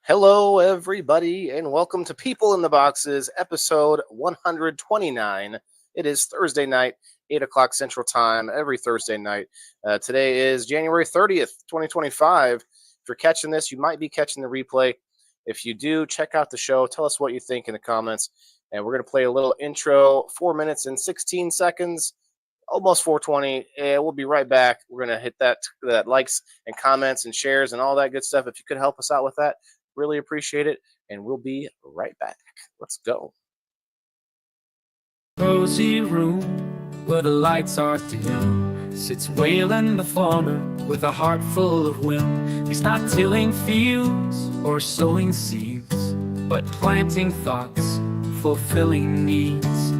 Hello, everybody, and welcome to People in the Boxes, episode 129. It is Thursday night, 8 o'clock Central Time, every Thursday night. Today is January 30th, 2025. If you're catching this, you might be catching the replay. If you do, check out the show. Tell us what you think in the comments. And we're going to play a little intro, 4 minutes and 16 seconds. Almost 420, and we'll be right back. We're going to hit that likes and comments and shares and all that good stuff. If you could help us out with that, really appreciate it, and we'll be right back. Let's go. Cozy room where the lights are dim sits Waylon the farmer with a heart full of whim. He's not tilling fields or sowing seeds, but planting thoughts, fulfilling needs.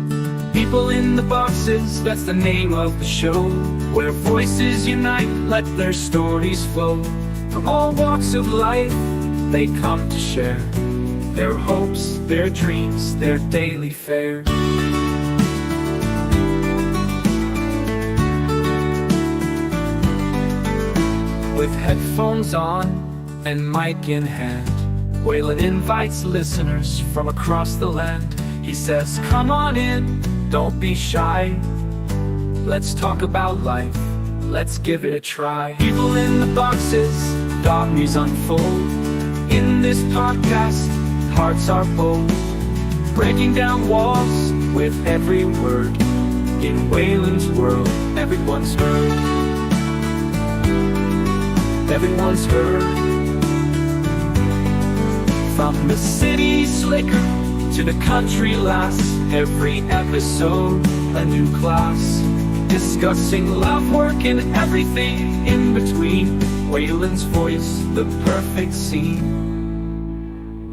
People in the Boxes, that's the name of the show, where voices unite, let their stories flow. From all walks of life, they come to share their hopes, their dreams, their daily fare. With headphones on and mic in hand, Waylon invites listeners from across the land. He says, come on in, don't be shy. Let's talk about life, let's give it a try. People in the Boxes, dogmies unfold. In this podcast, hearts are bold, breaking down walls with every word. In Waylon's world, everyone's heard. Everyone's heard. From the city slicker to the country lass, every episode a new class, discussing love, work, and everything in between. Waylon's voice, the perfect scene.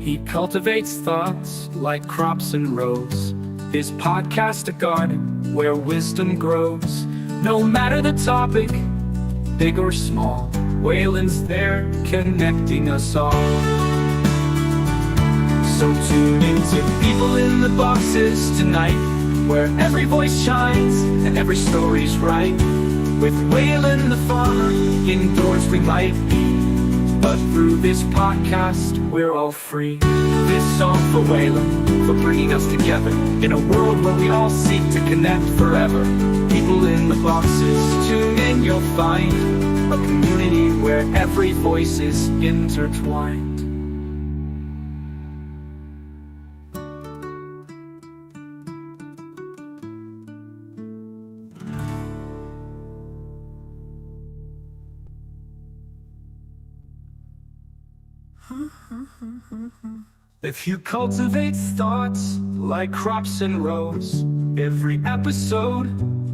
He cultivates thoughts like crops and rows, his podcast a garden where wisdom grows. No matter the topic, big or small, Waylon's there connecting us all. So tune into People in the Boxes tonight, where every voice shines and every story's right. With Waylon the farmer, indoors we might be, but through this podcast we're all free. This song for Waylon, for bringing us together in a world where we all seek to connect forever. People in the Boxes, tune in, you'll find a community where every voice is intertwined. If you cultivate thoughts like crops and rows, every episode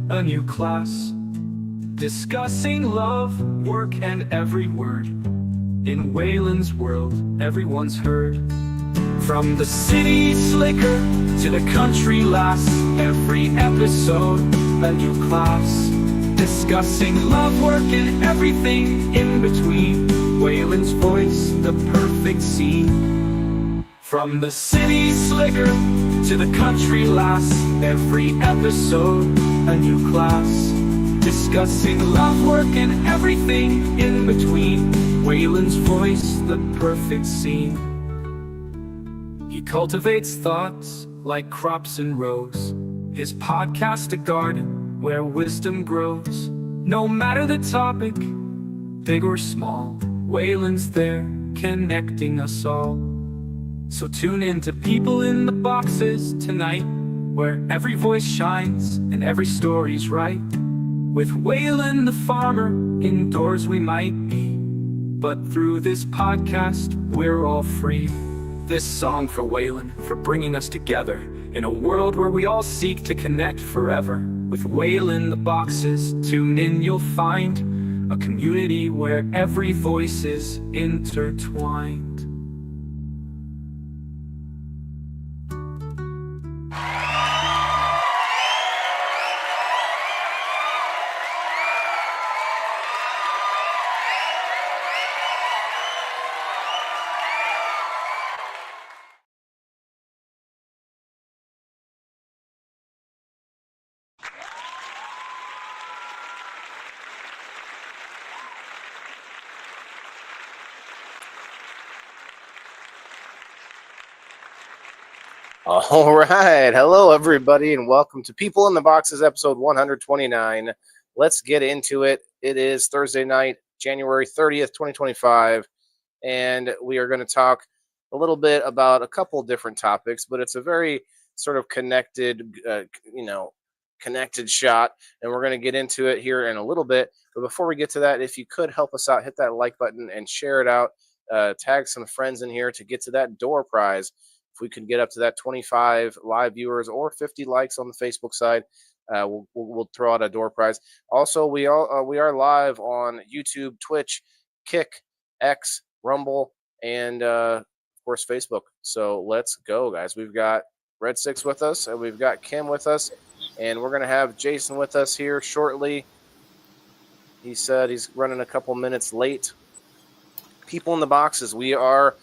a new class, discussing love, work, and every word. In Waylon's world, everyone's heard. From the city slicker to the country lass, every episode a new class, discussing love, work, and everything in between. Waylon's voice, the perfect scene. From the city slicker to the country lass, every episode a new class, discussing love, work, and everything in between. Waylon's voice, the perfect scene. He cultivates thoughts like crops and rows, his podcast a garden where wisdom grows. No matter the topic, big or small, Waylon's there connecting us all. So tune in to People in the Boxes tonight, where every voice shines and every story's right. With Waylon the farmer, indoors we might be, but through this podcast we're all free. This song for Waylon, for bringing us together in a world where we all seek to connect forever. With Waylon the Boxes, tune in, you'll find a community where every voice is intertwined. All right. Hello, everybody, and welcome to People in the Boxes, episode 129. Let's get into it. It is Thursday night, January 30th, 2025, and we are going to talk a little bit about a couple different topics, but it's a very sort of connected, connected shot, and we're going to get into it here in a little bit. But before we get to that, if you could help us out, hit that like button and share it out. Tag some friends in here to get to that door prize. If we could get up to that 25 live viewers or 50 likes on the Facebook side, we'll throw out a door prize. Also, we are live on YouTube, Twitch, Kick, X, Rumble, and of course Facebook. So let's go, guys. We've got Red Six with us, and we've got Kim with us, and we're gonna have Jason with us here shortly. He said he's running a couple minutes late. People in the Boxes, we are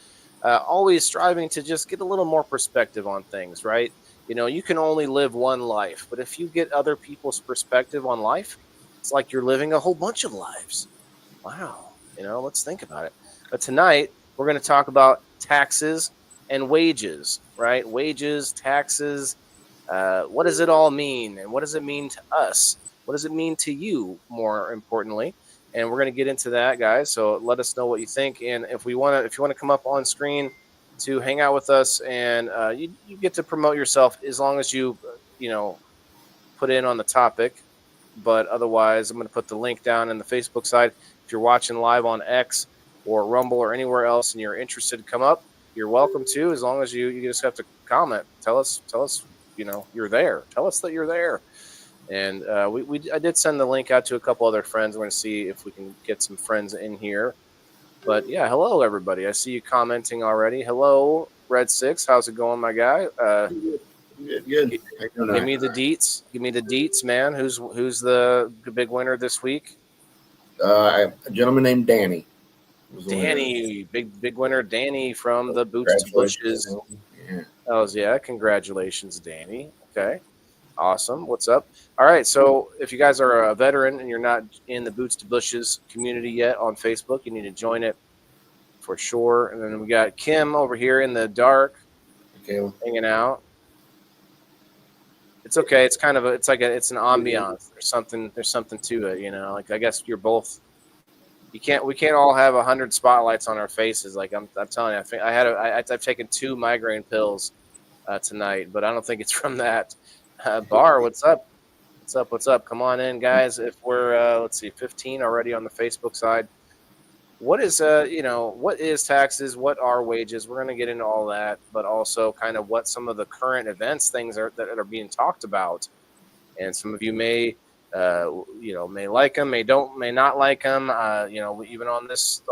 always striving to just get a little more perspective on things, right? You know, you can only live one life, but if you get other people's perspective on life, it's like you're living a whole bunch of lives. Wow. Let's think about it. But tonight, we're going to talk about taxes and wages, right? Wages, taxes. What does it all mean? And what does it mean to us? What does it mean to you, more importantly? And we're going to get into that, guys. So let us know what you think. And if you want to come up on screen to hang out with us, and you get to promote yourself as long as you put in on the topic. But otherwise, I'm going to put the link down in the Facebook side. If you're watching live on X or Rumble or anywhere else, and you're interested to come up, you're welcome to. As long as you just have to comment. Tell us. You're there. Tell us that you're there. And I did send the link out to a couple other friends. We're going to see if we can get some friends in here. But yeah, hello everybody. I see you commenting already. Hello, Red Six. How's it going, my guy? Good. Give me the deets. Give me the deets, man. Who's the big winner this week? A gentleman named Danny. Danny, big winner. Danny from the Boots to Bushes. Yeah. Yeah. Congratulations, Danny. Okay. Awesome. What's up? All right. So if you guys are a veteran and you're not in the Boots to Bushes community yet on Facebook, you need to join it for sure. And then we got Kim over here in the dark, hanging out. It's okay. It's kind of it's an ambiance. There's something to it, Like I guess you're both. We can't all have 100 spotlights on our faces. Like I'm telling you, I think I've taken 2 migraine pills tonight, but I don't think it's from that. Bar, what's up? What's up? Come on in, guys. If we're let's see, 15 already on the Facebook side. What is what is taxes? What are wages? We're going to get into all that, but also kind of what some of the current events things are that are being talked about. And some of you may may like them, may not like them. Even on this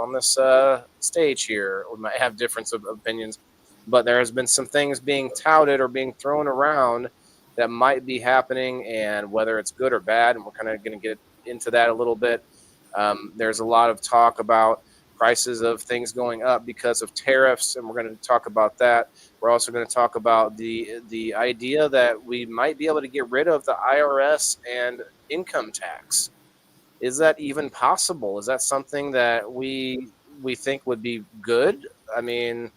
stage here, we might have difference of opinions, but there has been some things being touted or being thrown around that might be happening, and whether it's good or bad, and we're kind of going to get into that a little bit. There's a lot of talk about prices of things going up because of tariffs, and we're going to talk about that. We're also going to talk about the idea that we might be able to get rid of the IRS and income tax. Is that even possible? Is that something that we think would be good? I mean,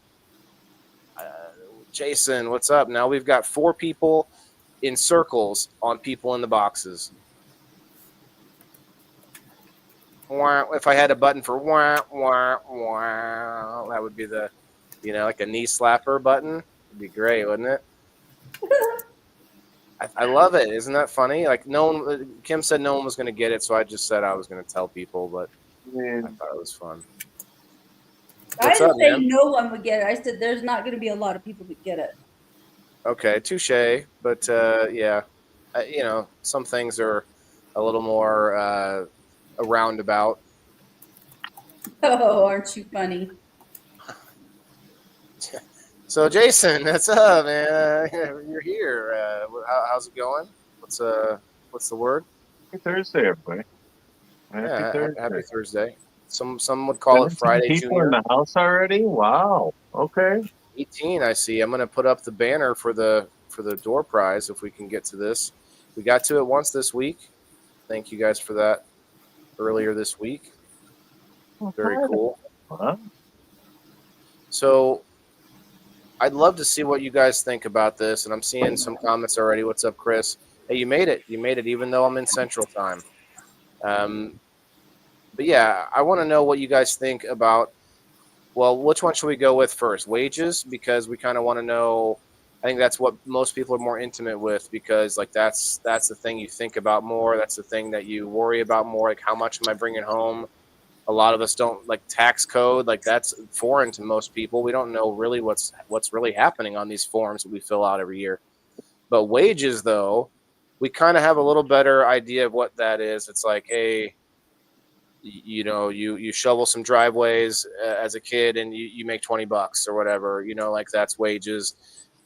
Jason, what's up? Now we've got 4 people in circles on People in the Boxes. If I had a button for wah, wah, wah, that would be the, like a knee slapper button. It'd be great, wouldn't it? I love it. Isn't that funny? Like Kim said no one was going to get it, so I just said I was going to tell people, but I thought it was fun. I didn't say no one would get it. I said there's not going to be a lot of people that get it. Okay, touche. But yeah, some things are a little more a roundabout. Oh, aren't you funny? So Jason, what's up, man? You're here. How's it going? What's the word? Happy Thursday, everybody. Happy Thursday. Some would call it Friday people Junior. In the house already? Wow. Okay. 18, I see. I'm going to put up the banner for the door prize if we can get to this. We got to it once this week. Thank you guys for that earlier this week. Very cool. Huh? So I'd love to see what you guys think about this, and I'm seeing some comments already. What's up, Chris? Hey, you made it. You made it, even though I'm in Central Time. But yeah, I want to know what you guys think about. Well, which one should we go with first? Wages, because we kind of want to know. I think that's what most people are more intimate with, because like that's the thing you think about more. That's the thing that you worry about more. Like, how much am I bringing home? A lot of us don't like tax code. Like, that's foreign to most people. We don't know really what's really happening on these forms that we fill out every year. But wages, though, we kind of have a little better idea of what that is. It's like, hey, you shovel some driveways as a kid, and you make $20 or whatever. Like, that's wages.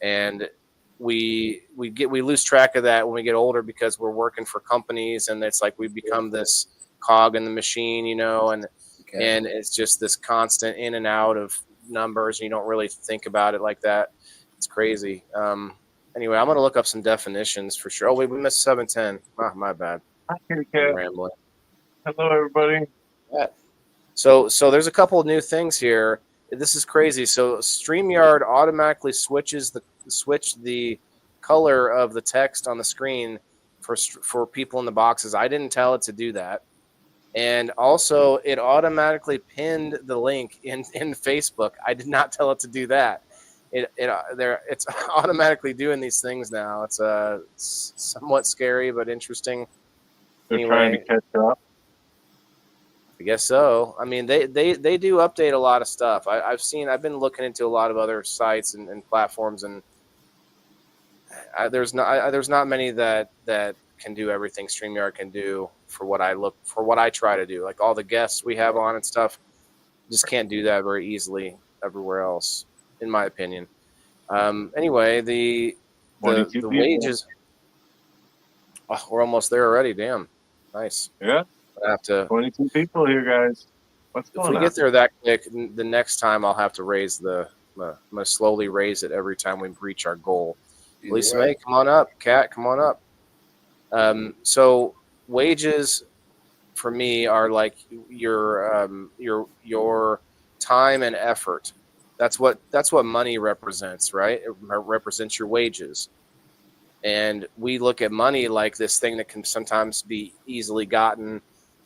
And we lose track of that when we get older, because we're working for companies, and it's like we become this cog in the machine, and it's just this constant in and out of numbers, and you don't really think about it like that. It's crazy. Anyway, I'm gonna look up some definitions for sure. Oh wait, we missed 710. My bad. Hi, Kitty I'm Cat. rambling. Hello, everybody. Yeah. So there's a couple of new things here. This is crazy. So StreamYard automatically switch the color of the text on the screen for people in the boxes. I didn't tell it to do that. And also, it automatically pinned the link in Facebook. I did not tell it to do that. It's automatically doing these things now. It's somewhat scary but interesting. They're trying to catch up. I guess so. I mean, they do update a lot of stuff. I've been looking into a lot of other sites and platforms, and there's not many that can do everything StreamYard can do for what I try to do. Like, all the guests we have on and stuff, just can't do that very easily everywhere else, in my opinion. Anyway, the wages. Oh, we're almost there already. Damn, nice. Yeah. I have to 22 people here, guys. What's going on? If we get there that quick, the next time I'll have to raise I'm going to slowly raise it every time we reach our goal. Lisa May, come on up. Kat, come on up. So wages for me are like your time and effort. That's what money represents, right? It represents your wages. And we look at money like this thing that can sometimes be easily gotten,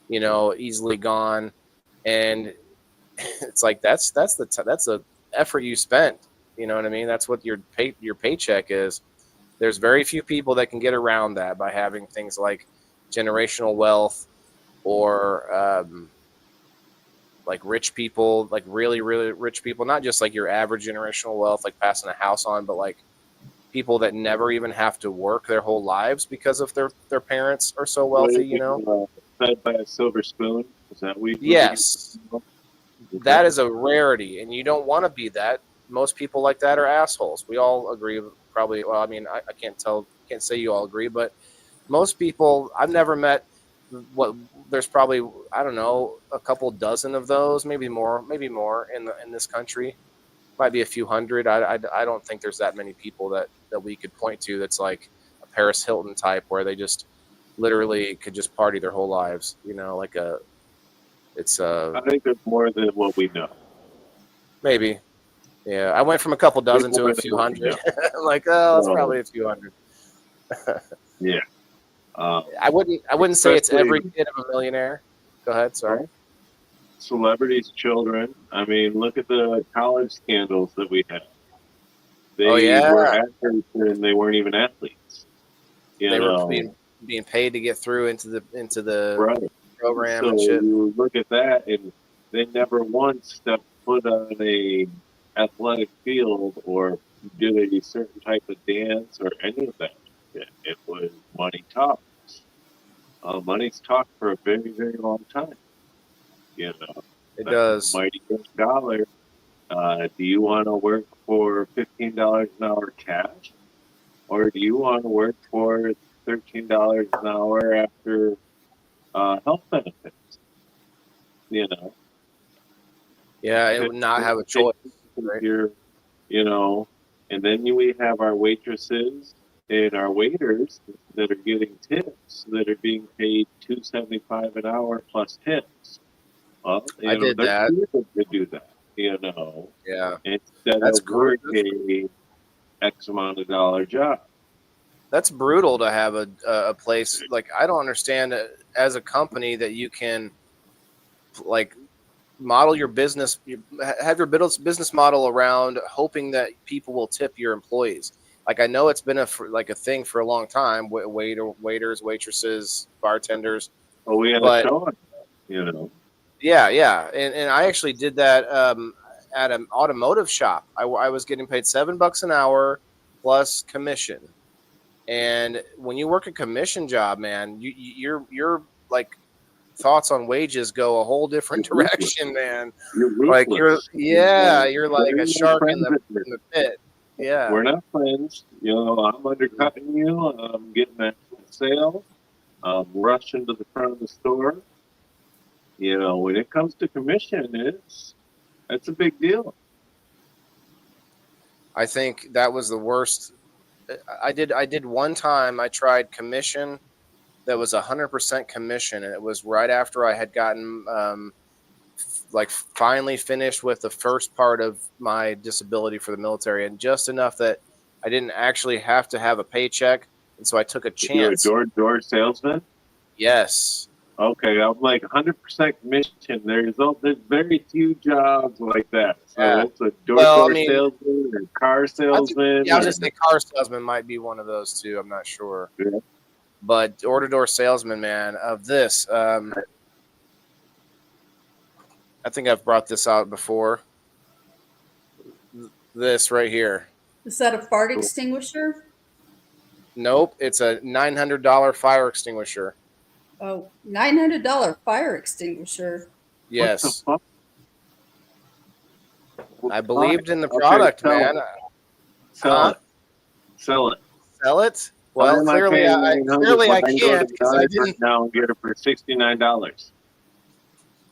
easily gone. And it's like that's the effort you spent. You know what I mean? That's what your paycheck is. There's very few people that can get around that by having things like generational wealth, or like rich people, like really, really rich people, not just like your average generational wealth, like passing a house on, but like people that never even have to work their whole lives because of their parents are so wealthy, Fed by a silver spoon. Is that what Yes. That is a rarity, and you don't want to be that. Most people like that are assholes. We all agree, probably. Well, I mean, I can't say you all agree, but most people, I've never met there's probably, I don't know, a couple dozen of those, maybe more in this country. Might be a few hundred. I don't think there's that many people that we could point to that's like a Paris Hilton type, where they just literally could just party their whole lives. Like I think there's more than what we know. Maybe. Yeah, I went from a couple dozen to a few hundred. Like, it's probably a few hundred. Yeah. I wouldn't say it's every kid of a millionaire. Go ahead, sorry. Celebrities' children. I mean, look at the college scandals that we had. They were athletes, and they weren't even athletes. They were being paid to get through into the right. program so and shit. You look at that, and they never once stepped foot on a athletic field or did a certain type of dance or any of that. It was money talks. Money's talked for a very, very long time. It does. Mighty dollar. Do you want to work for $15 an hour cash, or do you want to work for $13 an hour after health benefits? Yeah, it would not have a choice. Right? And then we have our waitresses and our waiters that are getting tips that are being paid $2.75 an hour plus tips. Well, I did that. To do that. Yeah, instead that's of great. working X amount of dollar job. That's brutal to have a place like, I don't understand as a company that you can like model your business, have your business model around hoping that people will tip your employees. Like, I know it's been a thing for a long time, waiters, waitresses, bartenders, But we had a but show on that. yeah, and I actually did that at an automotive shop. I was getting paid $7 an hour plus commission. And when you work a commission job, man, you're like, thoughts on wages go a whole different You're ruthless. direction, man. You're Like ruthless. you're like We're a not shark in friends the with you. pit. Yeah. We're not friends. I'm undercutting you. I'm getting that sale. I'm rushing to the front of the store. When it comes to commission, that's a big deal. I think that was the worst. I did one time. I tried commission that was 100% commission, and it was right after I had gotten finally finished with the first part of my disability for the military, and just enough that I didn't actually have to have a paycheck, and so I took a chance. You're a door salesman? Yes. Okay, I'm like 100% commission. There's very few jobs like that. So Yeah. it's a door salesman or car salesman. I was just say car salesman might be one of those two. I'm not sure. Yeah. But door-to-door salesman, man, of this. I think I've brought this out before. This right here. Is that a fart extinguisher? Nope, it's a $900 fire extinguisher. Oh, $900 fire extinguisher. Yes. I believed in the product, man. Sell it. Sell it. Sell it? Well, clearly I can't because I didn't. Now and get it for $69.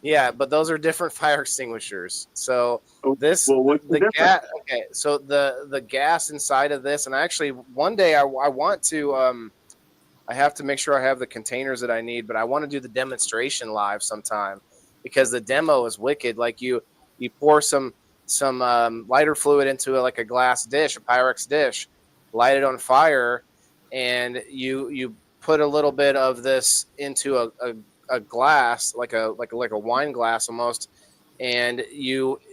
Yeah, but those are different fire extinguishers. So this, what's the gas. Okay, so the gas inside of this, and actually one day I want to. I have to make sure I have the containers that I need, but I want to do the demonstration live sometime because the demo is wicked. Like you pour some lighter fluid into a glass dish, a Pyrex dish, light it on fire, and you put a little bit of this into a glass, like a wine glass almost, and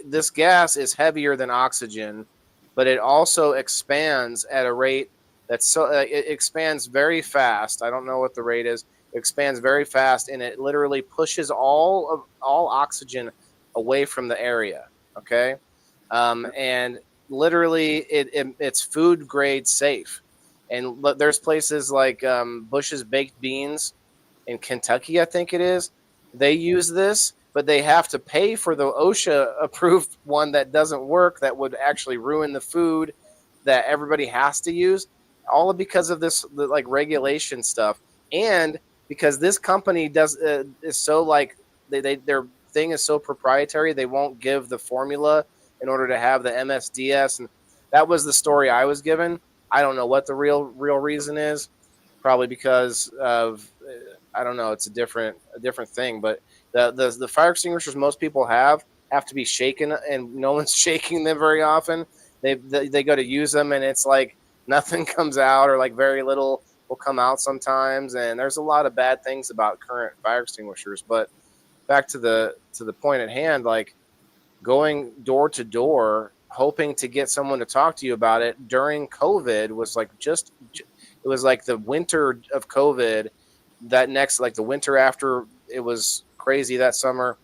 this gas is heavier than oxygen, but it also expands at a rate that's it expands very fast. I don't know what the rate is. It expands very fast, and it literally pushes all oxygen away from the area. Okay, and literally it's food grade safe. And there's places like Bush's Baked Beans in Kentucky, I think it is. They use this, but they have to pay for the OSHA approved one that doesn't work, that would actually ruin the food that everybody has to use, all because of this regulation stuff, and because this company is so their thing is so proprietary, they won't give the formula in order to have the MSDS, and that was the story I was given. I don't know what the real reason is. Probably because of I don't know. It's a different thing. But the fire extinguishers most people have to be shaken, and no one's shaking them very often. They go to use them, and it's like nothing comes out, or like very little will come out sometimes. And there's a lot of bad things about current fire extinguishers. But back to the point at hand, like going door to door, hoping to get someone to talk to you about it during COVID was it was like the winter of COVID, the winter after it was crazy that summer,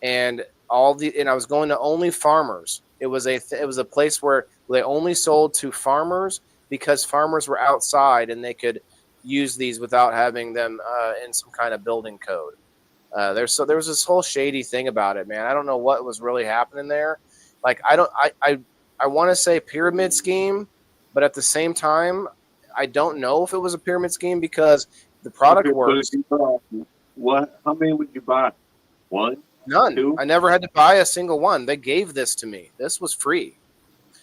and I was going to only farmers. It was a place where they only sold to farmers because farmers were outside and they could use these without having them in some kind of building code. There was this whole shady thing about it, man. I don't know what was really happening there. Like I want to say pyramid scheme, but at the same time, I don't know if it was a pyramid scheme because the product works. How many would you buy? One? None. 2? I never had to buy a single one. They gave this to me. This was free.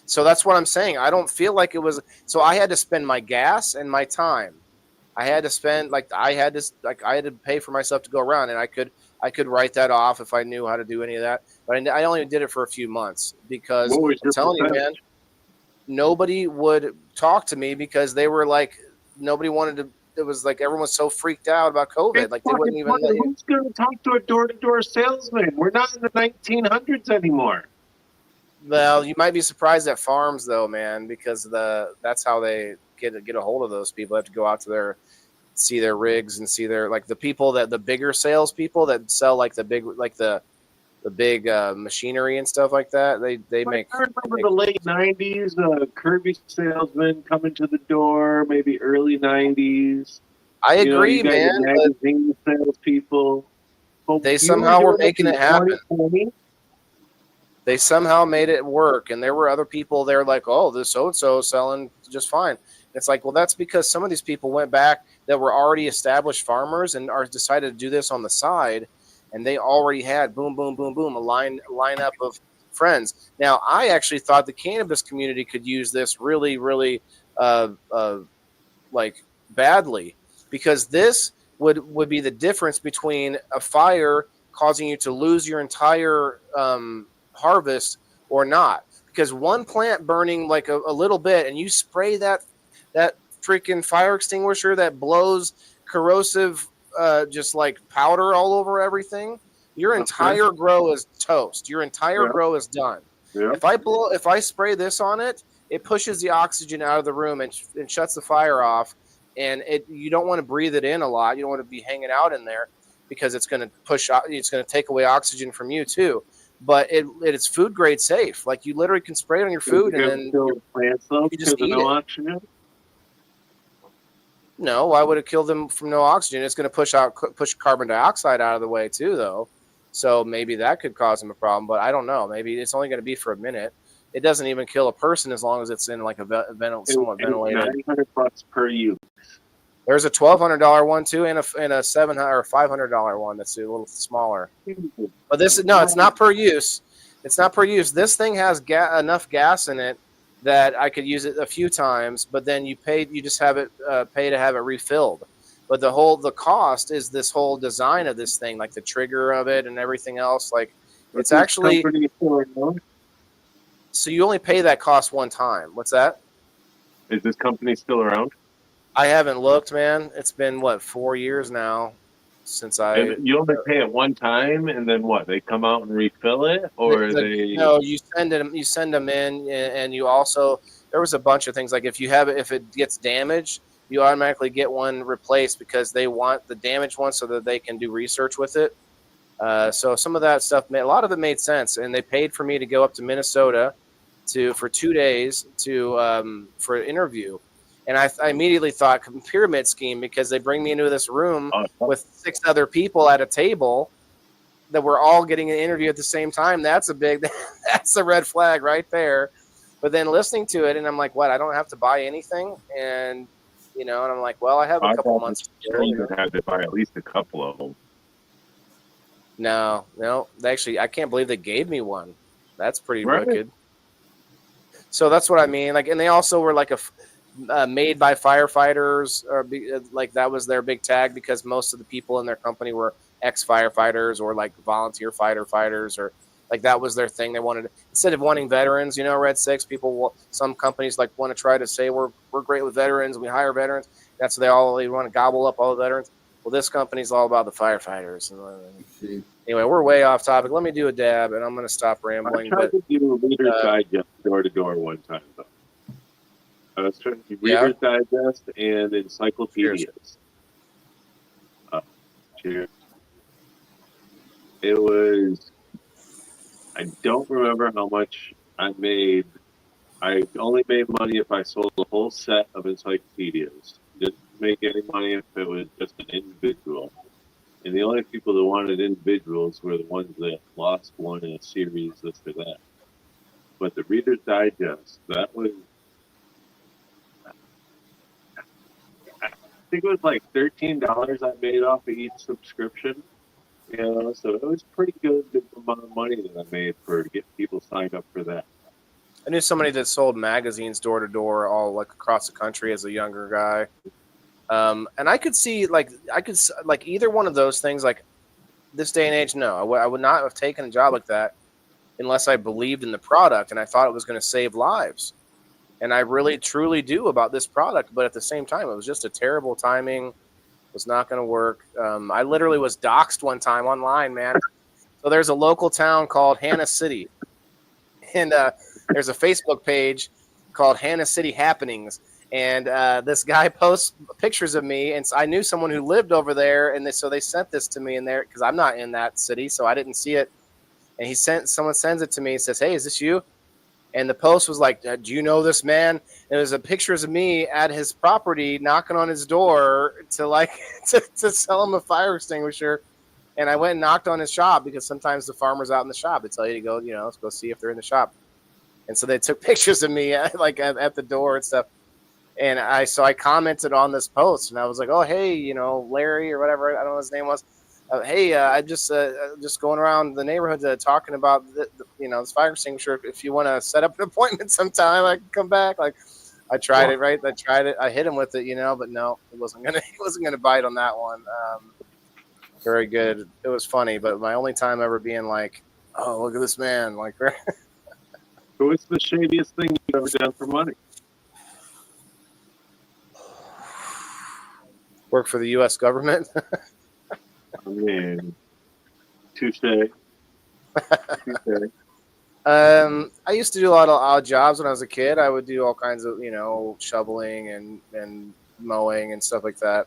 So that's what I'm saying. I don't feel like it was. So I had to spend my gas and my time. I had to spend I had to pay for myself to go around, and I I could write that off if I knew how to do any of that. But I only did it for a few months because What was I'm your telling you, percentage? man, nobody would talk to me because they were like, nobody wanted to. It was like everyone was so freaked out about COVID. It's Like they fucking wouldn't even funny. let you. Who's going to talk to a door-to-door salesman? We're not in the 1900s anymore. Well, you might be surprised at farms though, man, because that's how they get a hold of those people. They have to go out to see their rigs and see their like the people that the bigger salespeople that sell like the big machinery and stuff like that. They make. I remember the late 90s, Kirby salesman coming to the door, maybe early 90s. I agree, you got man. your magazine salespeople. But They you somehow were doing it making in it happen. 2020? They somehow made it work, and there were other people there like, oh, this so-and-so selling just fine. It's like, well, that's because some of these people went back that were already established farmers and are decided to do this on the side, and they already had boom, boom, boom, boom, a lineup of friends. Now, I actually thought the cannabis community could use this really, really, like badly, because this would be the difference between a fire causing you to lose your entire harvest or not. Because one plant burning like a little bit, and you spray that freaking fire extinguisher that blows corrosive just like powder all over everything, your entire grow is toast. Your entire grow is done. Yeah. If I spray this on it, it pushes the oxygen out of the room and shuts the fire off. And you don't want to breathe it in a lot. You don't want to be hanging out in there because it's going to it's going to take away oxygen from you too. But it's food grade safe. Like you literally can spray it on your food and then you just eat no it. oxygen? No, why would it kill them from no oxygen? It's going to push carbon dioxide out of the way too, though. So maybe that could cause them a problem. But I don't know. Maybe it's only going to be for a minute. It doesn't even kill a person as long as it's in like a somewhat ventilated. $900 per use. There's a $1,200 one too, and a $700 or $500 one that's a little smaller. But it's not per use. It's not per use. This thing has enough gas in it that I could use it a few times. But then you just have it pay to have it refilled. But the cost is this whole design of this thing, like the trigger of it and everything else. Like it's actually. So you only pay that cost one time. What's that? Is this company still around? I haven't looked, man. It's been 4 years now since And you only pay it one time, and then what? They come out and refill it, or No, you send them in, and you also there was a bunch of things like if it gets damaged, you automatically get one replaced because they want the damaged one so that they can do research with it. So some of that stuff, a lot of it made sense, and they paid for me to go up to Minnesota for 2 days for an interview. And I immediately thought pyramid scheme because they bring me into this room with 6 other people at a table that we're all getting an interview at the same time. That's a red flag right there. But then listening to it, and I'm like, what? I don't have to buy anything, and and I'm like, well, I have a couple months. You had to buy at least a couple of them. No, actually, I can't believe they gave me one. That's pretty wicked. So that's what I mean. Like, and they also were like made by firefighters, or like that was their big tag because most of the people in their company were ex-firefighters or like volunteer firefighters, or like that was their thing. They wanted, instead of wanting veterans, Red Six people, some companies like want to try to say we're great with veterans, we hire veterans. That's they want to gobble up all the veterans. Well, this company's all about the firefighters. Anyway, we're way off topic. Let me do a dab, and I'm going to stop rambling. I tried to do Reader's Digest door-to-door one time, though. I was trying to do Reader's Digest and encyclopedias. Cheers. It was, I don't remember how much I made. I only made money if I sold a whole set of encyclopedias. Didn't make any money if it was just an individual. And the only people that wanted individuals were the ones that lost one in a series, this or that. But the Reader's Digest, that was, I think it was like $13 I made off of each subscription. So it was pretty good the amount of money that I made for getting people signed up for that. I knew somebody that sold magazines door to door all like across the country as a younger guy. And I could see like either one of those things. Like this day and age, no, I would not have taken a job like that unless I believed in the product and I thought it was going to save lives. And I really, truly do about this product. But at the same time, it was just a terrible timing. It was not going to work. I literally was doxxed one time online, man. So there's a local town called Hannah City. And there's a Facebook page called Hannah City Happenings. And this guy posts pictures of me. And so I knew someone who lived over there. And so they sent this to me in there because I'm not in that city. So I didn't see it. And someone sends it to me and says, "Hey, is this you?" And the post was like, "Do you know this man?" And it was a pictures of me at his property knocking on his door to to sell him a fire extinguisher. And I went and knocked on his shop because sometimes the farmer's out in the shop. They tell you to go, let's go see if they're in the shop. And so they took pictures of me at the door and stuff. And I commented on this post and I was like, "Oh, hey, Larry or whatever. I don't know what his name was. Hey, I'm just going around the neighborhood talking about this fire extinguisher. If you want to set up an appointment sometime, I can come back." Like, I tried it, right? I tried it. I hit him with it, but no, it wasn't gonna bite on that one. Very good. It was funny, but my only time ever being like, "Oh, look at this man!" Like, So what's the shadiest thing you've ever done for money? work for the U.S. government. I mean, touche. Touche. I used to do a lot of odd jobs when I was a kid. I would do all kinds of, shoveling and mowing and stuff like that.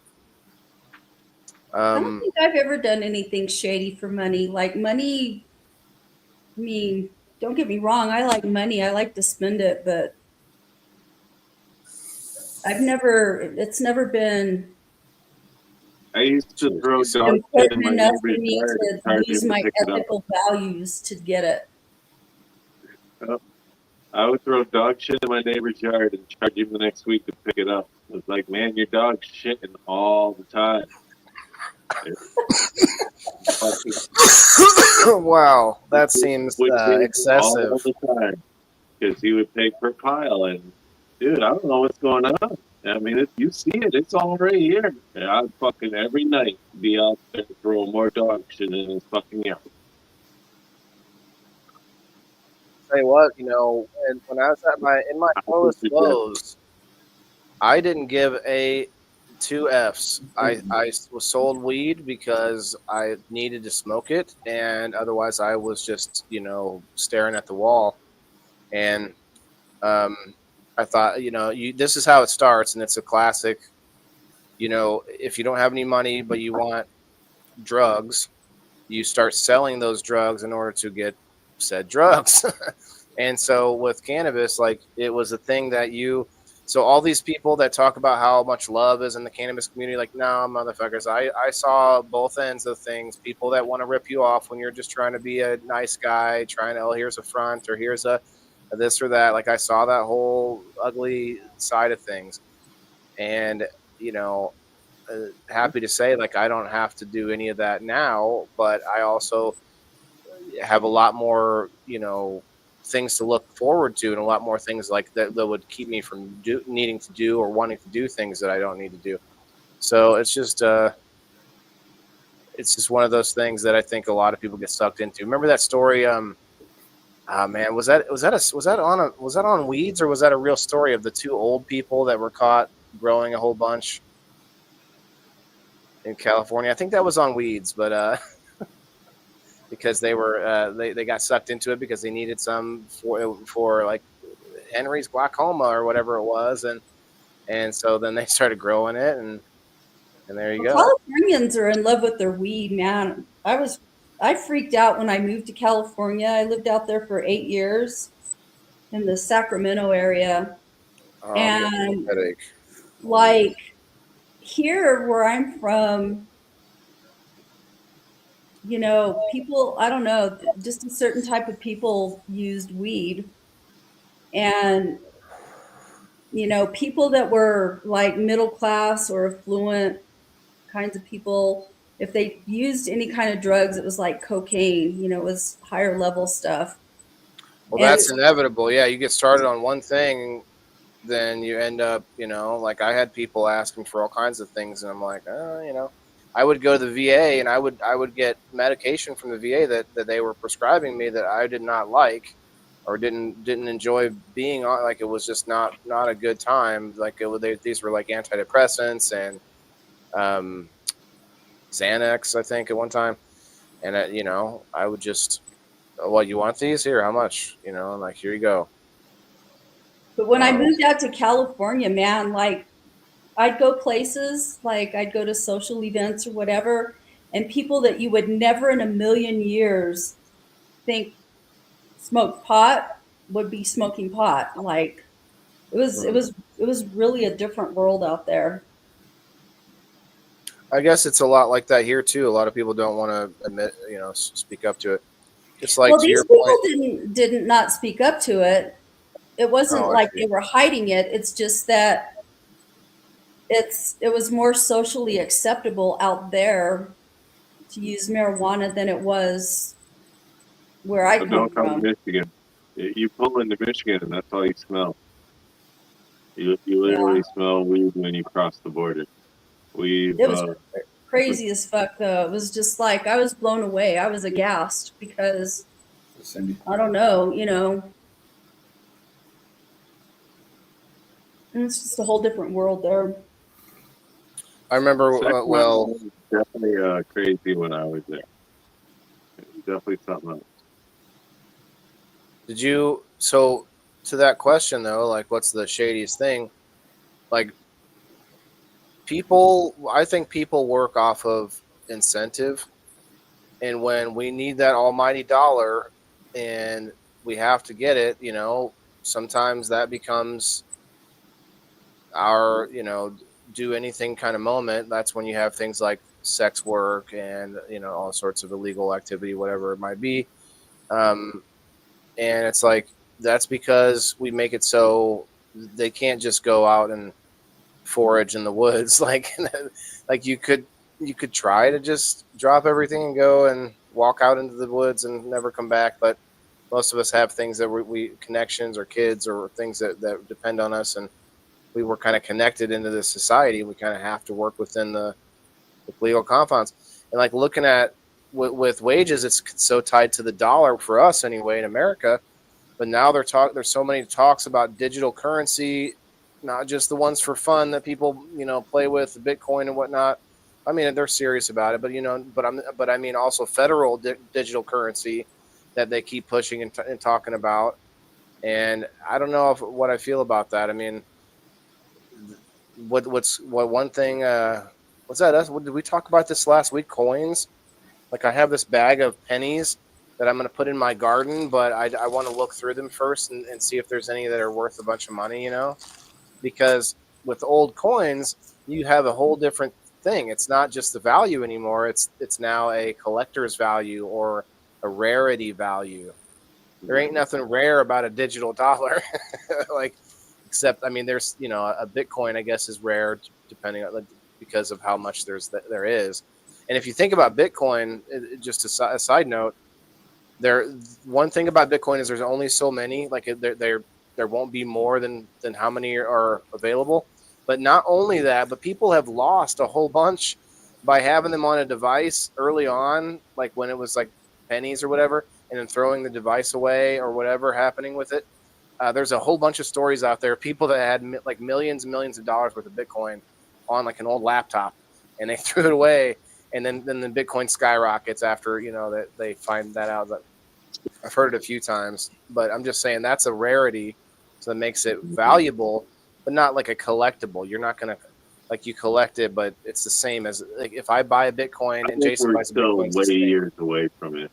I don't think I've ever done anything shady for money. Like money, I mean, don't get me wrong. I like money. I like to spend it, but it's never been I used to throw dogs in important my enough for neighbor's me yard and to charge use him to my pick it up. ethical values to get it. I would throw dog shit in my neighbor's yard and charge him the next week to pick it up. It was like, "Man, your dog's shitting all the time." Wow, that seems excessive. All the time, because he would pay per pile, and dude, I don't know what's going on. I mean, you see it; it's all right here. And I'd fucking every night be out there throwing more dog shit in his fucking yard. Tell you what, and when I was in my lowest lows, I didn't give two Fs. I was sold weed because I needed to smoke it, and otherwise I was just staring at the wall. And I thought, this is how it starts, and it's a classic. If you don't have any money but you want drugs, you start selling those drugs in order to get said drugs. And so with cannabis, like, it was a thing that so all these people that talk about how much love is in the cannabis community, like, no, motherfuckers, I saw both ends of things. People that want to rip you off when you're just trying to be a nice guy, trying to, here's a front or here's a this or that. Like, I saw that whole ugly side of things. And, happy to say, like, I don't have to do any of that now, but I also have a lot more, things to look forward to, and a lot more things like that would keep me from needing to do or wanting to do things that I don't need to do. So it's just one of those things that I think a lot of people get sucked into. Remember that story? Man, was that on Weeds, or was that a real story of the two old people that were caught growing a whole bunch in California? I think that was on Weeds, but because they were they got sucked into it because they needed some for like Henry's glaucoma or whatever it was, and so then they started growing it, and there you go. Californians are in love with their weed, man. I freaked out when I moved to California. I lived out there for 8 years in the Sacramento area, and like here where I'm from, people, I don't know, just a certain type of people used weed. And, people that were like middle class or affluent kinds of people, if they used any kind of drugs, it was like cocaine, it was higher level stuff. Well, that's inevitable. Yeah, you get started on one thing, then you end up, like, I had people asking for all kinds of things, and I'm like, I would go to the VA and I would get medication from the VA that they were prescribing me that I did not like or didn't enjoy being on. Like, it was just not a good time. Like, these were like antidepressants and Xanax, I think, at one time. And I would just, "What, you want these? Here, how much?" And like, "Here you go." But when I moved out to California, man, like I'd go places, like I'd go to social events or whatever, and people that you would never in a million years think smoked pot would be smoking pot. Like it was really a different world out there. I guess it's a lot like that here too. A lot of people don't want to admit, speak up to it. Just like Well, to these your people point. didn't not speak up to it. It wasn't Oh, I like see. they were hiding it. It's just that it was more socially acceptable out there to use marijuana than it was where I So come don't come to from. Michigan. You pull into Michigan, and that's all you smell. You Yeah, literally smell weed when you cross the border. We've it was crazy as fuck though. It was just like I was blown away. I was aghast because Cindy. I don't know, and it's just a whole different world there. I remember. Sacramento Well, was definitely crazy when I was there. It was definitely something else. did you? So, to that question though, like, what's the shadiest thing? Like, I think people work off of incentive, and when we need that almighty dollar, and we have to get it, sometimes that becomes our, do anything kind of moment. That's when you have things like sex work and all sorts of illegal activity, whatever it might be. um, and it's like, that's because we make it so they can't just go out and forage in the woods. Like, you could try to just drop everything and go and walk out into the woods and never come back, but most of us have things that we connections or kids or things that depend on us, and we were kind of connected into this society. We kind of have to work within the legal confines. And like, looking at with wages, it's so tied to the dollar for us anyway in America. But now there's so many talks about digital currency, not just the ones for fun that people play with, Bitcoin and whatnot. I mean, they're serious about it, but I mean also federal digital currency that they keep pushing and talking about. And I don't know what I feel about that. I mean, what one thing? What's that? Did we talk about this last week? Coins. Like, I have this bag of pennies that I'm going to put in my garden, but I want to look through them first and see if there's any that are worth a bunch of money, because with old coins, you have a whole different thing. It's not just the value anymore. It's now a collector's value or a rarity value. There ain't nothing rare about a digital dollar. Like, except, I mean, there's, a Bitcoin, I guess, is rare depending on, because of how much there is. And if you think about Bitcoin, just a side note, one thing about Bitcoin is there's only so many. Like, there won't be more than how many are available. But not only that, but people have lost a whole bunch by having them on a device early on, like when it was like pennies or whatever, and then throwing the device away or whatever happening with it. There's a whole bunch of stories out there, people that had like millions and millions of dollars worth of Bitcoin on like an old laptop, and they threw it away, and then the Bitcoin skyrockets after that they find that out. That I've heard it a few times, but I'm just saying that's a rarity, so that makes it valuable, but not like a collectible. You're not gonna, like, you collect it, but it's the same as, like, if I buy a Bitcoin I and think Jason we're buys a still Bitcoin, it's way the same. years away from it.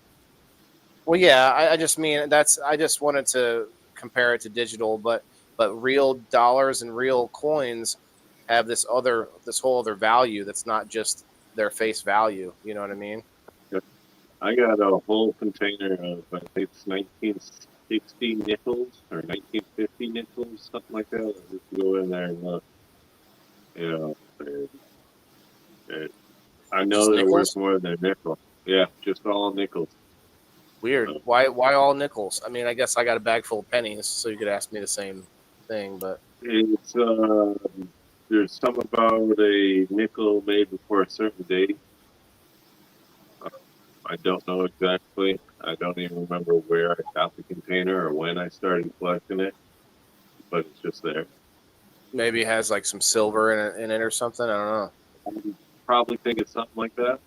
Well, yeah, I just mean I just wanted to compare it to digital, but real dollars and real coins have this whole other value that's not just their face value. You know what I mean? I got a whole container of, I think it's 1960 nickels or 1950 nickels, something like that. I just go in there and look, and I Just know they're worth nickels. more than a nickel. Yeah, just all nickels. Weird. Uh, Why all nickels? I mean, I guess I got a bag full of pennies, so you could ask me the same thing. But it's there's some about a nickel made before a certain date. I don't know exactly. I don't even remember where I got the container or when I started collecting it, but it's just there. Maybe it has like some silver in it or something. I don't know. I would probably think it's something like that.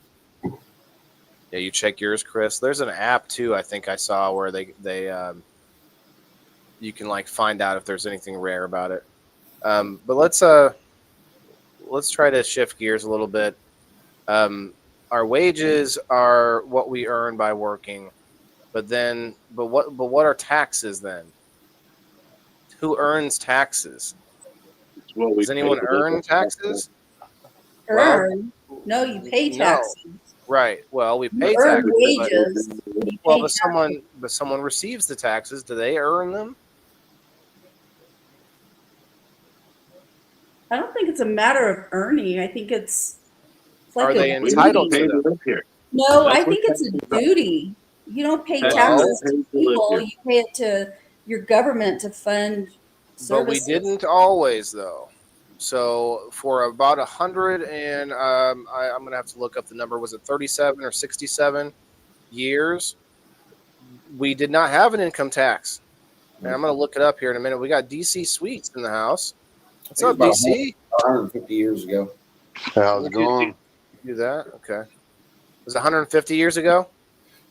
Yeah, you check yours, Chris. There's an app too. I think I saw where they you can like find out if there's anything rare about it. But let's try to shift gears a little bit. Our wages are what we earn by working, but what are taxes then? Who earns taxes? It's what we Does anyone pay to live earn in. taxes? Well, Earn? No, you pay no. taxes. Right. Well, we You pay earn taxes, but wages. When you well, pay taxes. but someone receives the taxes. Do they earn them? I don't think it's a matter of earning. I think it's like Are a they duty. entitled Pay to to them? live here. No, I That's what think it's a taxes are. duty. You don't pay Taxes Well, taxes are to paid to live people. here. You pay it to your government to fund But we services. didn't always, though. So for about 100 and I'm gonna have to look up the number. Was it 37 or 67 years? We did not have an income tax. And I'm gonna look it up here in a minute. We got DC Sweets in the house. What's I up, think DC? about 150 years ago. How's it going? Do that? Okay. Was it 150 years ago?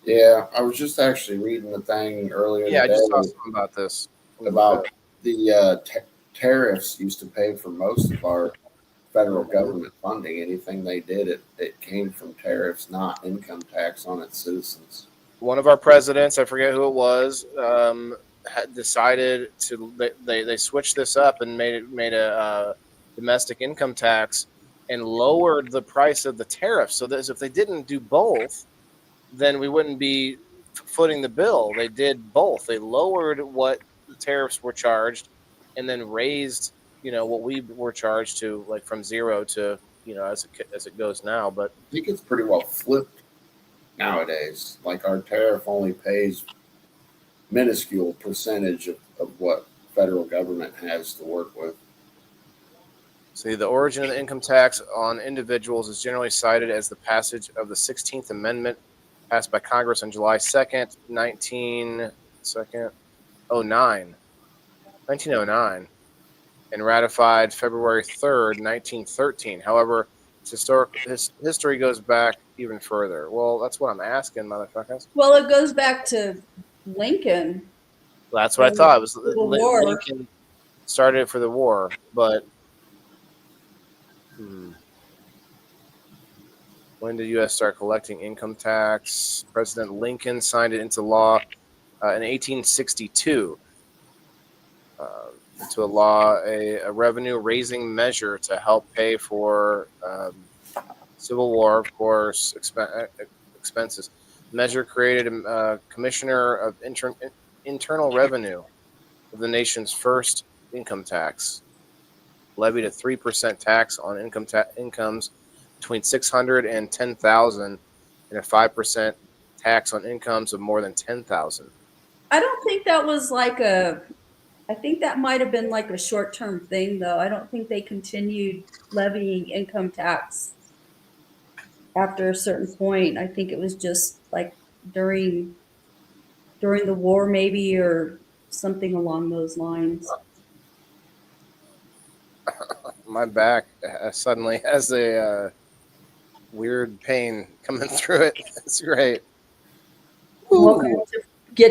Yeah, I was just actually reading the thing earlier Yeah, I just saw today something about this. about the tariffs used to pay for most of our federal government funding. Anything they did, it came from tariffs, not income tax on its citizens. One of our presidents, I forget who it was, had decided to they switched this up and made a domestic income tax and lowered the price of the tariff. So that if they didn't do both, then we wouldn't be footing the bill. They did both. They lowered what the tariffs were charged, and then raised what we were charged to, like from zero to as it goes now. But I think it's pretty well flipped nowadays. Like our tariff only pays minuscule percentage of what federal government has to work with. see, the origin of the income tax on individuals is generally cited as the passage of the 16th Amendment passed by Congress on July 2nd, 1909, and ratified February 3rd, 1913. However, its history goes back even further. Well, that's what I'm asking, motherfuckers. Well, it goes back to Lincoln. That's what I thought. It was Civil War. Lincoln started it for the war, but when did the U.S. start collecting income tax? President Lincoln signed it into law in 1862. Into a law, a revenue-raising measure to help pay for Civil War, of course, expenses. The measure created a commissioner of internal revenue of the nation's first income tax, levied a 3% tax on incomes between 600 and 10,000, and a 5% tax on incomes of more than 10,000. I don't think that was like I think that might have been like a short-term thing, though. I don't think they continued levying income tax after a certain point. I think it was just like during the war, maybe, or something along those lines. My back suddenly has a weird pain coming through it. It's great. Welcome Ooh, to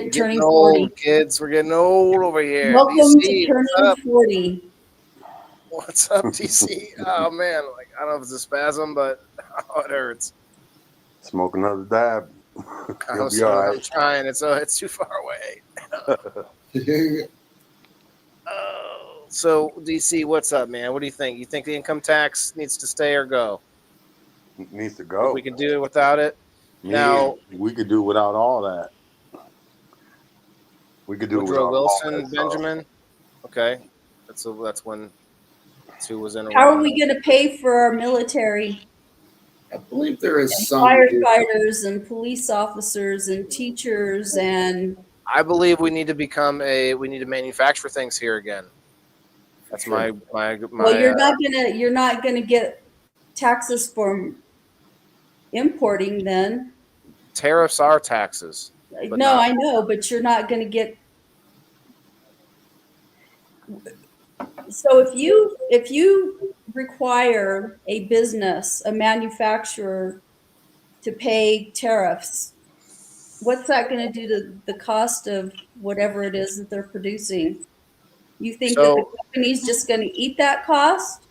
turning old 40. kids. We're getting old over here. Welcome DC, to what's turning up? 40. What's up, DC? Oh man, like I don't know if it's a spasm, but it hurts. Smoke another dab. You'll be all I'm right. trying. It's too far away. So DC, what's up, man? What do you think? You think the income tax needs to stay or go? Needs to go. We can do it without it. Now we could do without all that. We could do Woodrow without Wilson, all that Benjamin. Okay, that's when two was in. How are we going to pay for our military? I believe there is And some firefighters and police officers and teachers and I believe we need to we need to manufacture things here again. That's my well, you're not gonna get taxes for importing then. Tariffs are taxes. But No, not- I know, but you're not going to get. So if you require a business, a manufacturer, to pay tariffs, what's that going to do to the cost of whatever it is that they're producing? You think that the So company's just going to eat that cost?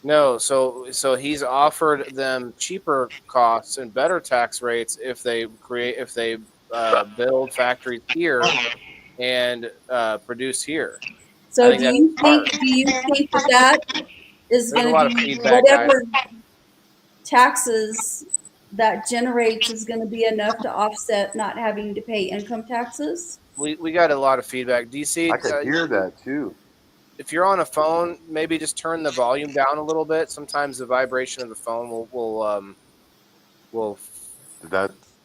no, so he's offered them cheaper costs and better tax rates if they build factories here and produce here. I So think do that's you smart. think that is There's a going lot to of be feedback, guys. whatever taxes that generates is going to be enough to offset not having to pay income taxes? We got a lot of feedback. DC, I could hear that too. if you're on a phone, maybe just turn the volume down a little bit. Sometimes the vibration of the phone will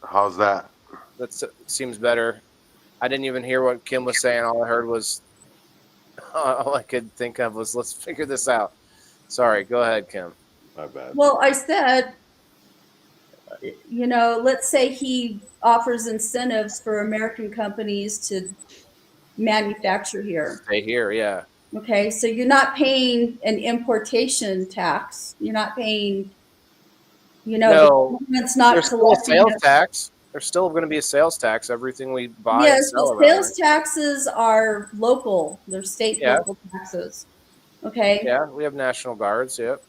How's that? that seems better. I didn't even hear what Kim was saying. All I heard was all I could think of was let's figure this out. Sorry, go ahead, Kim. My bad. Well, I said, let's say he offers incentives for American companies to manufacture here. Stay here, yeah. Okay, so you're not paying an importation tax. You're not paying, No, the government's not there's still a collecting sales it. tax. There's still going to be a sales tax. Everything we buy and Yes, sell but around sales taxes are local. They're state Yeah. local taxes. Okay. here. Yeah, we have National Guards. Yep.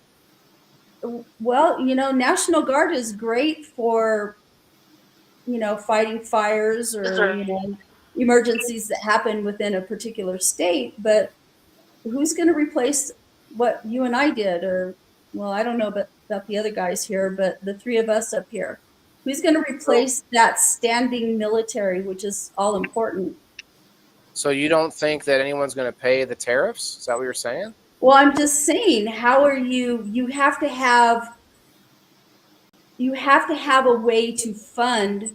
Well, National Guard is great for, fighting fires or, emergencies that happen within a particular state. But who's going to replace what you and I did? Or, well, I don't know about the other guys here, but the three of us up here. Who's going to replace that standing military, which is all important? So you don't think that anyone's going to pay the tariffs? Is that what you're saying? Well, I'm just saying, how are you have to have a way to fund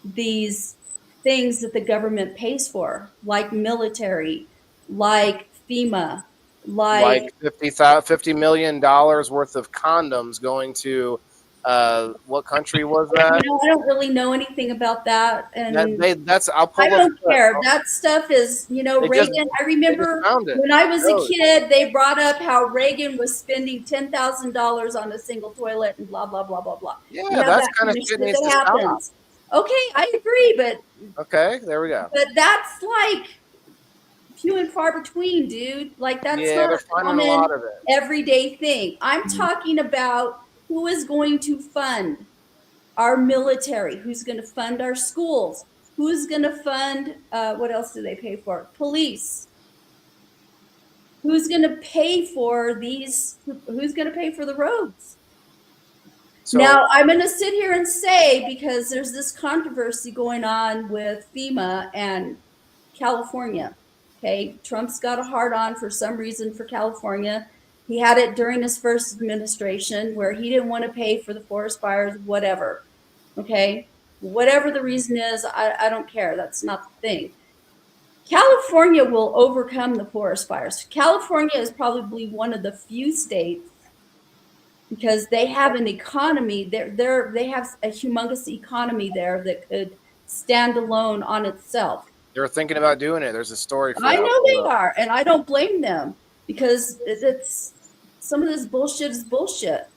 these things that the government pays for, like military, like FEMA, Like like $50 million worth of condoms going to what country was that? I don't really know anything about that, and I'll pull I up don't the- care. That stuff is, They just- Reagan. I remember found it. when I was Really? a kid, they brought up how Reagan was spending $10,000 on a single toilet and blah blah blah blah blah. Yeah, You have that's that kind of kind of shit shit needs that to stop. happens. Okay, I agree, but Okay, there we go. that's like few and far between, dude. Like that's Yeah, not they're a finding a common lot of it. everyday thing. I'm talking about who is going to fund our military, who's going to fund our schools, who's going to fund, what else do they pay for? Police. Who's going to pay for who's going to pay for the roads? So Now, I'm going to sit here and say, because there's this controversy going on with FEMA and California. Okay, Trump's got a hard on for some reason for California. He had it during his first administration where he didn't want to pay for the forest fires, whatever. Okay, whatever the reason is, I don't care. That's not the thing. California will overcome the forest fires. California is probably one of the few states, because they have an economy. They have a humongous economy there that could stand alone on itself. they're thinking about doing it. There's a story for I that. know they are, and I don't blame them, because it's some of this bullshit is bullshit.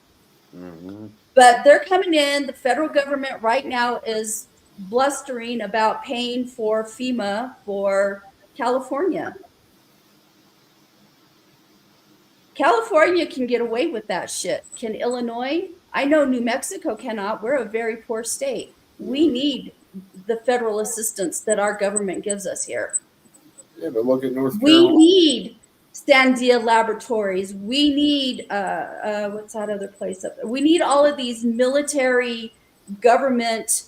Mm-hmm. But they're coming in. The federal government right now is blustering about paying for FEMA for California. California can get away with that shit. Can Illinois? I know New Mexico cannot. We're a very poor state. We need the federal assistance that our government gives us here. Yeah, but look at North We Carolina. need Sandia Laboratories. We need what's that other place up there? We need all of these military government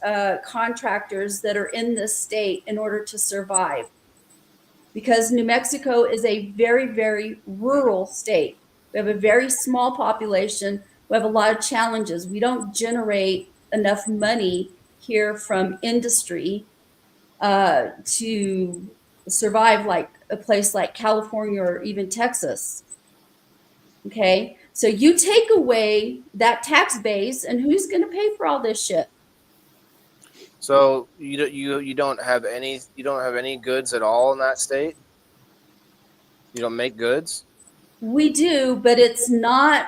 contractors that are in this state in order to survive. Because New Mexico is a very, very rural state. We have a very small population. We have a lot of challenges. We don't generate enough money here from industry to survive like a place like California or even Texas. Okay, so you take away that tax base, and who's going to pay for all this shit? So you don't have any goods at all in that state. You don't make goods. We do, but it's not.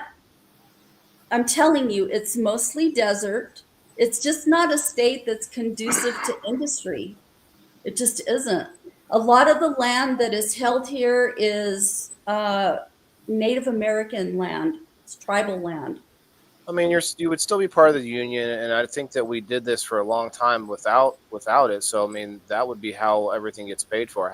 I'm telling you, it's mostly desert. It's just not a state that's conducive to industry. It just isn't. A lot of the land that is held here is Native American land. It's tribal land. I mean, you would still be part of the union, and I think that we did this for a long time without it. So I mean, that would be how everything gets paid for.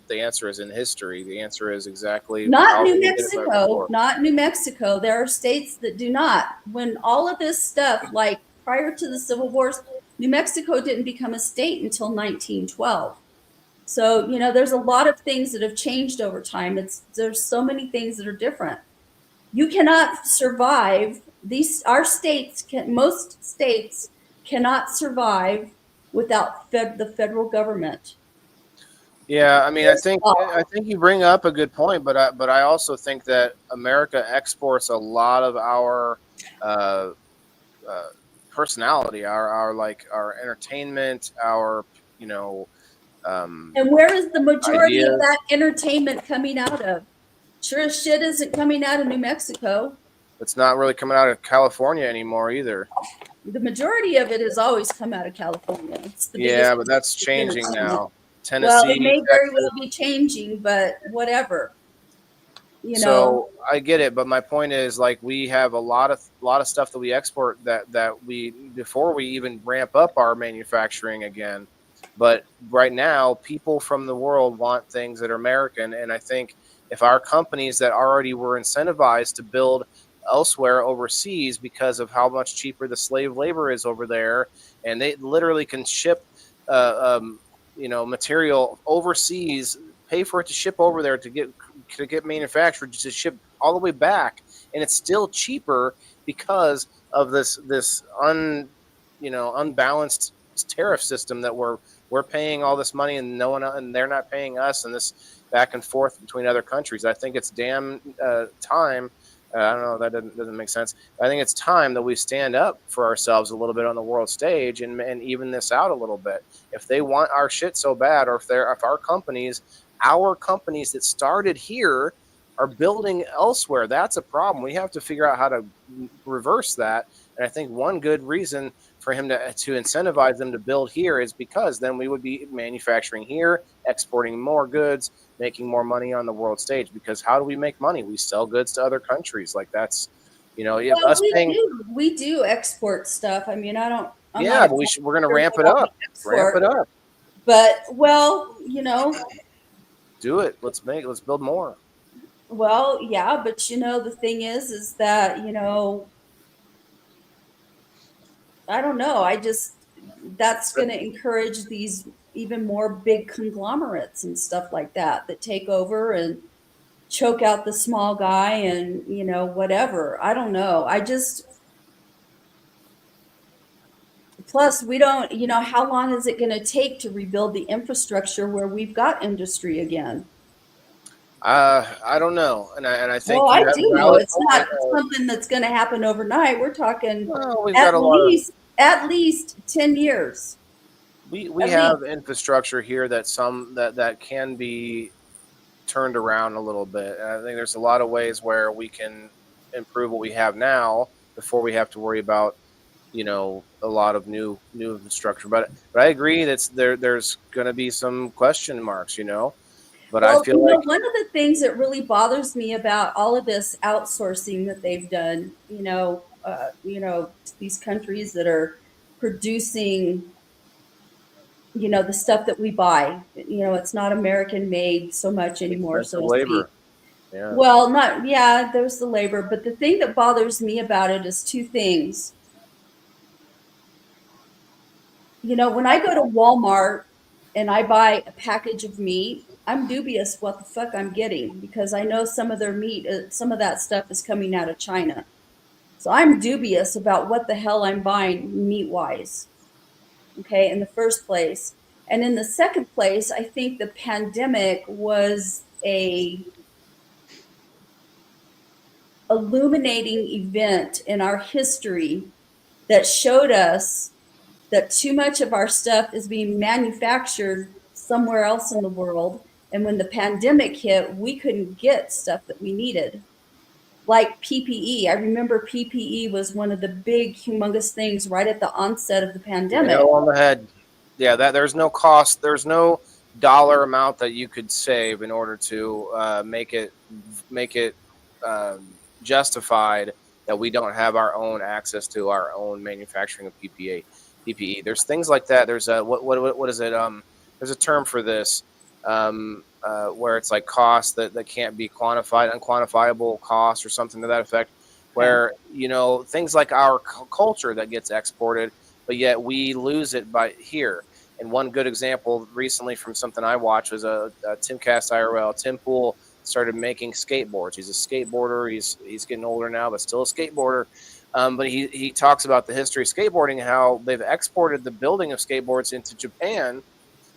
The answer is in history. The answer is exactly Not how New we did it Mexico. before. Not New Mexico. There are states that do not. When all of this stuff, like prior to the Civil Wars, New Mexico didn't become a state until 1912. So, there's a lot of things that have changed over time. There's so many things that are different. You cannot survive. Most states cannot survive without the federal government. Yeah, I mean, There's law. I think you bring up a good point, but I also think that America exports a lot of our uh, personality, our entertainment, our you know And where is the majority of ideas. that entertainment coming out of? Sure as shit isn't coming out of New Mexico. It's not really coming out of California anymore either. The majority of it has always come out of California. It's the Yeah, biggest but that's changing entertainment. now. Well, it Tennessee, may very Texas. well be changing, but whatever. So I get it, but my point is, like, we have a lot of stuff that we export that we before we even ramp up our manufacturing again. But right now, people from the world want things that are American, and I think if our companies that already were incentivized to build elsewhere overseas because of how much cheaper the slave labor is over there, and they literally can ship, material overseas, pay for it to ship over there to get manufactured to ship all the way back, and it's still cheaper because of this unbalanced tariff system that we're paying all this money and no one and they're not paying us, and this back and forth between other countries. I think it's damn time. I don't know, that doesn't make sense. I think it's time that we stand up for ourselves a little bit on the world stage and even this out a little bit. If they want our shit so bad, or if our companies that started here are building elsewhere, that's a problem. We have to figure out how to reverse that. And I think one good reason for him to incentivize them to build here is because then we would be manufacturing here, exporting more goods, making more money on the world stage. Because how do we make money? We sell goods to other countries. Like, that's, well, us paying. we do export stuff. I mean, I'm Yeah, not. but we're going to ramp it up. Ramp it up. But Do it. Let's build more. well, yeah. But the thing is that I don't know. That's going to encourage these even more big conglomerates and stuff like that take over and choke out the small guy and whatever. I don't know. Plus we don't, how long is it going to take to rebuild the infrastructure where we've got industry again? I don't know, and I think Well, I you have do a know valid it's point. not something that's going to happen overnight. We're talking Well, we've got a lot of at least 10 years. we have infrastructure here that can be turned around a little bit. And I think there's a lot of ways where we can improve what we have now before we have to worry about a lot of new infrastructure. But I agree that there's going to be some question marks. But Well, I feel like one of the things that really bothers me about all of this outsourcing that they've done, these countries that are producing, the stuff that we buy, it's not American made so much anymore, so expensive to speak. labor. Yeah. Well, not, yeah, there's the labor, but the thing that bothers me about it is two things. When I go to Walmart and I buy a package of meat, I'm dubious what the fuck I'm getting because I know some of their meat, some of that stuff is coming out of China. So I'm dubious about what the hell I'm buying meat wise. Okay, in the first place. And in the second place, I think the pandemic was a illuminating event in our history that showed us that too much of our stuff is being manufactured somewhere else in the world. And when the pandemic hit, we couldn't get stuff that we needed. Like PPE. I remember PPE was one of the big, humongous things right at the onset of the pandemic. Nail on the head. Yeah, that there's no cost, there's no dollar amount that you could save in order to make it justified that we don't have our own access to our own manufacturing of PPE. There's things like that. There's a what is it? There's a term for this where it's like cost that can't be quantified, unquantifiable cost or something to that effect. Where things like our culture that gets exported, but yet we lose it by here. And one good example recently from something I watched was a Timcast IRL. Tim Pool started making skateboards. He's a skateboarder. He's getting older now, but still a skateboarder. But he talks about the history of skateboarding, how they've exported the building of skateboards into Japan.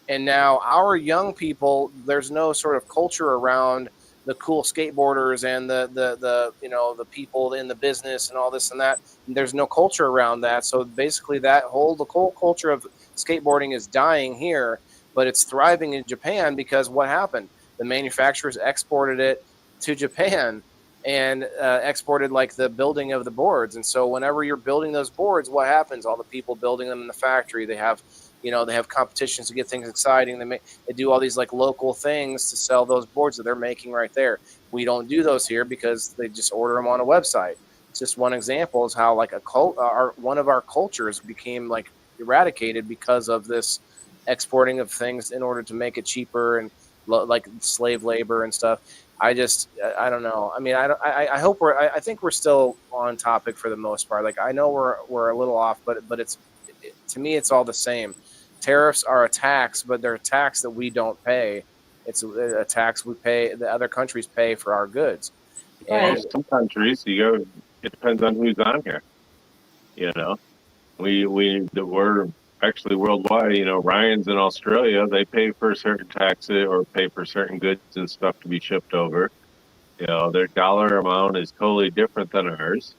And now our young people, there's no sort of culture around the cool skateboarders and the people in the business and all this and that. And there's no culture around that. So basically the whole culture of skateboarding is dying here, but it's thriving in Japan because what happened? The manufacturers exported it to Japan and exported like the building of the boards. And so whenever you're building those boards, what happens? All the people building them in the factory, they have competitions to get things exciting. They do all these like local things to sell those boards that they're making right there. We don't do those here because they just order them on a website. It's just one example is how like one of our cultures became like eradicated because of this exporting of things in order to make it cheaper and like slave labor and stuff. I don't know. I mean, I think we're still on topic for the most part. Like I know we're a little off, but to me, it's all the same. Tariffs are a tax, but they're a tax that we don't pay. It's a tax we pay, the other countries pay for our goods. Right. And some countries, it depends on who's on here. We're actually worldwide. Ryan's in Australia. They pay for certain taxes or pay for certain goods and stuff to be shipped over. Their dollar amount is totally different than ours.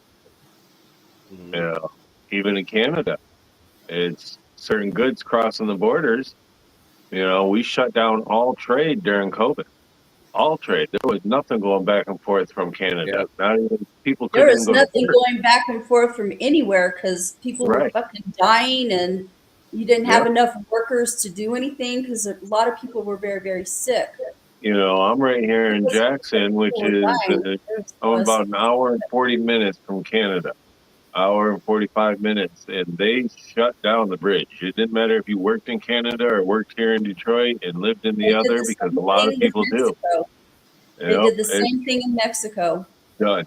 Mm-hmm. Even in Canada, it's certain goods crossing the borders. We shut down all trade during COVID. All trade. There was nothing going back and forth from Canada. Yep. Not even people There couldn't was even go nothing going back and forth from anywhere because people were fucking dying and you didn't have enough workers to do anything because a lot of people were very, very sick. I'm right here in Jackson, which is about an hour and 40 minutes from Canada. Hour and 45 minutes, and they shut down the bridge. It didn't matter if you worked in Canada or worked here in Detroit and lived in the other, because a lot of people do. They did the same thing in Mexico. Done.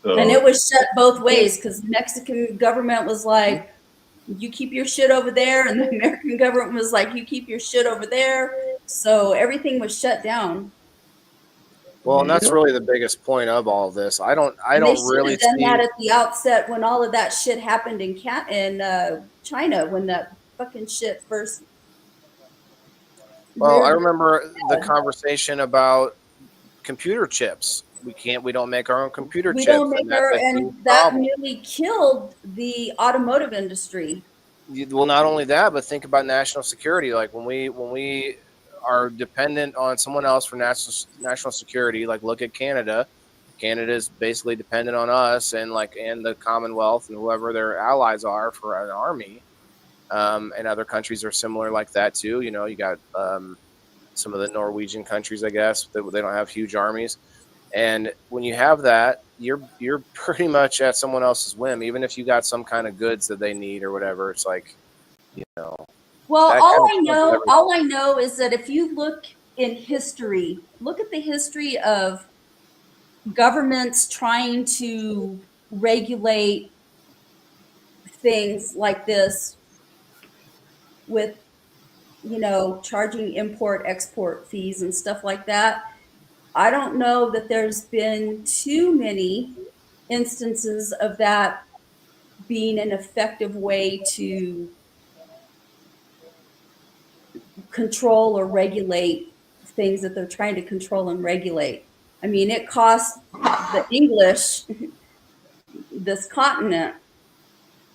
So, and it was shut both ways because the Mexican government was like, you keep your shit over there, and the American government was like, you keep your shit over there. So everything was shut down. Well, and that's really the biggest point of all of this. I don't really done that at the outset when all of that shit happened in China when that fucking shit first. Well, I remember the conversation about computer chips. We don't make our own computer chips. We don't make and that nearly killed the automotive industry. Well, not only that, but think about national security. Like when we are dependent on someone else for national security, like look at Canada. Canada is basically dependent on us and the Commonwealth and whoever their allies are for an army. And other countries are similar like that too. You got some of the Norwegian countries, I guess, they don't have huge armies. And when you have that, you're pretty much at someone else's whim, even if you got some kind of goods that they need or whatever. It's like, Well, all I know is that if you look in history, look at the history of governments trying to regulate things like this with, charging import-export fees and stuff like that. I don't know that there's been too many instances of that being an effective way to control or regulate things that they're trying to control and regulate. I mean, it costs the English, this continent,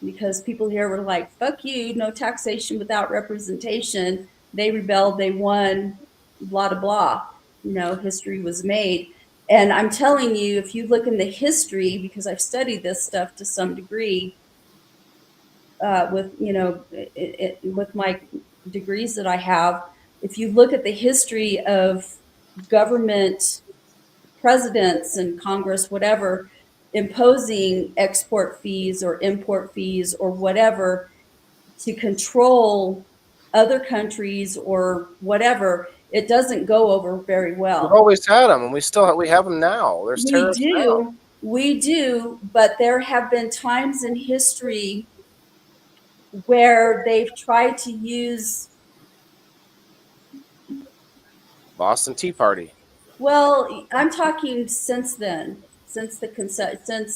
because people here were like, fuck you, no taxation without representation. They rebelled, they won, blah, blah, blah. You know, history was made. And I'm telling you, if you look in the history, because I've studied this stuff to some degree, with, you know, with my degrees that I have, if you look at the history of government, presidents and Congress, whatever, imposing export fees or import fees or whatever to control other countries or whatever, it doesn't go over very We've well. always had them, and we have them now. There's We tariffs now. do, but there have been times in history where they've tried to use, Boston Tea Party. well, I'm talking since then, since the That's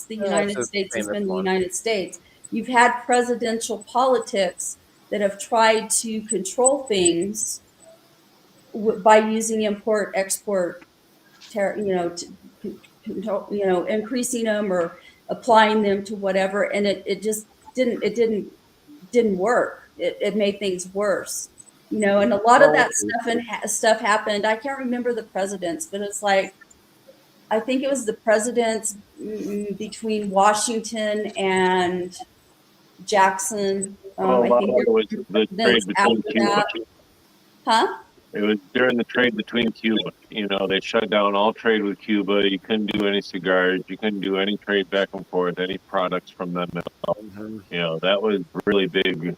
United a States has famous been the one. United States. You've had presidential politics that have tried to control things by using import export, you know, to control, you know, increasing them or applying them to whatever, and it just didn't work. It made things worse, you know. And a lot of that stuff happened. I can't remember the presidents, but it's like, I think it was the presidents between Washington and Jackson. Oh, I wow, think it there was were the presidents trade between after Cuba. that. Huh? It was during the trade between Cuba. You know, they shut down all trade with Cuba. You couldn't do any cigars. You couldn't do any trade back and forth, any products from them at all. Mhm. You know, that was really big.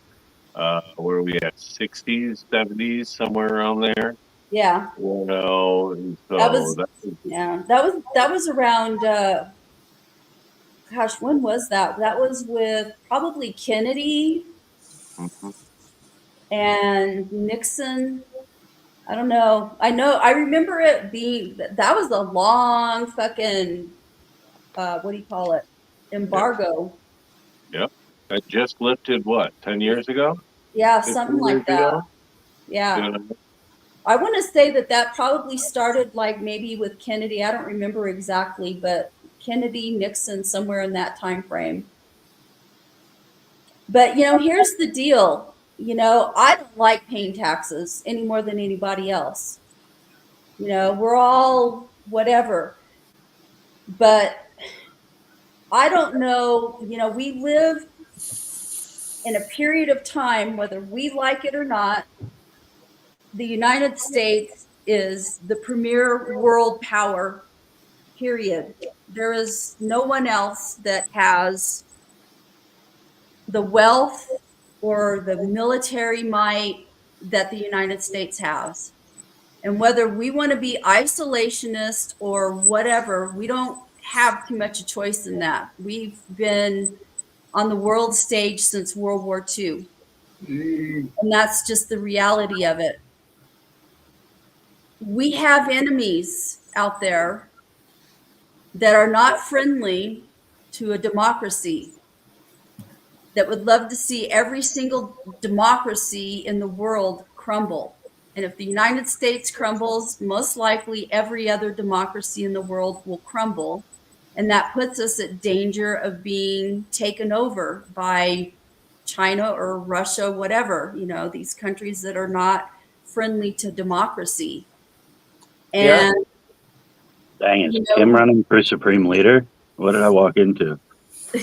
Where we at 60s, 70s, somewhere around there. Yeah. You know, and That so was, yeah. That was around. Gosh, when was that? That was with probably Kennedy mhm. and Nixon. I don't know. I remember it being, that was a long fucking, what do you call it? Yeah, Embargo. yep. That just lifted what, 10 years ago? Yeah, 15 something years like that. ago? Yeah. You know, I want to say that probably started like maybe with Kennedy. I don't remember exactly, but Kennedy, Nixon, somewhere in that time frame. But, you know, here's the deal. You know, I don't like paying taxes any more than anybody else. You know, we're all whatever. But I don't know, you know, we live in a period of time, whether we like it or not, the United States is the premier world power, period. There is no one else that has the wealth or the military might that the United States has. And whether we want to be isolationist or whatever, we don't have too much a choice in that. We've been on the world stage since World War II. And that's just the reality of it. We have enemies out there that are not friendly to a democracy, that would love to see every single democracy in the world crumble. And if the United States crumbles, most likely every other democracy in the world will crumble. And that puts us at danger of being taken over by China or Russia, whatever, you know, these countries that are not friendly to democracy. Yeah. And, Dang it. you Him know, running for supreme leader? What did I walk into? I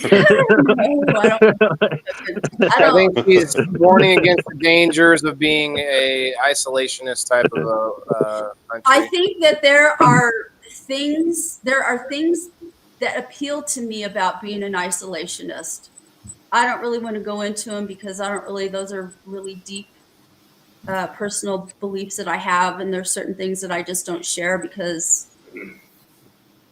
I don't, think he's warning against the dangers of being a isolationist type of a I country. think that there are things that appeal to me about being an isolationist. I don't really want to go into them because those are really deep personal beliefs that I have. And there's certain things that I just don't share because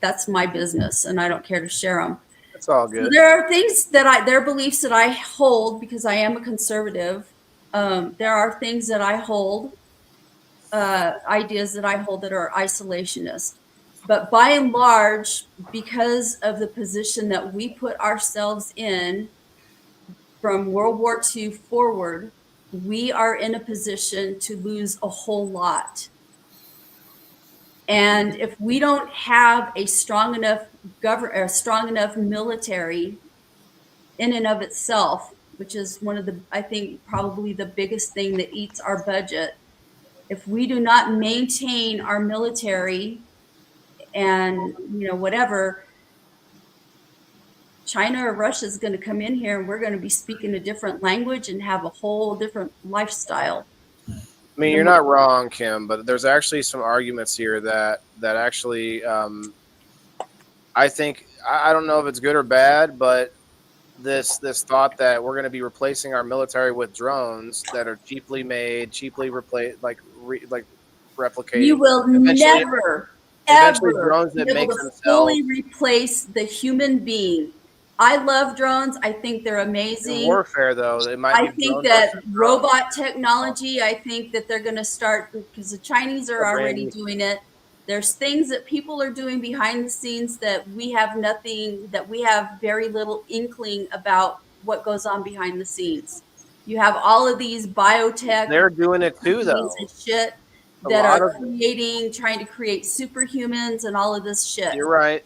that's my business and I don't care to share them. It's all So good. there are there are beliefs that I hold because I am a conservative. There are things that I hold, ideas that I hold that are isolationist. But by and large, because of the position that we put ourselves in from World War II forward, we are in a position to lose a whole lot. And if we don't have a strong enough military in and of itself, which is one of the, I think, probably the biggest thing that eats our budget. If we do not maintain our military and, whatever, China or Russia is going to come in here and we're going to be speaking a different language and have a whole different lifestyle. I mean, you're not wrong, Kim, but there's actually some arguments here that actually, I think, I don't know if it's good or bad, but this thought that we're going to be replacing our military with drones that are cheaply made, cheaply replicating. You will never, eventually ever drones that be able make to themselves fully replace the human being. I love drones. I think they're amazing. in warfare, though. It might I be think drones that versus drones. robot technology, I think that they're going to start, because the Chinese are already doing it. There's things that people are doing behind the scenes that we have very little inkling about what goes on behind the scenes. You have all of these biotech. They're doing it too, though. And shit that are trying to create superhumans and all of this shit. You're right.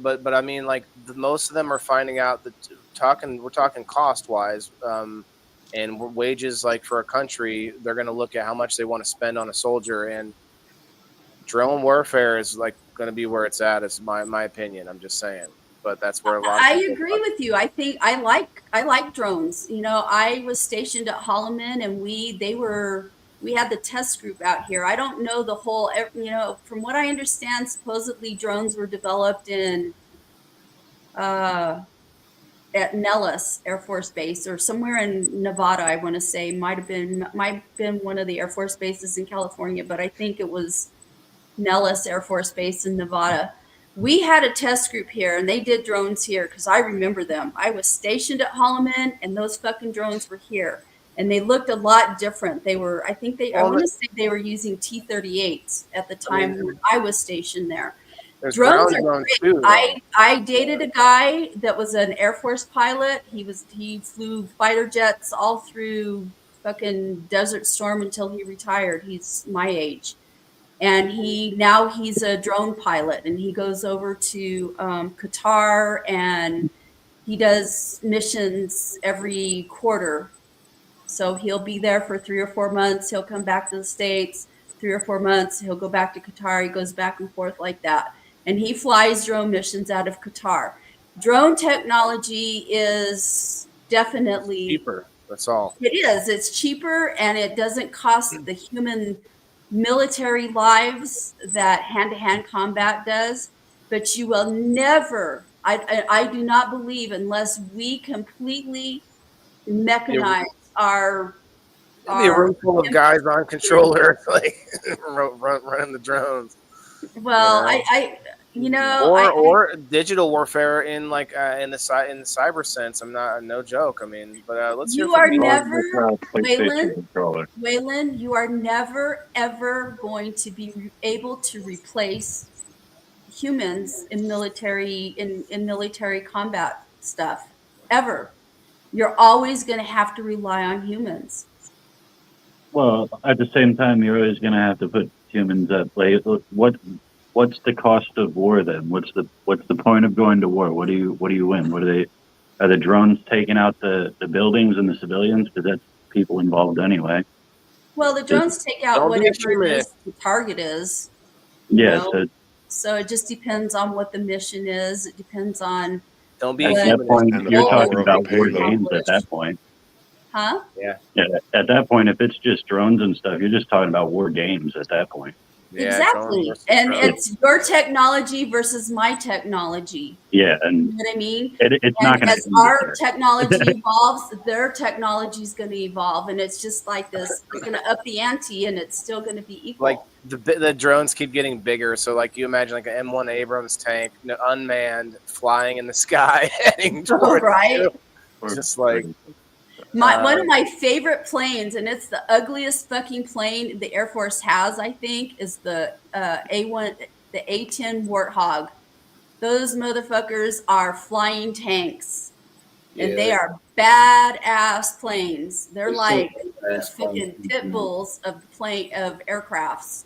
But I mean, like, most of them are finding out that we're talking cost wise, and wages, like, for a country, they're going to look at how much they want to spend on a soldier, and drone warfare is like going to be where it's at. Is my opinion. I'm just saying, but that's where a lot. I agree with you. I think I like drones. I was stationed at Holloman, and we had the test group out here. I don't know the whole. From what I understand, supposedly drones were developed in at Nellis Air Force Base or somewhere in Nevada. I want to say might have been one of the Air Force bases in California, but I think it was Nellis Air Force Base in Nevada. We had a test group here, and they did drones here because I remember them. I was stationed at Holloman, and those fucking drones were here, and they looked a lot different. I want to say they were using T-38s at the time when I was stationed there. Drones are great. Too, I dated a guy that was an Air Force pilot. He flew fighter jets all through fucking Desert Storm until he retired. He's my age. And he's a drone pilot, and he goes over to Qatar, and he does missions every quarter. So he'll be there for 3 or 4 months. He'll come back to the States, 3 or 4 months. He'll go back to Qatar. He goes back and forth like that. And he flies drone missions out of Qatar. Drone technology is definitely cheaper. That's all. It is. It's cheaper, and it doesn't cost the human military lives that hand-to-hand combat does. But you will never, I do not believe, unless we completely mechanize our be a room full of guys on controller, like running the drones. Well, or digital warfare in the cyber sense. I'm not, no joke. I mean, but let's. You are never, Waylon. You are never ever going to be able to replace humans in military combat stuff ever. You're always going to have to rely on humans. Well, at the same time, you're always going to have to put humans at play. What's the cost of war then? What's the point of going to war? What do you win? Are the drones taking out the buildings and the civilians? Because that's people involved anyway. Well, the drones take out whatever the target is. Yeah. So it just depends on what the mission is. It depends on. Don't be at that point. You're talking about war games at that point. Huh? Yeah. At that point, if it's just drones and stuff, you're just talking about war games at that point. Yeah, exactly. And it's your technology versus my technology. Yeah. And you know what I mean? It's not going to. As our technology evolves, their technology is going to evolve. And it's just like this. You're going to up the ante, and it's still going to be equal. Like the drones keep getting bigger. So, like, you imagine like an M1 Abrams tank, unmanned, flying in the sky, heading towards you. Just like. One of my favorite planes, and it's the ugliest fucking plane the Air Force has, I think, is the A10 Warthog. Those motherfuckers are flying tanks, and they are badass planes. They're like fucking pit bulls of aircrafts.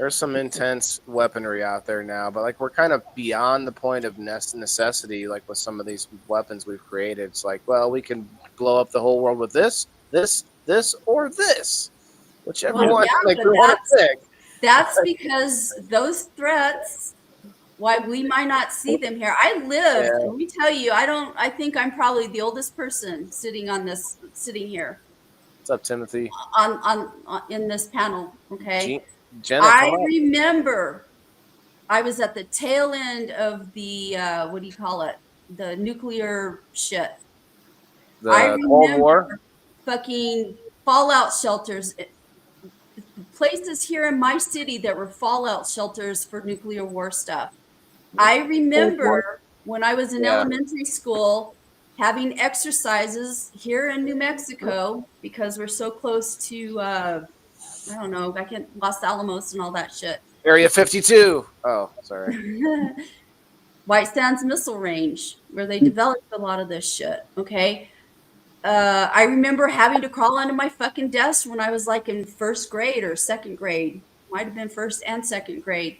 There's some intense weaponry out there now, but like we're kind of beyond the point of necessity. Like with some of these weapons we've created, it's like, well, we can blow up the whole world with this, or this, whichever one like we want to pick. That's because those threats, why we might not see them here. I lived. Let me tell you, I think I'm probably the oldest person sitting here. What's up, Timothy? On in this panel, okay. Jenna, I remember I was at the tail end of the what do you call it? The nuclear shit. The Cold War? Fucking fallout shelters. Places here in my city that were fallout shelters for nuclear war stuff. I remember when I was in elementary school having exercises here in New Mexico because we're so close to I don't know, back in Los Alamos and all that shit. Area 52. Oh, sorry. White Sands Missile Range, where they developed a lot of this shit. Okay. I remember having to crawl onto my fucking desk when I was like in first grade or second grade. Might have been first and second grade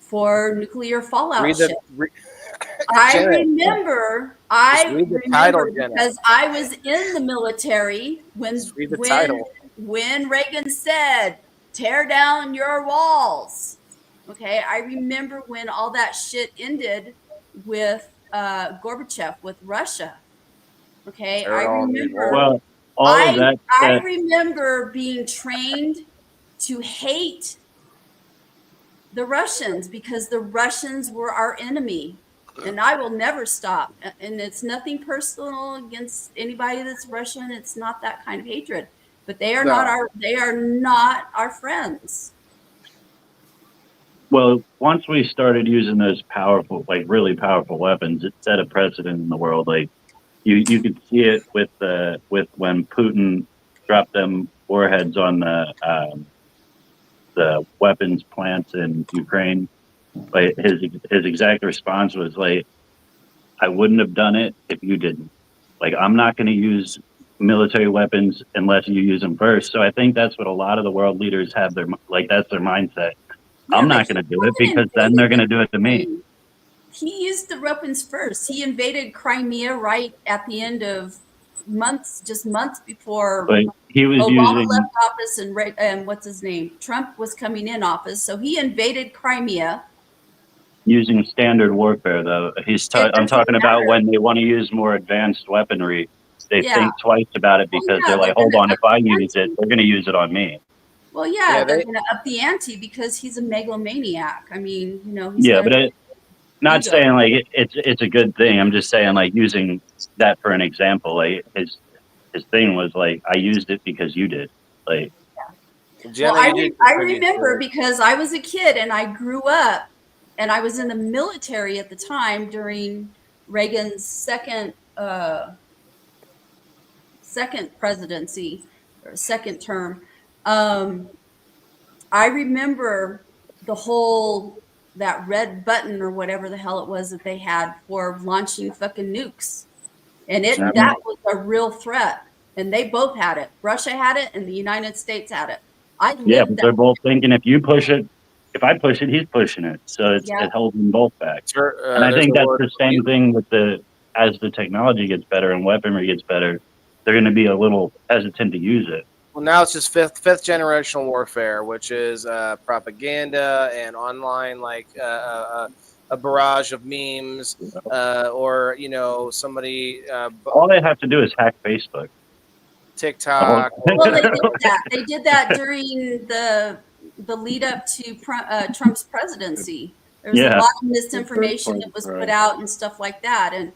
for nuclear fallout shit. I remember because I was in the military when Reagan said, tear down your walls. Okay, I remember when all that shit ended with Gorbachev, with Russia. Okay, I remember. Well, all of that. I remember being trained to hate the Russians because the Russians were our enemy, and I will never stop. And it's nothing personal against anybody that's Russian. It's not that kind of hatred, but they are not our friends. Well, once we started using those powerful, like really powerful weapons, it set a precedent in the world. Like you could see it with when Putin dropped them warheads on the weapons plants in Ukraine. Like his exact response was like, "I wouldn't have done it if you didn't. Like I'm not going to use military weapons unless you use them first." So I think that's what a lot of the world leaders have that's their mindset. I'm not going to do it because then they're going to do it to me. He used the weapons first. He invaded Crimea right at the end of months before he was Obama left office and what's his name? Trump was coming in office. So he invaded Crimea. Using standard warfare, though. I'm talking about when they want to use more advanced weaponry. They think twice about it because they're like, hold on, if I use it, they're going to use it on me. Well, they're going to up the ante because he's a megalomaniac. I mean, not saying like it's a good thing. I'm just saying like using that for an example. Like his thing was like, I used it because you did. Like, well, I remember because I was a kid and I grew up and I was in the military at the time during Reagan's second presidency or second term. I remember that red button or whatever the hell it was that they had for launching fucking nukes. And that was a real threat. And they both had it. Russia had it and the United States had it. But they're both thinking if I push it, he's pushing it. So it holds them both back. And I think that's the same thing as the technology gets better and weaponry gets better, they're going to be a little hesitant to use it. Well, now it's just fifth generational warfare, which is propaganda and online, like a barrage of memes, or somebody. All they have to do is hack Facebook, TikTok. Well, they did that. They did that during the lead up to Trump's presidency. There was a lot of misinformation that was put out and stuff like that, and.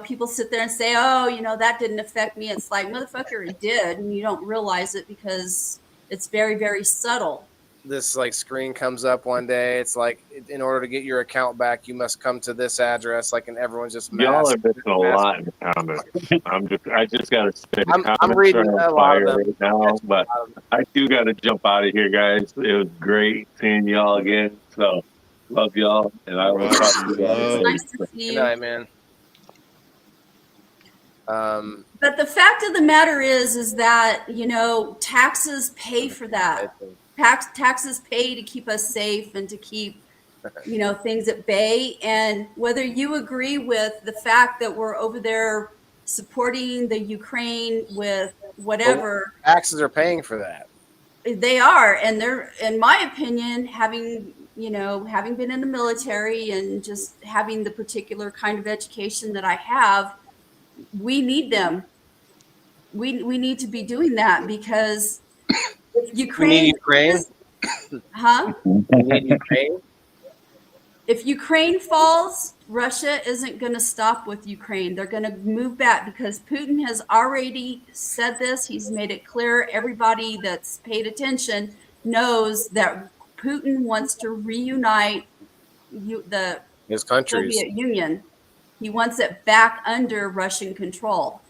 People sit there and say, oh, that didn't affect me. It's like, motherfucker, it did. And you don't realize it because it's very, very subtle. This screen comes up one day. It's like, in order to get your account back, you must come to this address. And everyone's just y'all are missing a lot in the comments. I just got to say, I'm reading a lot of them right now, but I do got to jump out of here, guys. It was great seeing y'all again. So love y'all, and I will talk to you guys. Nice to see you. Good night, man. But the fact of the matter is that taxes pay for that. taxes pay to keep us safe and to keep, things at bay. And whether you agree with the fact that we're over there supporting the Ukraine with But whatever, taxes are paying for that. they are, and they're, in my opinion, having been in the military and just having the particular kind of education that I have, we need them. We need to be doing that, because if We need Ukraine Ukraine. huh? We need Ukraine. If Ukraine falls, Russia isn't going to stop with Ukraine. They're going to move back, because Putin has already said this. He's made it clear. Everybody that's paid attention knows that Putin wants to reunite the His countries. Soviet Union. He wants it back under Russian control.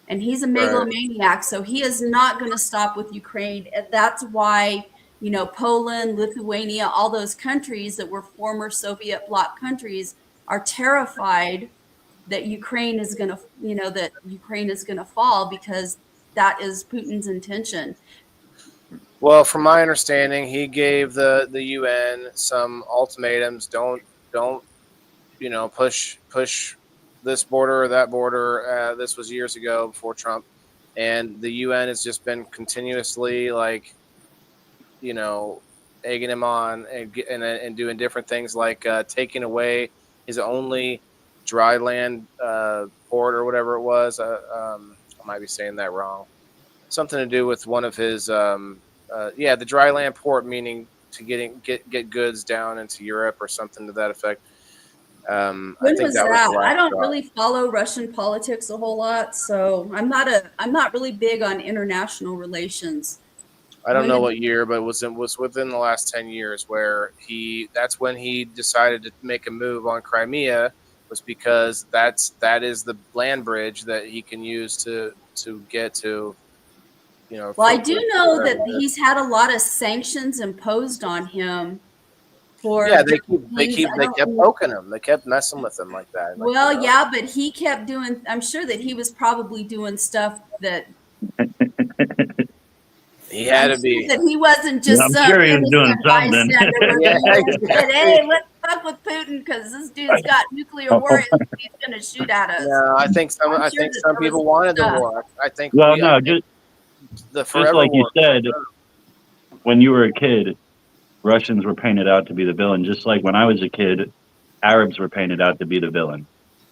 And he's a Right. megalomaniac, so he is not going to stop with Ukraine. And that's why, Poland, Lithuania, all those countries that were former Soviet bloc countries are terrified that Ukraine is going to fall, because that is Putin's intention. Well, from my understanding, he gave the UN some ultimatums. Don't push this border or that border. This was years ago, before Trump, and the UN has just been continuously egging him on and doing different things, like taking away his only dry land port or whatever it was. I might be saying that wrong. Something to do with one of his the dry land port, meaning to get goods down into Europe or something to that effect. I When think was that was that? the last I don't straw. really follow Russian politics a whole lot, so I'm not really big on international relations. I don't When know did what year, but it was within the last 10 years where that's when he decided to make a move on Crimea, was because that is the land bridge that he can use to get to, Well, I do know that whatever it is. he's had a lot of sanctions imposed on him for Yeah, different things. I they kept don't. poking him. They kept messing with him like that. Like, Well, yeah, but he kept doing. I'm sure that he was probably doing stuff that. he had I'm to sure be. that he wasn't Yeah, just I'm some sure he was doing innocent something. bystander Yeah, reviewing and said, exactly. "Hey, let's fuck with Putin because this dude's got nuclear weapons and he's going to shoot at us." No, I think I'm sure that some there was people wanted the stuff. war. I think Well, no, I think the just forever like you war. said, when you were a kid, Russians were painted out to be the villain. Just like when I was a kid, Arabs were painted out to be the villain.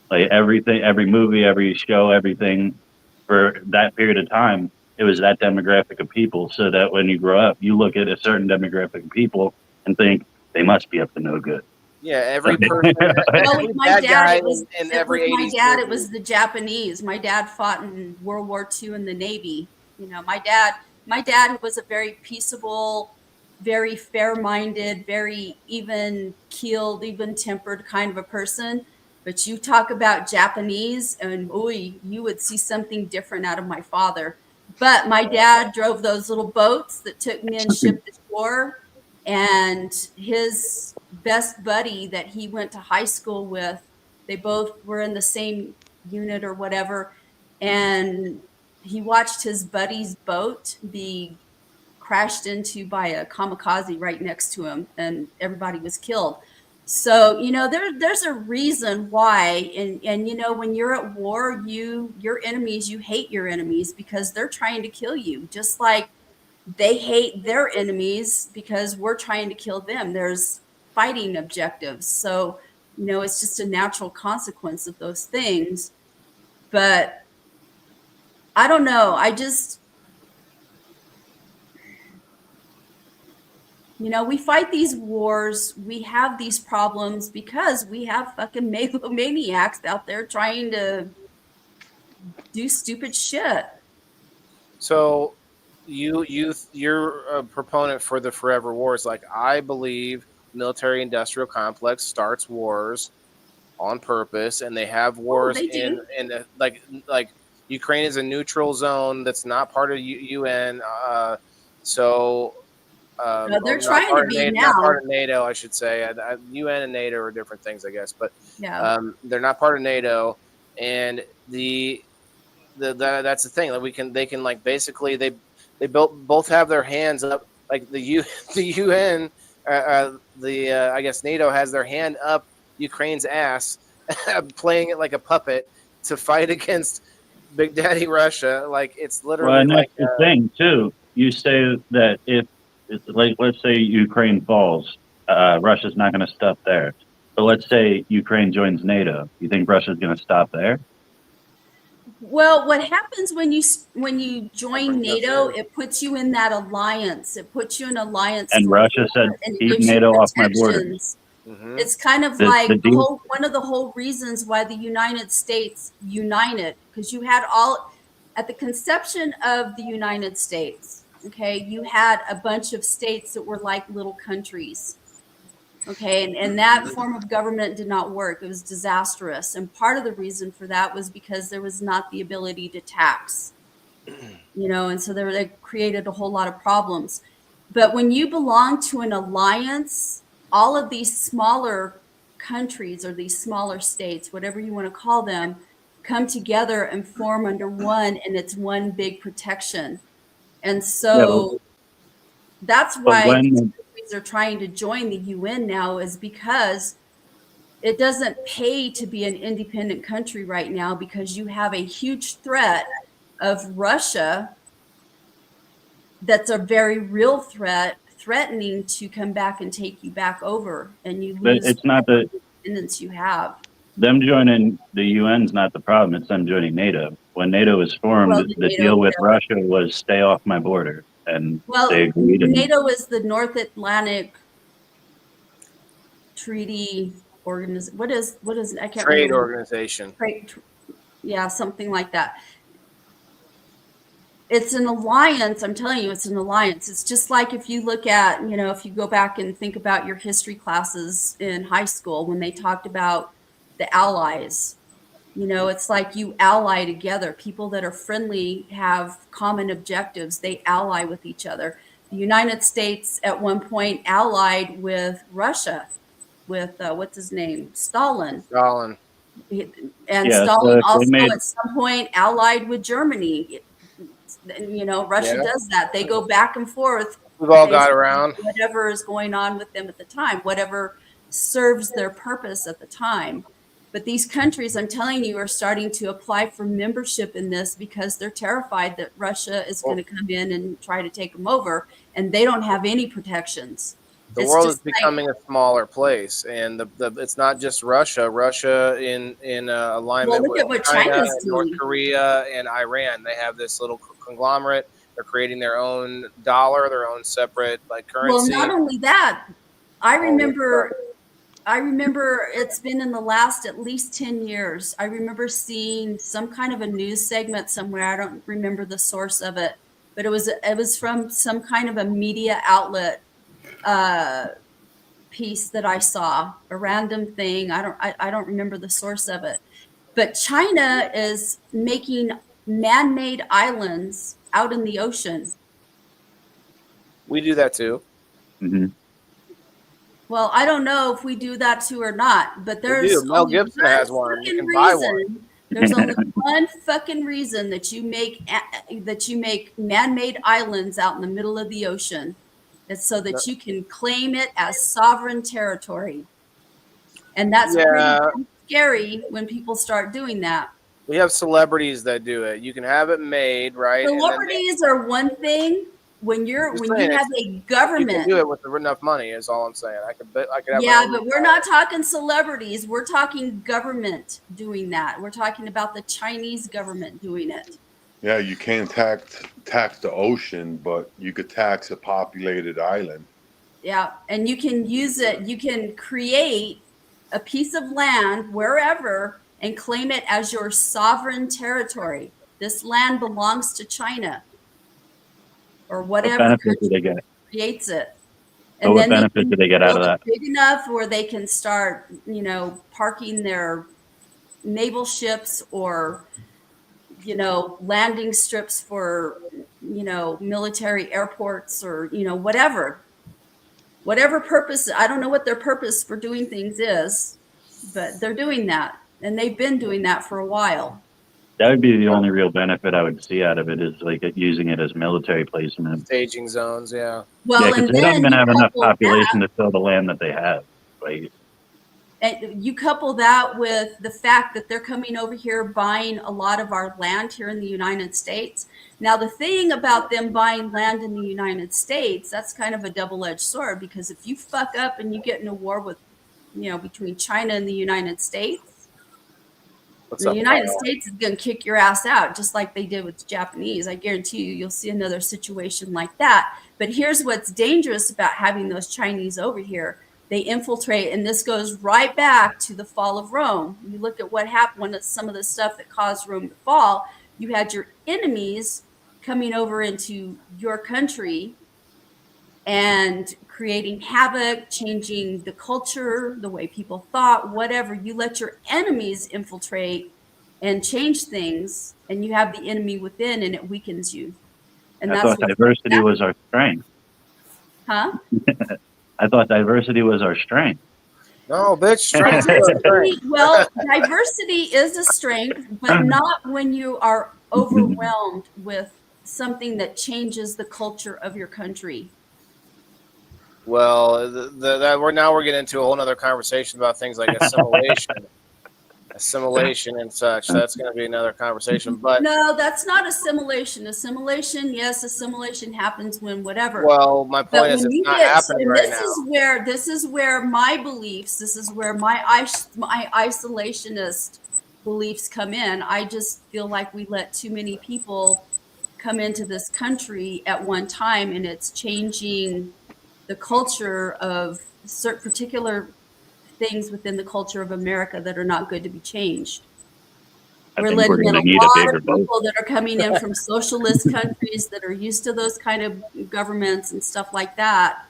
Like everything, every movie, every show, everything for that period of time, it was that demographic of people. So that when you grow up, you look at a certain demographic of people and think they must be up to no good. Yeah, every person, Well, every with my bad dad, guy it was in it, every with my 80s dad. It movie. was the Japanese. My dad fought in World War II in the Navy. My dad was a very peaceable, very fair-minded, very even-keeled, even-tempered kind of a person. But you talk about Japanese, and boy, you would see something different out of my father. But my dad drove those little boats that took men ship to shore, and his best buddy that he went to high school with, they both were in the same unit or whatever, and he watched his buddy's boat be crashed into by a kamikaze right next to him, and everybody was killed. So there's a reason why. And when you're at war, your enemies, you hate your enemies because they're trying to kill you, just like they hate their enemies because we're trying to kill them. There's fighting objectives. So, it's just a natural consequence of those things. But I don't know. We fight these wars, we have these problems because we have fucking megalomaniacs out there trying to do stupid shit. So you're a proponent for the forever wars. Like, I believe military industrial complex starts wars on purpose, and they have wars they do. like Ukraine is a neutral zone that's not part of UN. They're Not trying to part of be NATO, now. not part of NATO, I should say. UN and NATO are different things, I guess, but Yeah. they're not part of NATO, and that's the thing. Like, they can like basically they both have their hands up like the UN, I guess NATO has their hand up Ukraine's ass, playing it like a puppet to fight against Big Daddy Russia. Like it's Well, literally and like that's the thing too. You say that if like, let's say Ukraine falls, Russia's not going to stop there. But let's say Ukraine joins NATO. You think Russia's going to stop there? Well, what happens when you join brings us NATO? in. It puts you in that alliance. It puts you in alliance And for Russia said, war, and it keep gives you NATO off my border. protections. Mhm. It's kind of The like deal, one of the whole reasons why the United States united, because you had all at the conception of the United States. Okay, you had a bunch of states that were like little countries. Okay, and that form of government did not work. It was disastrous. And part of the reason for that was because there was not the ability to tax, and so they created a whole lot of problems. But when you belong to an alliance, all of these smaller countries or these smaller states, whatever you want to call them, come together and form under one, and it's one big protection. And yeah, so that's but why these when countries are trying to join the UN now, is because it doesn't pay to be an independent country right now, because you have a huge threat of Russia that's a very real threat, threatening to come back and take you back over, and you but lose it's not the independence you have. them joining the UN's not the problem. It's them joining NATO. When NATO was formed, Well, the the NATO, deal with Russia was stay off my border, and they well, agreed. And NATO is the North Atlantic Treaty Organization. What is I can't Trade remember. organization. Yeah, something like that. It's an alliance. I'm telling you, it's an alliance. It's just like if you look at, if you go back and think about your history classes in high school when they talked about the allies. It's like you ally together. People that are friendly have common objectives. They ally with each other. The United States at one point allied with Russia, with what's his name? Stalin. Stalin. And yeah, so Stalin if they also made at some point allied with Germany. Russia Yeah. does that. They go back and forth We've all based got on around. whatever is going on with them at the time, whatever serves their purpose at the time. But these countries, I'm telling you, are starting to apply for membership in this because they're terrified that Russia is going to come in and try to take them over, and they don't have any protections. The It's world is just like, becoming a smaller place, and it's not just Russia. Russia in well, alignment look with at what China China's and North doing. Korea and Iran. They have this little conglomerate. They're creating their own dollar, their own separate Well, currency. not only that, I All this remember it's been in the last at least 10 years. I remember seeing some kind of a news segment somewhere. I don't remember the source of it, but it was from some kind of a media outlet piece that I saw, a random thing. I don't remember the source of it. But China is making man-made islands out in the ocean. We do that too. Mhm. Well, I don't know if we do that too or not, but We there's do. Mel only Gibson one has one. You fucking can buy one. reason. There's only one fucking reason that you make man-made islands out in the middle of the ocean. It's so that you can claim it as sovereign territory. And that's pretty Yeah, scary when people start doing that. we have celebrities that do it. You can have it made, right? And then Celebrities are one thing. When you have a you can government. do it with enough money. Is all I'm saying. I could have my Yeah, own. but we're not talking celebrities. We're talking government doing that. We're talking about the Chinese government doing it. Yeah, you can't tax the ocean, but you could tax a populated island. Yeah, and you can use it. You can create a piece of land wherever and claim it as your sovereign territory. This land belongs to China or what whatever benefit do country they get? creates it. But And what then they benefit can do they get out of build it that? big enough where they can start, parking their naval ships or, landing strips for, military airports or, whatever purpose. I don't know what their purpose for doing things is, but they're doing that. And they've been doing that for a while. That would be the only real benefit I would see out of it, is like using it as military placement. Staging zones, yeah. Yeah, Well, because and they don't then even you have enough couple that, population to fill the land that they have. Like, and you couple that with the fact that they're coming over here buying a lot of our land here in the United States. Now, the thing about them buying land in the United States, that's kind of a double-edged sword, because if you fuck up and you get in a war with, between China and the United States, What's the up, United Kyle? States is going to kick your ass out, just like they did with the Japanese. I guarantee you'll see another situation like that. But here's what's dangerous about having those Chinese over here. They infiltrate, and this goes right back to the fall of Rome. You look at what happened, when some of the stuff that caused Rome to fall. You had your enemies coming over into your country and creating havoc, changing the culture, the way people thought, whatever. You let your enemies infiltrate and change things, and you have the enemy within, and it weakens you. And I that's thought what diversity was our strength. huh? I thought diversity was our strength. No, bitch, strength is our strength. Well, diversity is a strength, but not when you are overwhelmed with something that changes the culture of your country. Well, we're getting into a whole other conversation about things like assimilation and such. That's going to be another conversation. But No, that's not assimilation. Yes, assimilation happens when whatever. well, my But point is, when it's you not get, happening and right this is where my beliefs, this is where my isolationist beliefs come in. I just feel like we let too many people come into this country at one time, and it's changing the culture of certain particular things within the culture of America that are not good to be changed. I We're think we're letting in going a to need a lot bigger of boat. people that are coming in from socialist countries that are used to those kind of governments and stuff like that,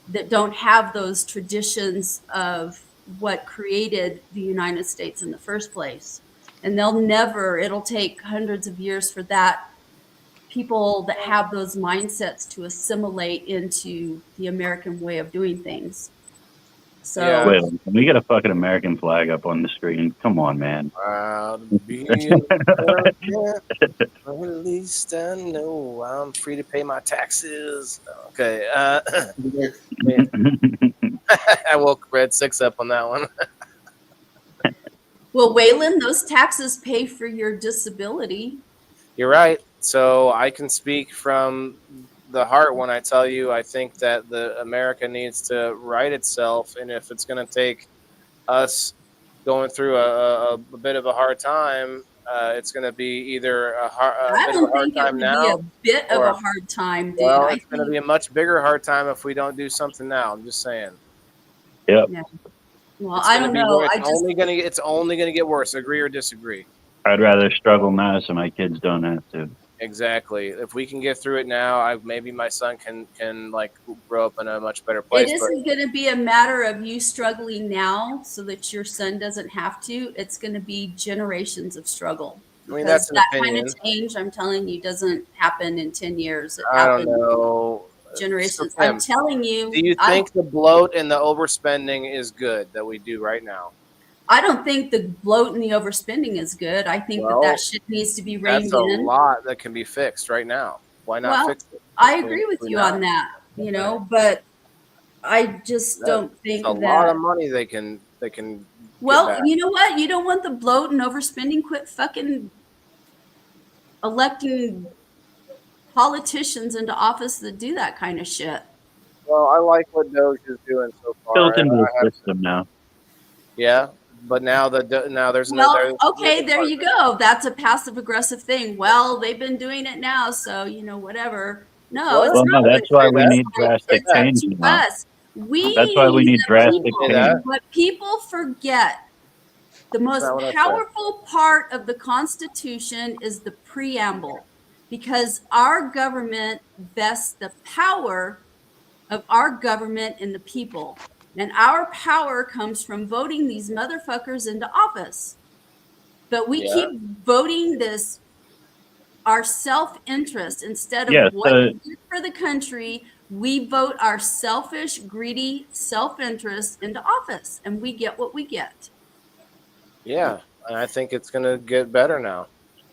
that don't have those traditions of what created the United States in the first place. And it'll take hundreds of years for that people that have those mindsets to assimilate into the American way of doing things. Yeah. So Wait, can we get a fucking American flag up on the screen? Come on, man. now. To be American, at least I know I'm free to pay my taxes. Okay. I woke Red 6 up on that one. well, Waylon, those taxes pay for your disability. You're right. So I can speak from the heart when I tell you I think that the America needs to right itself, and if it's going to take us going through a bit of a hard time, it's going to be either a I bit of a don't hard think it time would be a now, bit of or a hard time, dude. well, I it's going to think, be a much bigger hard time if we don't do something now. I'm just saying. Yep. yeah. Well, It's I going to don't be know. worse. It's only going to get worse. Agree or disagree? I'd rather struggle now so my kids don't have to. Exactly. If we can get through it now, maybe my son can like grow up in a much better place. It isn't going to be a matter of you struggling now so that your son doesn't have to. It's going to be generations of struggle. I mean, Because that's an that opinion. kind of change, I'm telling you, doesn't happen in 10 years. It I don't happens know. generations. So, I'm Kim, telling you, do you think the bloat and the overspending is good that we do right now? I don't think the bloat and the overspending is good. I think that Well, shit needs to be that's reined a in. lot that can be fixed right now. Why not Well, fix it? I Can we- agree with can we you not? on that, Okay. but I just That's don't think a lot that. of money they can get Well, back. you know what? You don't want the bloat and overspending. Quit fucking electing politicians into office that do that kind of shit. Well, I like what Doge is doing so far. Built into the I have, system now. yeah, but now there's Well, there's okay, there you go. That's a passive aggressive thing. Well, they've been doing it now, so whatever. No, What? it's Well, not. no, I that's didn't why say we that. need drastic Say that. It's change up to now. us. That's why we need The drastic people, Say that. change. what people forget, the most not what I said. powerful part of the Constitution is the preamble, because our government vests the power of our government in the people. And our power comes from voting these motherfuckers into office. But we Yeah. keep voting our self-interest instead of Yeah, what's so good for the country. We vote our selfish, greedy self-interest into office, and we get what we get. Yeah, and I think it's gonna get better now.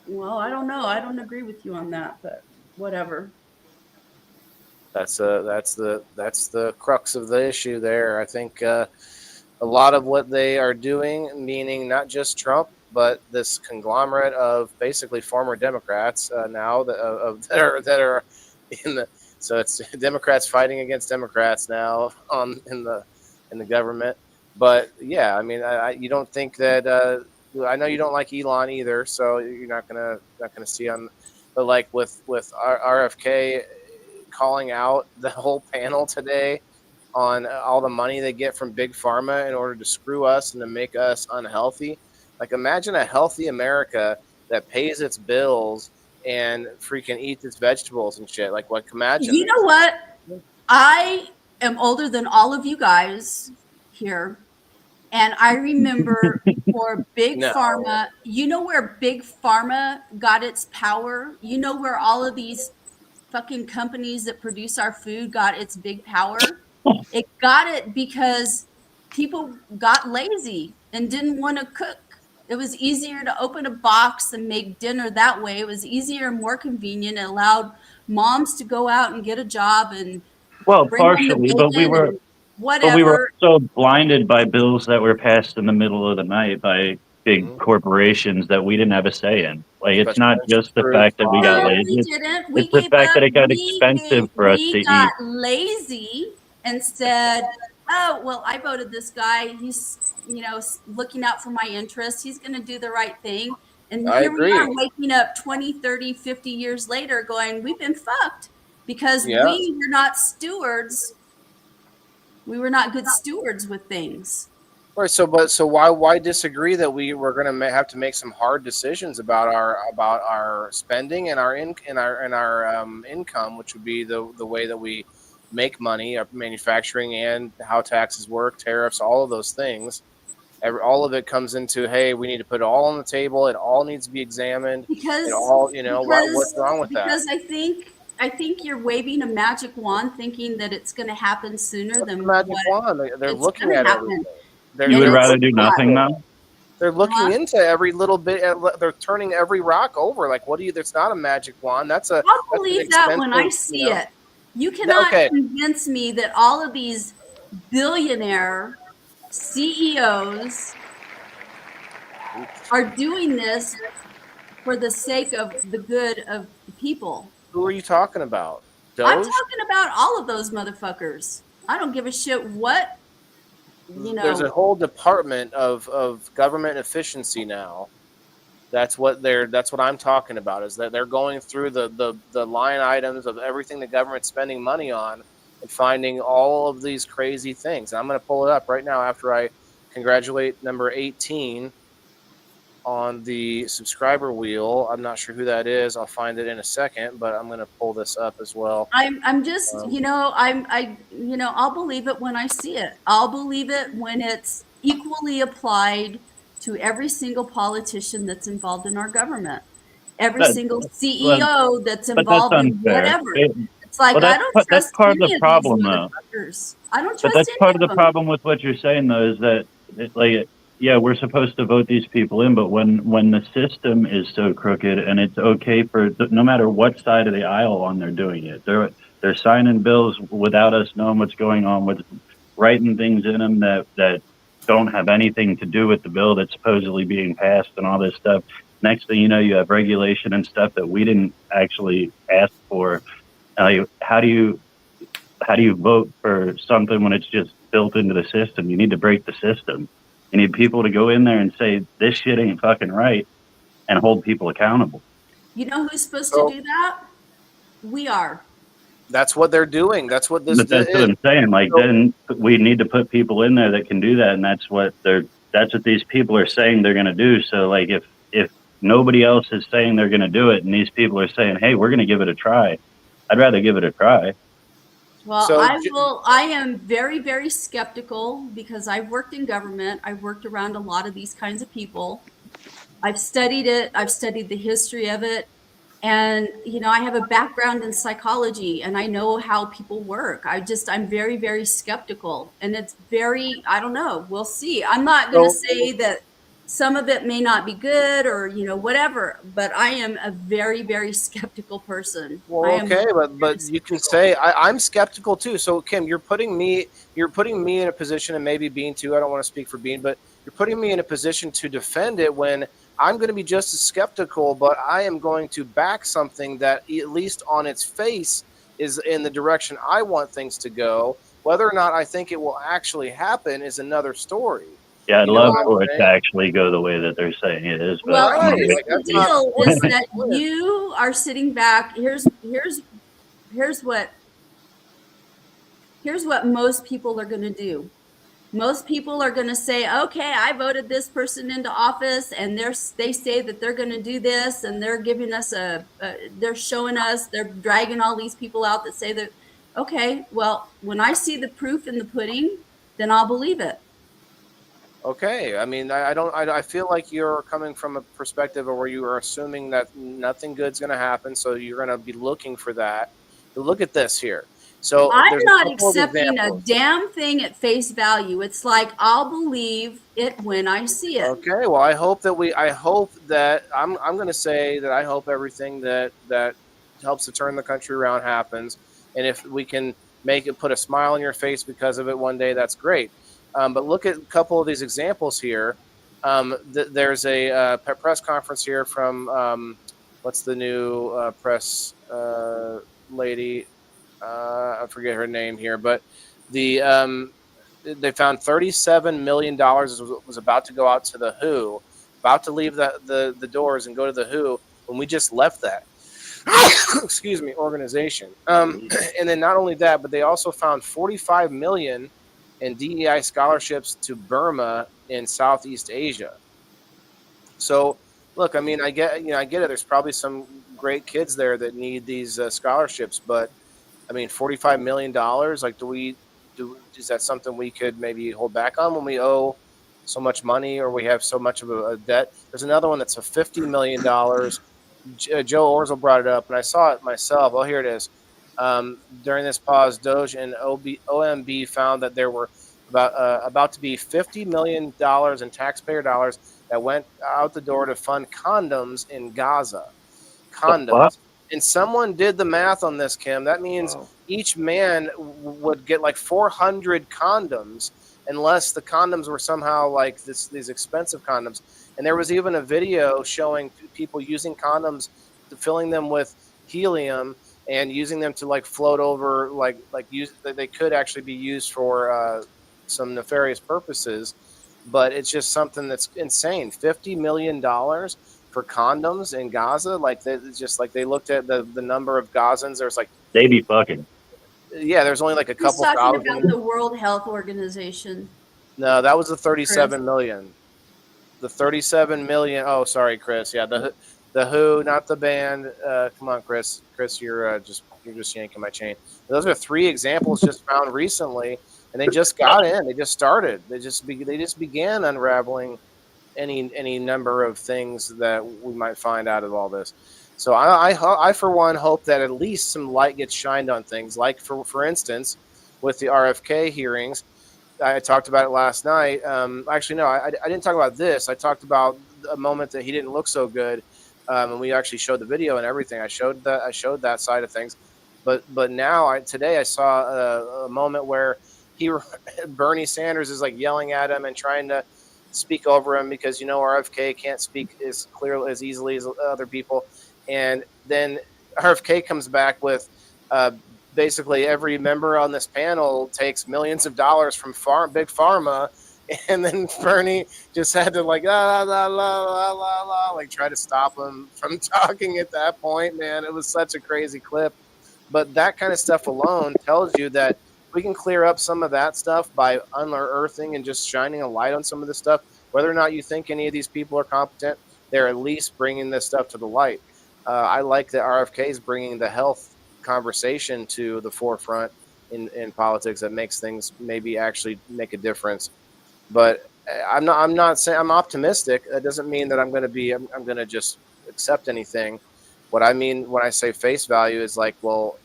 Well, I don't know. I don't agree with you on that, but whatever. That's the crux of the issue there. I think a lot of what they are doing, meaning not just Trump, but this conglomerate of basically former Democrats now that are in the, so it's Democrats fighting against Democrats now in the government. But yeah, I mean, you don't think that I know you don't like Elon either, so you're not gonna see on, but like with RFK calling out the whole panel today on all the money they get from big pharma in order to screw us and to make us unhealthy. Like, imagine a healthy America that pays its bills and freaking eats its vegetables and shit. Like, imagine You this. know what? I am older than all of you guys here. And I remember for Big No, Pharma, you know where Big Pharma got its power? You know where all of these fucking companies that produce our food got its big power? It got it because people got lazy and didn't want to cook. It was easier to open a box and make dinner that way. It was easier and more convenient. It allowed moms to go out and get a job and Well, bring home the partially, bacon and but we were whatever. so blinded by bills that were passed in the middle of the night by big Mhm. corporations that we didn't have a say in. Like, it's Special not interest just the groups, fact that we got lobbying. No, lazy. we didn't. We It's the gave fact up. that it got expensive for us to We got eat. lazy and said, "Oh, well, I voted this guy. He's, looking out for my interests. He's going to do the right thing." And I here we are agree. waking up 20, 30, 50 years later going, "We've been fucked because Yeah. we were not stewards. We were not good stewards with things." Right. So why disagree that we're going to have to make some hard decisions about our spending and our income, which would be the way that we make money, our manufacturing, and how taxes work, tariffs, all of those things. All of it comes into, hey, we need to put it all on the table. It all needs to be examined. It Because all, what's because wrong with that? because I think you're waving a magic wand thinking that it's going to happen sooner What's the than magic what wand? They're it's looking going at to happen. everything. They're You And would they're it's rather do looking not. nothing into it. though? They're looking Huh? into every little bit. They're turning every rock over. Like, what do you? There's not a magic wand. That's an I'll believe that when I expensive. see it. You cannot Okay. convince me that all of these billionaire CEOs are doing this for the sake of the good of the people. Who are you talking about? I'm Doge? talking about all of those motherfuckers. I don't give a shit what, you There's a know, whole department of government efficiency now. That's what I'm talking about, is that they're going through the line items of everything the government's spending money on and finding all of these crazy things. And I'm going to pull it up right now after I congratulate number 18 on the subscriber wheel. I'm not sure who that is. I'll find it in a second, but I'm going to pull this up as well. I'm just, Um, I'll believe it when I see it. I'll believe it when it's equally applied to every single politician that's involved in our government, every That, single well, CEO that's but that's involved in unfair. whatever. It's like, Well, I don't that's trust part of the any of these problem, though. motherfuckers. I don't But trust that's any part of the of them. problem with what you're saying, though, is that yeah, we're supposed to vote these people in, but when the system is so crooked and it's okay for no matter what side of the aisle on they're doing it, they're signing bills without us knowing what's going on, with writing things in them that don't have anything to do with the bill that's supposedly being passed and all this stuff. Next thing you know, you have regulation and stuff that we didn't actually ask for. How do you vote for something when it's just built into the system? You need to break the system. You need people to go in there and say, this shit ain't fucking right, and hold people accountable. You know who's supposed to so do that? We are. that's what they're doing. That's what this But that's what is. I'm saying. Like, So, then we need to put people in there that can do that, and that's what these people are saying they're going to do. So, like, if nobody else is saying they're going to do it, and these people are saying, hey, we're going to give it a try, I'd rather give it a try. Well, so I am very, very skeptical because I've worked in government. I've worked around a lot of these kinds of people. I've studied it. I've studied the history of it. And, I have a background in psychology and I know how people work. I'm very, very skeptical. And it's very, I don't know. We'll see. I'm not going to so say that some of it may not be good or, whatever, but I am a very, very skeptical person. I Well, am okay, very but you can skeptical. say I'm skeptical too. So Kim, you're putting me in a position, and maybe Bean too. I don't want to speak for Bean, but you're putting me in a position to defend it when I'm going to be just as skeptical, but I am going to back something that at least on its face is in the direction I want things to go. Whether or not I think it will actually happen is another story. Yeah, I'd You know love what I'm for it to saying? actually go the way that they're saying it is, but Well, I'm Right. here's with Like the that's not deal: what's is the you. that point? you are sitting back. Here's what most people are going to do. Most people are going to say, okay, I voted this person into office, and they say that they're going to do this, and they're giving us they're showing us, they're dragging all these people out that say that. Okay, well, when I see the proof in the pudding, then I'll believe it. Okay, I mean, I don't. I feel like you're coming from a perspective of where you are assuming that nothing good's going to happen, so you're going to be looking for that. But look at this here. So I'm there's a not couple of accepting a examples. damn thing at face value. It's like I'll believe it when I see it. Okay, well, I hope that I'm going to say that I hope everything that helps to turn the country around happens, and if we can make it put a smile on your face because of it one day, that's great. But look at a couple of these examples here. There's a press conference here from what's the new press lady? I forget her name here, but the they found $37 million was about to go out to the WHO, about to leave the doors and go to the WHO when we just left that. Excuse me, organization. And then not only that, but they also found 45 million in DEI scholarships to Burma in Southeast Asia. So, look, I mean, I get it. There's probably some great kids there that need these scholarships, but I mean, $45 million. Like, is that something we could maybe hold back on when we owe so much money or we have so much of a debt? There's another one that's a $50 million. Joe Orzel brought it up, and I saw it myself. Oh, here it is. During this pause, Doge and OMB found that there were about to be $50 million in taxpayer dollars that went out the door to fund condoms in Gaza. The fuck? Condoms. And someone did the math on this, Kim. That means Wow. each man would get like 400 condoms, unless the condoms were somehow like these expensive condoms. And there was even a video showing people using condoms, filling them with helium and using them to like float over, they could actually be used for some nefarious purposes. But it's just something that's insane. $50 million for condoms in Gaza. Like they looked at the number of Gazans. There's like, They be fucking. yeah, there's only like a He's couple talking about thousand. the World Health Organization. No, that was the Chris. 37 million. The 37 million. Oh, sorry, Chris. Yeah, the Who, not the band. Come on, Chris. Chris, you're just yanking my chain. Those are three examples just found recently, and they just got in. They just started. They just began unraveling any number of things that we might find out of all this. So I for one hope that at least some light gets shined on things. Like for instance, with the RFK hearings, I talked about it last night. Actually, no, I didn't talk about this. I talked about a moment that he didn't look so good, and we actually showed the video and everything. I showed that side of things, but now today I saw a moment where Bernie Sanders is like yelling at him and trying to speak over him because RFK can't speak as clearly as easily as other people, and then RFK comes back with basically every member on this panel takes millions of dollars from big pharma, and then Bernie just had to like la la la la la la like try to stop him from talking at that point. Man, it was such a crazy clip. But that kind of stuff alone tells you that we can clear up some of that stuff by unearthing and just shining a light on some of this stuff. Whether or not you think any of these people are competent, they're at least bringing this stuff to the light. I like that RFK is bringing the health conversation to the forefront in politics that makes things maybe actually make a difference. But I'm not saying I'm optimistic. That doesn't mean that I'm going to just accept anything. What I mean when I say face value is like, well,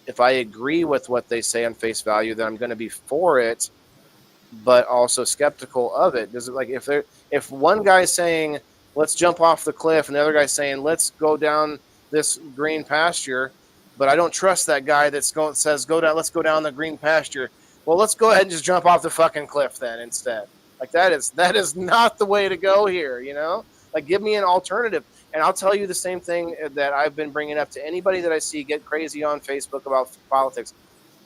if I agree with what they say on face value, then I'm going to be for it. but also skeptical of it. Does it, like, if one guy's saying let's jump off the cliff and the other guy's saying let's go down this green pasture, but I don't trust that guy says let's go down the green pasture. Well, let's go ahead and just jump off the fucking cliff then instead. Like that is not the way to go here, you know? Like, give me an alternative. And I'll tell you the same thing that I've been bringing up to anybody that I see get crazy on Facebook about politics.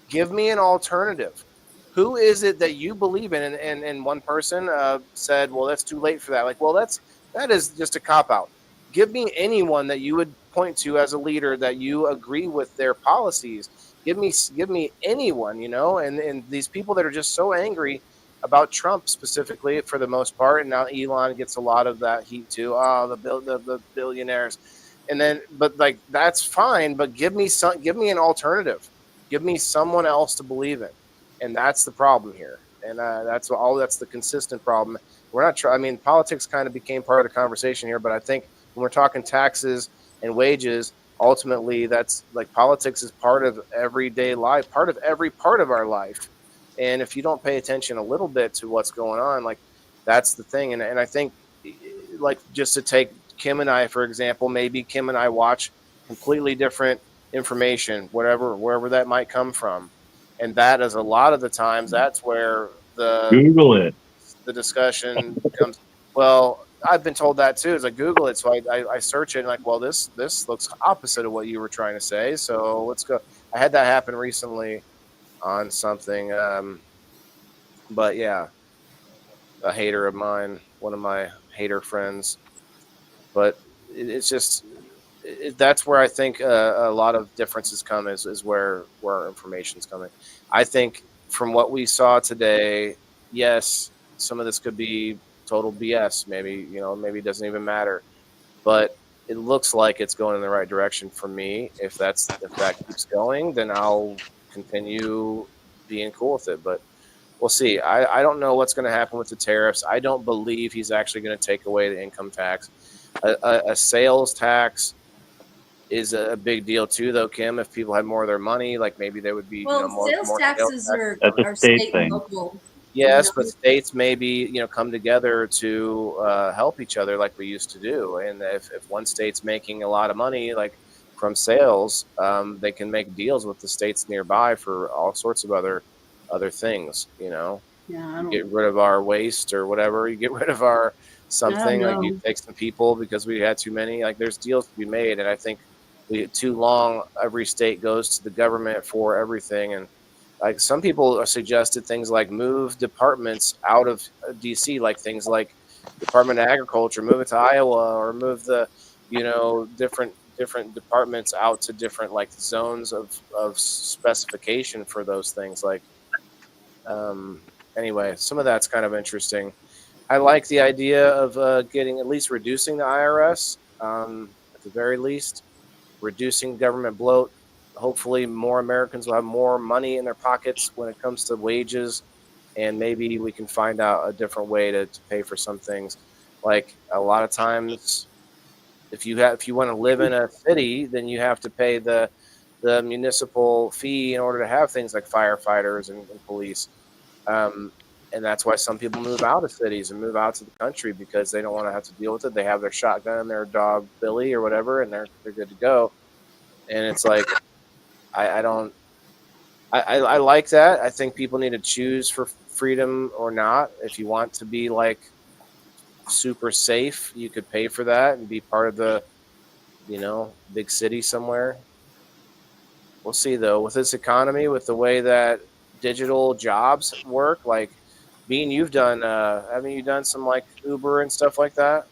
Give me an alternative. Who is it that you believe in? And one person said, well, that's too late for that. Like, well, that is just a cop-out. Give me anyone that you would point to as a leader that you agree with their policies. Give me anyone, you know, and these people that are just so angry about Trump specifically for the most part, and now Elon gets a lot of that heat too. Oh, the billionaires, and then but like that's fine, but give me an alternative, give me someone else to believe in, and that's the problem here, and that's the consistent problem. We're not I mean, politics kind of became part of the conversation here, but I think when we're talking taxes and wages, ultimately that's like politics is part of everyday life, part of every part of our life. And if you don't pay attention a little bit to what's going on, like that's the thing. And I think, like, just to take Kim and I, for example, maybe Kim and I watch completely different information, wherever that might come from. And that is a lot of the times, that's where Google it. the discussion comes. Well, I've been told that too. Is I Google it, so I search it and like, well, this looks opposite of what you were trying to say. So let's go. I had that happen recently on something, but yeah, a hater of mine, one of my hater friends. But it's just that's where I think a lot of differences come is where information's coming. I think from what we saw today, yes, some of this could be total BS. Maybe, you know, maybe it doesn't even matter, but it looks like it's going in the right direction for me. If that keeps going, then I'll continue being cool with it. But we'll see. I don't know what's going to happen with the tariffs. I don't believe he's actually going to take away the income tax. A sales tax is a big deal too, though, Kim. If people had more of their money, like maybe there would be more sales taxes are state and thing. local. Yes, but states maybe come together to help each other like we used to do. And if one state's making a lot of money, like from sales, they can make deals with the states nearby for all sorts of other things. Yeah, you get rid of our waste or whatever. You get rid of our something. Like you take some people because we had too many. Like there's deals to be made, and I think too long every state goes to the government for everything. And like some people suggested things like move departments out of DC, like things like Department of Agriculture, move it to Iowa, or move the different departments out to different like zones of specification for those things. Like anyway, some of that's kind of interesting. I like the idea of getting at least reducing the IRS at the very least, reducing government bloat. Hopefully more Americans will have more money in their pockets when it comes to wages, and maybe we can find out a different way to pay for some things. Like a lot of times, if you want to live in a city, then you have to pay the municipal fee in order to have things like firefighters and police. And that's why some people move out of cities and move out to the country because they don't want to have to deal with it. They have their shotgun and their dog Billy or whatever, and they're good to go. And it's like, I like that. I think people need to choose for freedom or not. If you want to be like super safe, you could pay for that and be part of the, big city somewhere. We'll see though, with this economy, with the way that digital jobs work, like Bean, haven't you done some like Uber and stuff like that?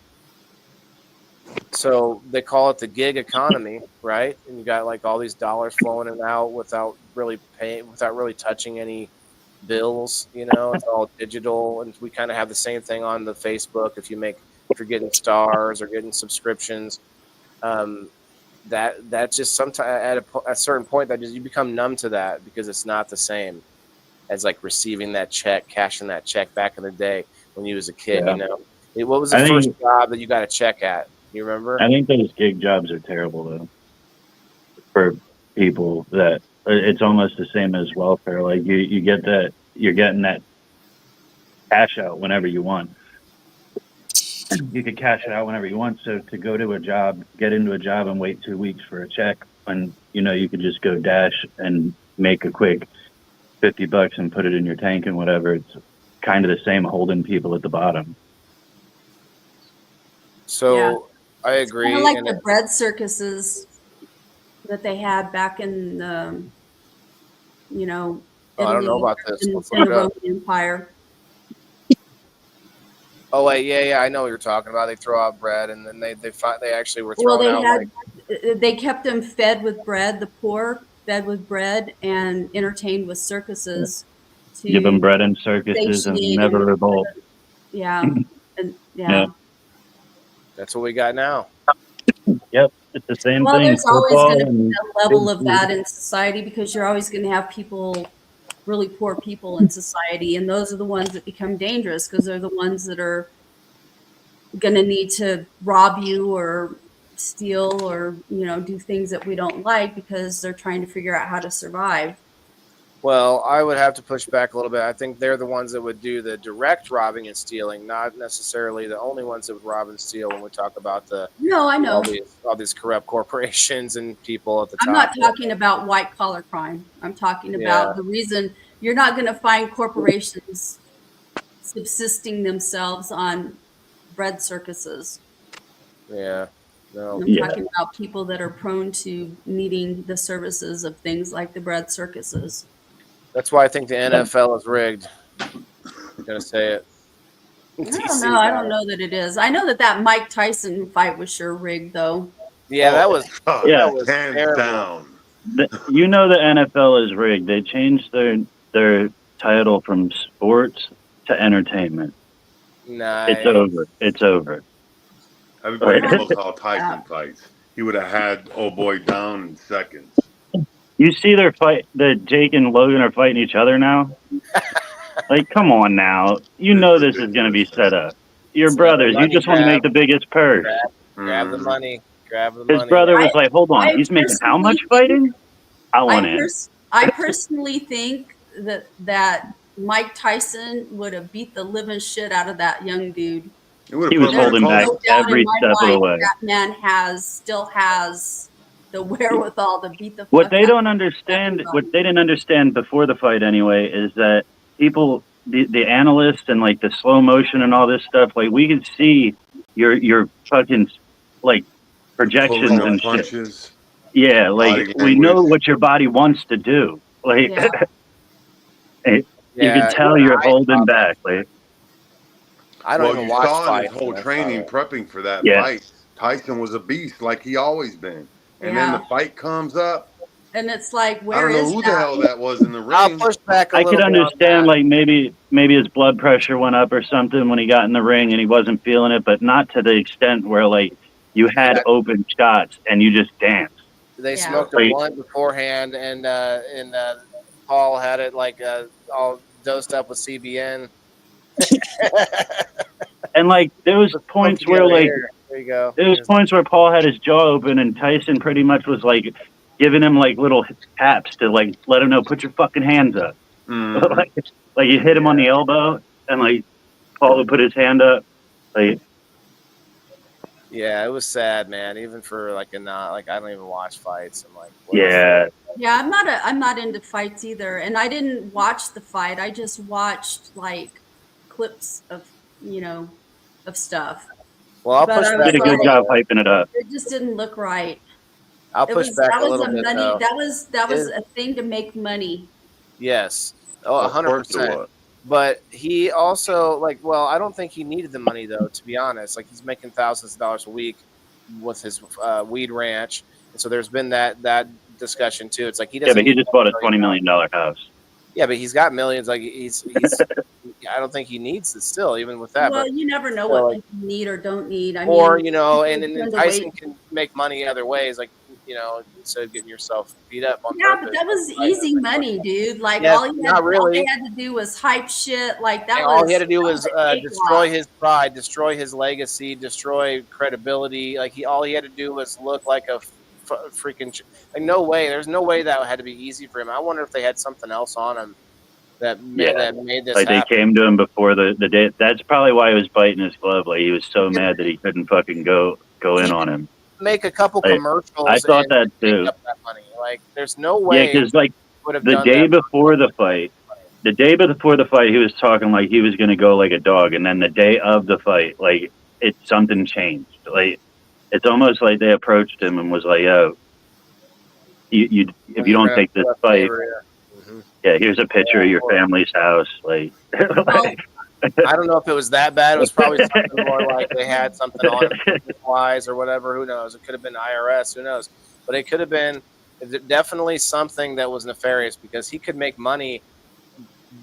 So they call it the gig economy, right? And you got like all these dollars flowing in and out without really touching any bills. It's all digital, and we kind of have the same thing on the Facebook. If you're getting stars or getting subscriptions, that just sometimes at a certain point that you become numb to that because it's not the same as like receiving that check, cashing that check back in the day when you was a kid. Yeah. What was the first job that you got a check at? You remember? I think those gig jobs are terrible though for people. That it's almost the same as welfare. Like you get that, you're getting that cash out whenever you want. You could cash it out whenever you want. So to go to a job, get into a job and wait 2 weeks for a check, when you could just go dash and make a quick $50 and put it in your tank and whatever. It's kind of the same holding people at the bottom. So I agree. Kind of like the bread circuses that they had back in the, I don't know about this. in Let's the look it up. Roman Empire. Oh wait, yeah, I know what you're talking about. They throw out bread, and then they actually were throwing out they kept them fed with bread, the poor fed with bread and entertained with circuses. To Give them bread and circuses and never revolt. Yeah, yeah. That's what we got now. Yep, it's the same thing. Well, there's always going to be a level of that in society, because you're always going to have people, really poor people in society, and those are the ones that become dangerous, because they're the ones that are going to need to rob you or steal or do things that we don't like, because they're trying to figure out how to survive. Well, I would have to push back a little bit. I think they're the ones that would do the direct robbing and stealing, not necessarily the only ones that would rob and steal when we talk about I know all these corrupt corporations and people at the top. I'm not talking about white collar crime. I'm talking about the reason you're not going to find corporations subsisting themselves on bread circuses. Yeah. No. I'm talking about people that are prone to needing the services of things like the bread circuses. That's why I think the NFL is rigged. I'm gonna say it. I don't know that it is. I know that Mike Tyson fight was sure rigged, though. Yeah, that was hands terrible. down. The NFL is rigged. They changed their title from sports to entertainment. Nice. It's over. Everybody knows how Tyson fights. He would have had old boy down in seconds. You see their fight, that Jake and Logan are fighting each other now? Like, come on now. You know this is going to be set up. Your brothers, you just want to make the biggest purse. Grab the money. His brother was like, hold on, he's making how much fighting? I want in. I personally think that Mike Tyson would have beat the living shit out of that young dude. He was holding back every step of the way. That man still has the wherewithal to beat the fuck What they don't understand, what they didn't understand before the fight anyway, is that people, the analysts and like the slow motion and all this stuff, like we can see your fucking like projections and punches, shit. Yeah, like we know what your body wants to do. Like you can tell you're holding back. Like I don't even watch fights. His whole training prepping for that fight. Tyson was a beast, like he always been. And then the fight comes up, and it's like, I don't know who the hell that was in the ring. I'll push back a little I could understand, like maybe his blood pressure went up or something when he got in the ring and he wasn't feeling it, but not to the extent where like you had open shots and you just danced. They smoked a blunt beforehand, and Paul had it like all dosed up with CBN. And like there was points where like there you go. There was points where Paul had his jaw open and Tyson pretty much was like giving him like little taps to like let him know, put your fucking hands up. like you hit him on the elbow and like Paul would put his hand up. Like yeah, it was sad, man. Even for like I don't even watch fights. I'm like, I'm not into fights either, and I didn't watch the fight. I just watched like clips of of stuff. Well, I'll push back. Did a good job hyping it up. It just didn't look right. I'll push back a little bit. That was a thing to make money. Yes, 100%. But he also I don't think he needed the money though. To be honest, like he's making thousands of dollars a week with his weed ranch, and so there's been that discussion too. It's like he doesn't. Yeah, but he just bought a $20 million house. Yeah, but he's got millions. Like he's I don't think he needs it still, even with that. Well, but, you never know what people need or don't need. I mean, and Tyson can make money other ways, like instead of getting yourself beat up. On purpose, but that was easy money, dude. Like all he had to do was hype shit. Like that. All he had to do was destroy his pride, destroy his legacy, destroy credibility. Like all he had to do was look like a freaking no way. There's no way that had to be easy for him. I wonder if they had something else on him that made this like happen. they came to him before the day. That's probably why he was biting his glove. Like he was so mad that he couldn't fucking go in on him. Make a couple Like, commercials. I thought that make too. up that money. Like, there's no Yeah, way because like would have the done day that. before the fight, he was talking like he was gonna go like a dog, and then the day of the fight, like something changed. Like it's almost like they approached him and was like, "Yo, you if you don't take this fight, yeah, here's a picture of your family's house." Like, I don't know if it was that bad. It was probably something more like they had something on him wise or whatever. Who knows? It could have been IRS. Who knows? But it could have been definitely something that was nefarious because he could make money,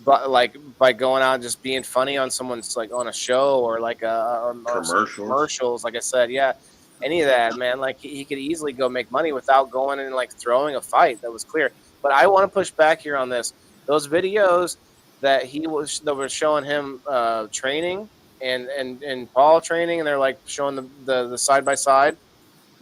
but like by going out and just being funny on someone's like on a show or like or commercials. Like I said, yeah, any of that, man. Like he could easily go make money without going and like throwing a fight. That was clear. But I want to push back here on this. Those videos that were showing him training and Paul training, and they're like showing the side by side.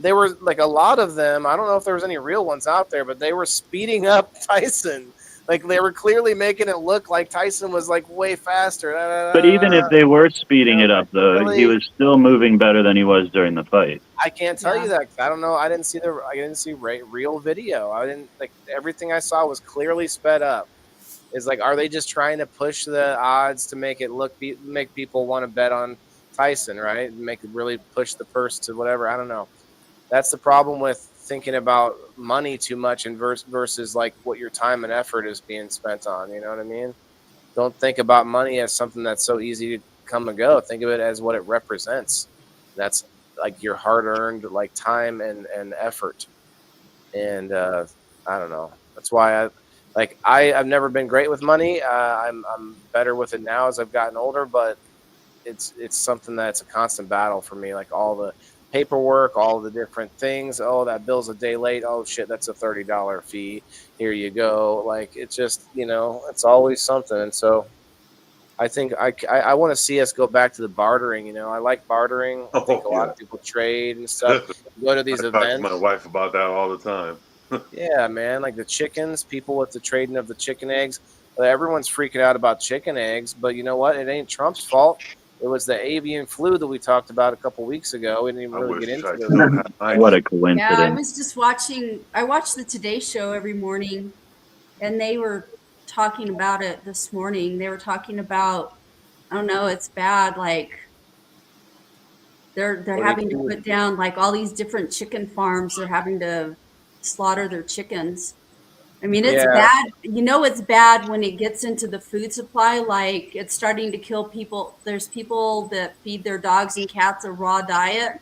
They were like a lot of them. I don't know if there was any real ones out there, but they were speeding up Tyson. Like they were clearly making it look like Tyson was like way faster. But even if they were speeding it up, though, really, he was still moving better than he was during the fight. I can't tell you that. I don't know. I didn't see real video. I didn't like everything I saw was clearly sped up. Is like, are they just trying to push the odds to make it make people want to bet on Tyson, right? Make it really push the purse to whatever. I don't know. That's the problem with thinking about money too much and versus like what your time and effort is being spent on. You know what I mean? Don't think about money as something that's so easy to come and go. Think of it as what it represents. That's like your hard-earned like time and effort. And I don't know. That's why I've never been great with money. I'm better with it now as I've gotten older, but it's something that's a constant battle for me. Like all the paperwork, all the different things. Oh, that bill's a day late. Oh shit, that's a $30 fee. Here you go. Like it's just it's always something. And so I think I want to see us go back to the bartering. I like bartering. I think a lot of people trade and stuff. Go to these events. I talk to my wife about that all the time. Yeah, man, like the chickens, people with the trading of the chicken eggs. Everyone's freaking out about chicken eggs, but you know what? It ain't Trump's fault. It was the avian flu that we talked about a couple weeks ago. We didn't even really get into it. What a coincidence. Yeah, I was just I watched the Today Show every morning, and they were talking about it this morning. They were talking about, I don't know, it's bad. Like they're having to put down like all these different chicken farms. They're having to slaughter their chickens. I mean, it's bad. It's bad when it gets into the food supply. Like it's starting to kill people. There's people that feed their dogs and cats a raw diet,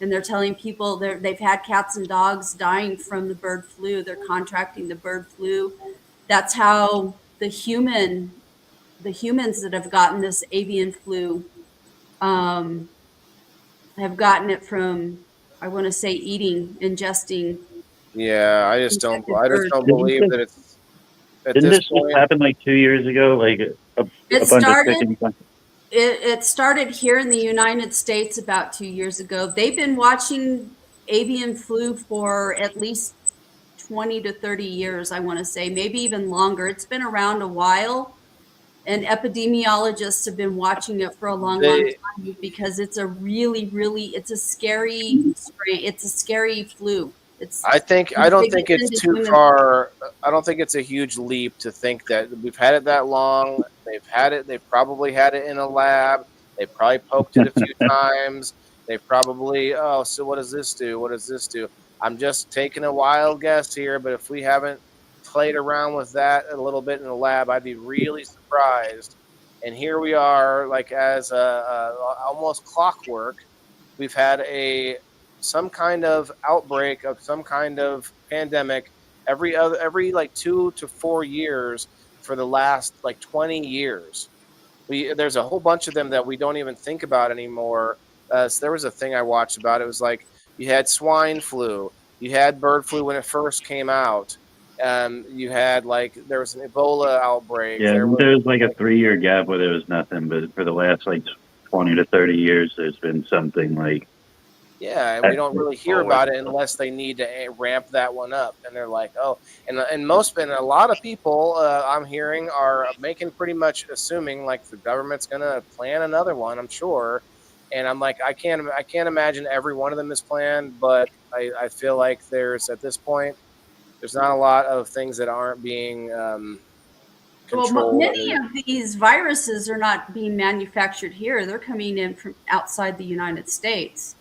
and they're telling people they've had cats and dogs dying from the bird flu. They're contracting the bird flu. That's how the humans that have gotten this avian flu have gotten it from, I want to say, ingesting. Yeah, I just don't believe that it's. Didn't this happen like 2 years ago? Like a bunch of chickens. It started here in the United States about 2 years ago. They've been watching avian flu for at least 20 to 30 years, I want to say, maybe even longer. It's been around a while, and epidemiologists have been watching it for a long time because it's a it's a scary strain. It's a scary flu. I don't think it's too far. I don't think it's a huge leap to think that we've had it that long. They've probably had it in a lab. They probably poked it a few times. They probably, so what does this do? What does this do? I'm just taking a wild guess here, but if we haven't played around with that a little bit in the lab, I'd be really surprised. And here we are, like as almost clockwork. We've had some kind of outbreak of some kind of pandemic every like 2 to 4 years for the last like 20 years. There's a whole bunch of them that we don't even think about anymore. So there was a thing I watched about. It was like you had swine flu, you had bird flu when it first came out. You had there was an Ebola outbreak. Yeah, there was like a 3-year gap where there was nothing, but for the last like 20 to 30 years, there's been something like Yeah, and we don't really hear about it unless they need to ramp that one up. And they're like, oh, and a lot of people I'm hearing are making pretty much assuming like the government's gonna plan another one. I'm sure, and I'm like, I can't imagine every one of them is planned, but I feel like there's at this point there's not a lot of things that aren't being Well, controlled. many of these viruses are not being manufactured here. They're coming in from outside the United States.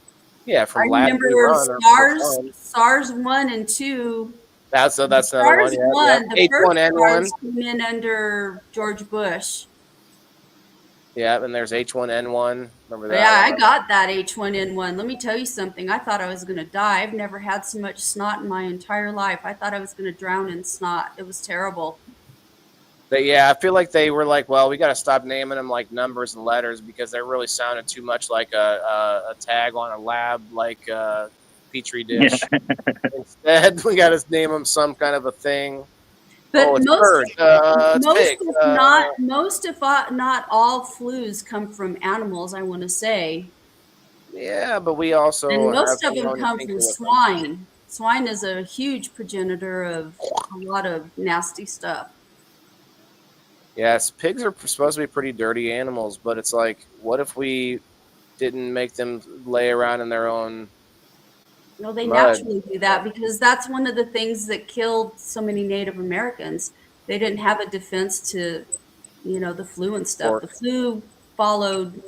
Yeah, I from labs they remember run or fun. SARS 1 and 2. That's another one. SARS Yeah, 1, the first H1N1. SARS came in under George Bush. Yeah, and there's H1N1. Remember that? Yeah, one? I got that H1N1. Let me tell you something. I thought I was going to die. I've never had so much snot in my entire life. I thought I was going to drown in snot. It was terrible. But yeah, I feel like they were like, well, we got to stop naming them like numbers and letters because they really sounded too much like a tag on a lab, like petri dish. Instead, we got to name them some kind of a thing. But it's bird. It's pig. Most, if not all, flus come from animals. I want to say. Yeah, but we also and most of them come from swine. Swine is a huge progenitor of a lot of nasty stuff. Yes, pigs are supposed to be pretty dirty animals, but it's like, what if we didn't make them lay around in their own? No, they naturally do that because that's one of the things that killed so many Native Americans. They didn't have a defense to, the flu and stuff. The flu followed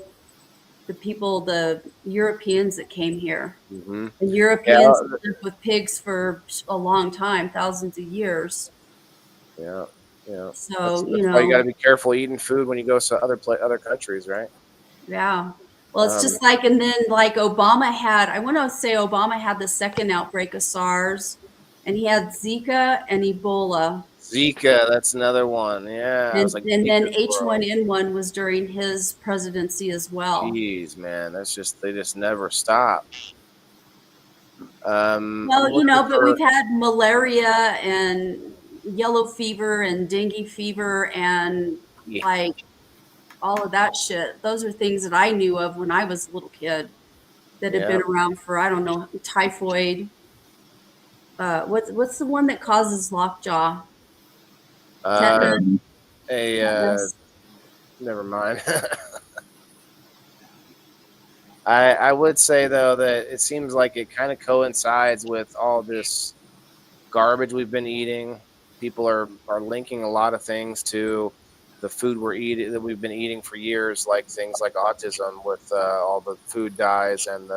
the people, the Europeans that came here. Mm-hmm. And Europeans lived with pigs for a long time, thousands of years. Yeah. Yeah. So that's why you got to be careful eating food when you go to other countries, right? Yeah. Well, it's just like, and then like Obama had, I want to say Obama had the second outbreak of SARS, and he had Zika and Ebola. Zika, that's another one. Yeah. And then H1N1 was during his presidency as well. Jeez, man, they just never stop. Well, but we've had malaria and yellow fever and dengue fever and like all of that shit. Those are things that I knew of when I was a little kid that had been around for, I don't know, typhoid. What's the one that causes lockjaw? Never mind. I would say though that it seems like it kind of coincides with all this garbage we've been eating. People are linking a lot of things to the food we've been eating for years, like things like autism with all the food dyes and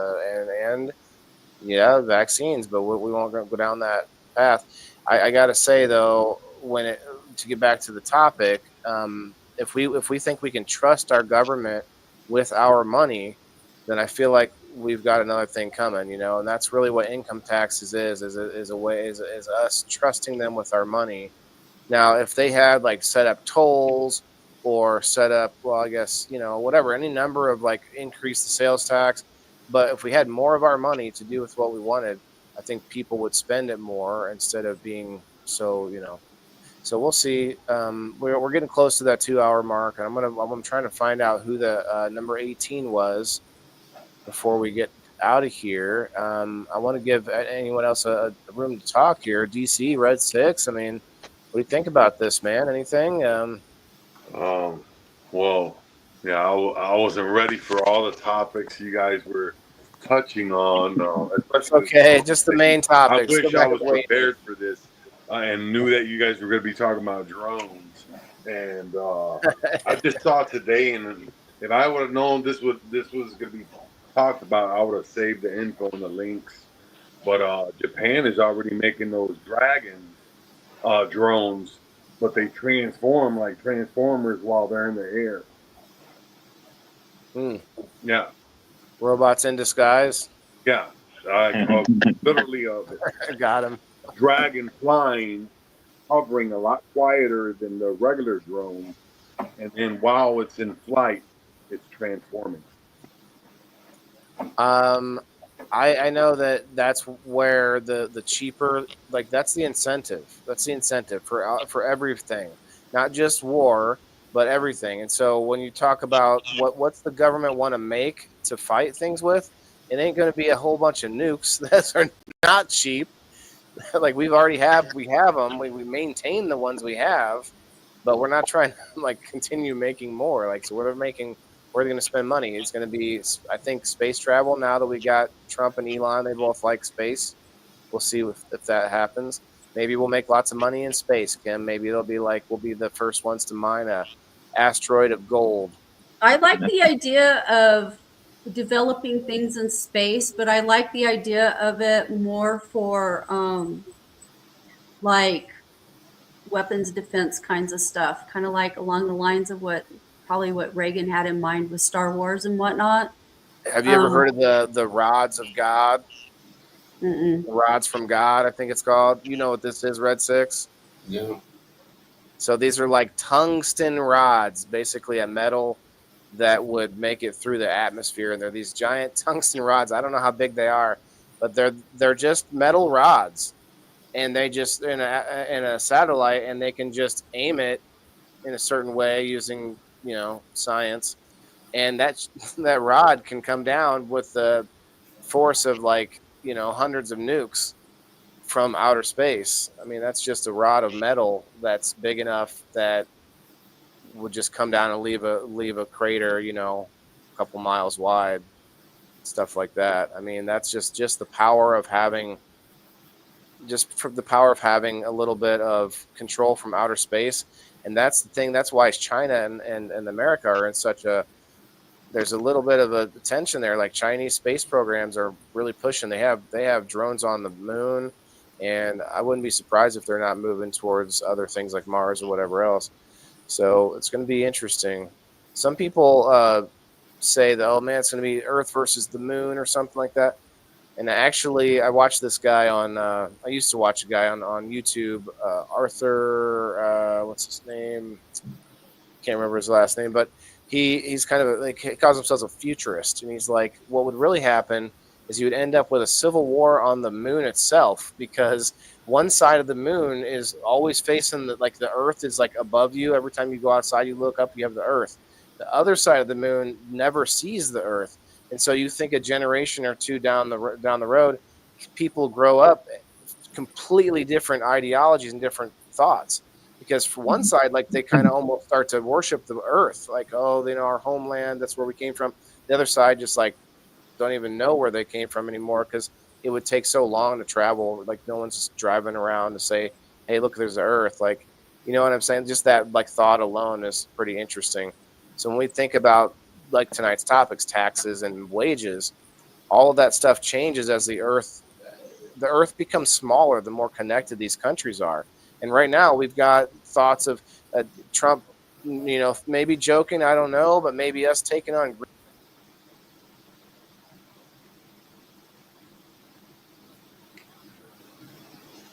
vaccines. But we won't go down that path. I gotta say though, to get back to the topic, if we think we can trust our government with our money, then I feel like we've got another thing coming, and that's really what income taxes is us trusting them with our money. Now, if they had like set up tolls or set up, well, I guess, whatever, any number of like increase the sales tax, but if we had more of our money to do with what we wanted, I think people would spend it more instead of being so, So we'll see. We're getting close to that 2-hour mark, and I'm trying to find out who the number 18 was before we get out of here. I want to give anyone else a room to talk here. DC Red 6. I mean, what do you think about this, man? Anything? Well, yeah, I wasn't ready for all the topics you guys were touching on. That's okay, just the main topics. I wish I was prepared for this and knew that you guys were going to be talking about drones. And I just saw today, and if I would have known this was going to be talked about, I would have saved the info and the links. But Japan is already making those Dragon drones, but they transform like Transformers while they're in the air. Yeah. Robots in disguise. Yeah. Literally got him. Dragon flying, hovering a lot quieter than the regular drone, and then while it's in flight, it's transforming. I know that's where the cheaper, like that's the incentive. That's the incentive for everything, not just war, but everything. And so when you talk about what's the government want to make to fight things with, it ain't going to be a whole bunch of nukes that are not cheap. Like we have them. We maintain the ones we have, but we're not trying to like continue making more. Like, so where they're going to spend money? It's going to be, I think, space travel. Now that we got Trump and Elon, they both like space. We'll see if that happens. Maybe we'll make lots of money in space, Kim. Maybe it'll be like we'll be the first ones to mine a asteroid of gold. I like the idea of developing things in space, but I like the idea of it more for like weapons defense kinds of stuff, kind of like along the lines of what Reagan had in mind with Star Wars and whatnot. Have you ever heard of the rods of God? Mm-mm. The rods from God, I think it's called. You know what this is, Red Six? Yeah. So these are like tungsten rods, basically a metal that would make it through the atmosphere. And they're these giant tungsten rods. I don't know how big they are, but they're just metal rods. And they just in a satellite, and they can just aim it in a certain way using, science. And that rod can come down with the force of like, hundreds of nukes from outer space. I mean, that's just a rod of metal that's big enough that would just come down and leave a crater, a couple miles wide, stuff like that. I mean, that's just the power of having a little bit of control from outer space. And that's the thing. That's why China and America are in such a, there's a little bit of a tension there. Like Chinese space programs are really pushing. They have drones on the moon, and I wouldn't be surprised if they're not moving towards other things like Mars or whatever else. So it's going to be interesting. Some people say that, oh man, it's going to be Earth versus the moon or something like that. And actually, I watched this guy on. I used to watch a guy on YouTube, Arthur. What's his name? Can't remember his last name, but he's kind of like, he calls himself a futurist, and he's like, what would really happen is you would end up with a civil war on the moon itself, because one side of the moon is always facing the Earth is like above you. Every time you go outside, you look up, you have the Earth. The other side of the moon never sees the Earth, and so you think a generation or two down the road, people grow up completely different ideologies and different thoughts. Because for one side, like they kind of almost start to worship the Earth, like, oh, our homeland, that's where we came from. The other side just like don't even know where they came from anymore, because it would take so long to travel. Like no one's just driving around to say, hey, look, there's the Earth. Like, you know what I'm saying? Just that like thought alone is pretty interesting. So when we think about like tonight's topics, taxes and wages, all of that stuff changes as the Earth becomes smaller the more connected these countries are. And right now we've got thoughts of Trump, maybe joking, I don't know, but maybe us taking on.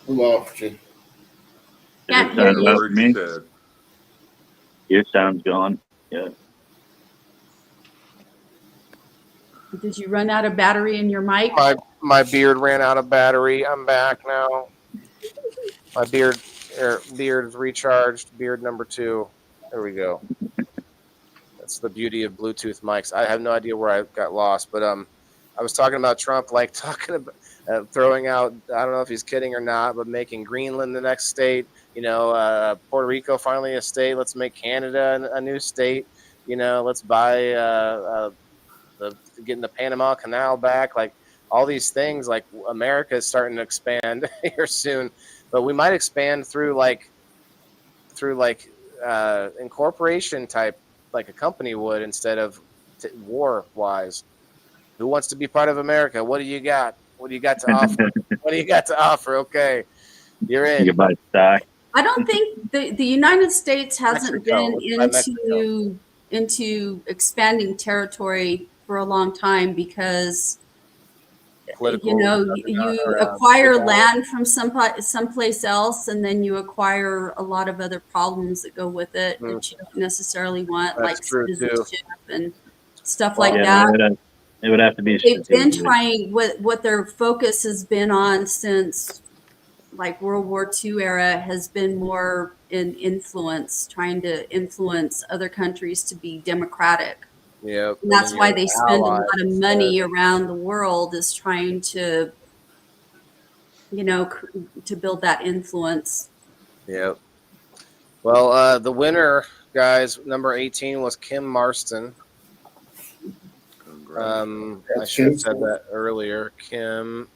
Who lost you? Can't hear you. Word you said. Your sound's gone. Yeah. Did you run out of battery in your mic? My beard ran out of battery. I'm back now. My beard is recharged. Beard number 2. There we go. That's the beauty of Bluetooth mics. I have no idea where I got lost, but I was talking about Trump, like talking about throwing out. I don't know if he's kidding or not, but making Greenland the next state. Puerto Rico finally a state. Let's make Canada a new state. Let's buy getting the Panama Canal back. Like all these things. Like America is starting to expand here soon, but we might expand through incorporation type, like a company would, instead of war wise. Who wants to be part of America? What do you got? What do you got to offer? What do you got to offer? Okay, you're in. You can buy stock. I don't think the United States hasn't Mexico. been into expanding territory for a long time, because Political, you acquire land from someplace else, and then you acquire a lot of other problems that go with it that you don't necessarily want, That's like true, citizenship and stuff like Yeah, that. it would have to be. They've been strategic. trying, what their focus has been on since like World War II era has been more in influence, trying to influence other countries to be democratic. Yeah, And that's why they spend a allies lot of money around the world, is trying to, to build that influence. Yep. Well, the winner, guys, number 18 was Kim Marston. I should have said that earlier. Kim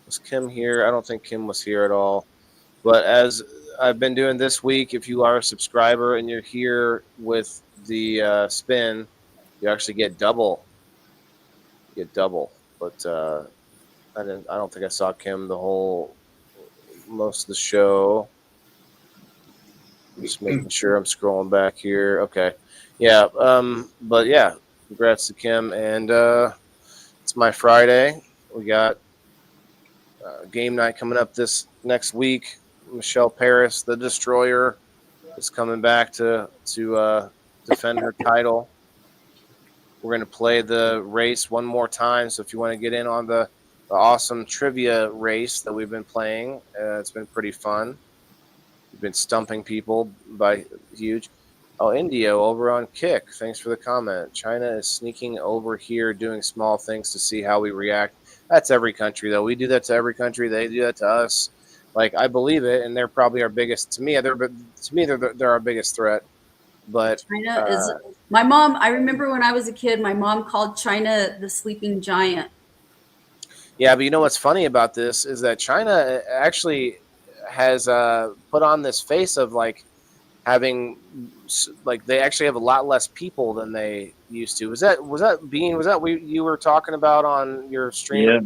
was Kim here? I don't think Kim was here at all. But as I've been doing this week, if you are a subscriber and you're here with the spin, you actually get double. You get double. But I don't think I saw Kim most of the show. Just making sure I'm scrolling back here. Okay. Yeah. But yeah, congrats to Kim. And it's my Friday. We got game night coming up this next week. Michelle Paris, the Destroyer, is coming back to defend her title. We're going to play the race one more time. So if you want to get in on the awesome trivia race that we've been playing, it's been pretty fun. We've been stumping people by huge. Oh, Indio over on Kick. Thanks for the comment. China is sneaking over here doing small things to see how we react. That's every country, though. We do that to every country. They do that to us. Like, I believe it, and they're probably our biggest. To me, they're our biggest threat. But China is my mom. I remember when I was a kid, my mom called China the sleeping giant. Yeah, but you know what's funny about this is that China actually has put on this face of like having like they actually have a lot less people than they used to. Was that what you were talking about on your stream? Yeah,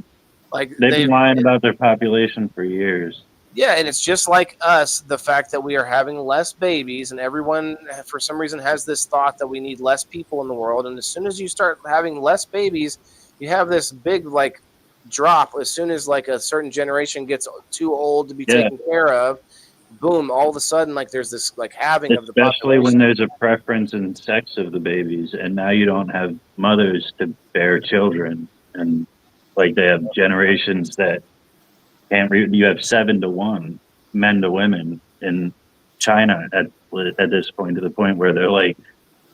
Like they've been lying about their population for years. Yeah, and it's just like us, the fact that we are having less babies, and everyone for some reason has this thought that we need less people in the world. And as soon as you start having less babies, you have this big like drop. As soon as like a certain generation gets too old to be taken care of, boom, all of a sudden like there's this like halving of the population. Especially when there's a preference in sex of the babies, and now you don't have mothers to bear children, and like they have generations that you have 7-to-1 men to women in China at this point, to the point where they're like,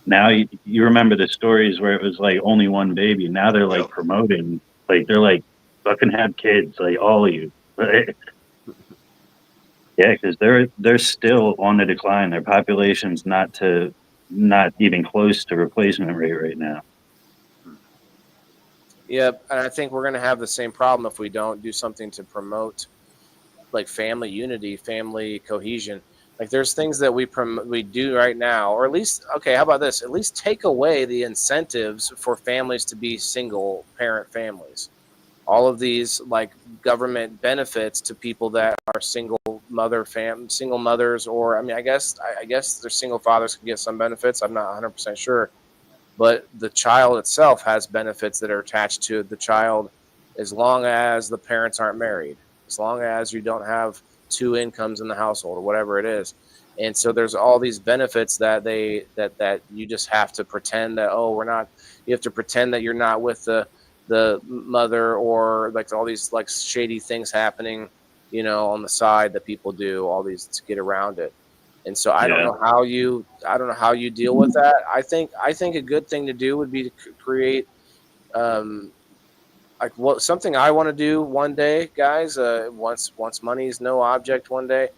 now you remember the stories where it was like only one baby. Now they're like promoting, like they're like, fucking have kids, like all of you. Yeah, because they're still on the decline. Their population's not even close to replacement rate right now. Yep, and I think we're going to have the same problem if we don't do something to promote like family unity, family cohesion. Like there's things that we do right now, or at least, okay, how about this? At least take away the incentives for families to be single parent families. All of these like government benefits to people that are single mothers, or I mean, I guess their single fathers can get some benefits. I'm not 100% sure. But the child itself has benefits that are attached to the child as long as the parents aren't married, as long as you don't have two incomes in the household or whatever it is. And so there's all these benefits that that you just have to pretend that, you have to pretend that you're not with the mother, or like all these like shady things happening, on the side that people do, all these to get around it. And so I don't know how you deal with that. I think a good thing to do would be to create something I want to do one day, guys. Once money is no object, one day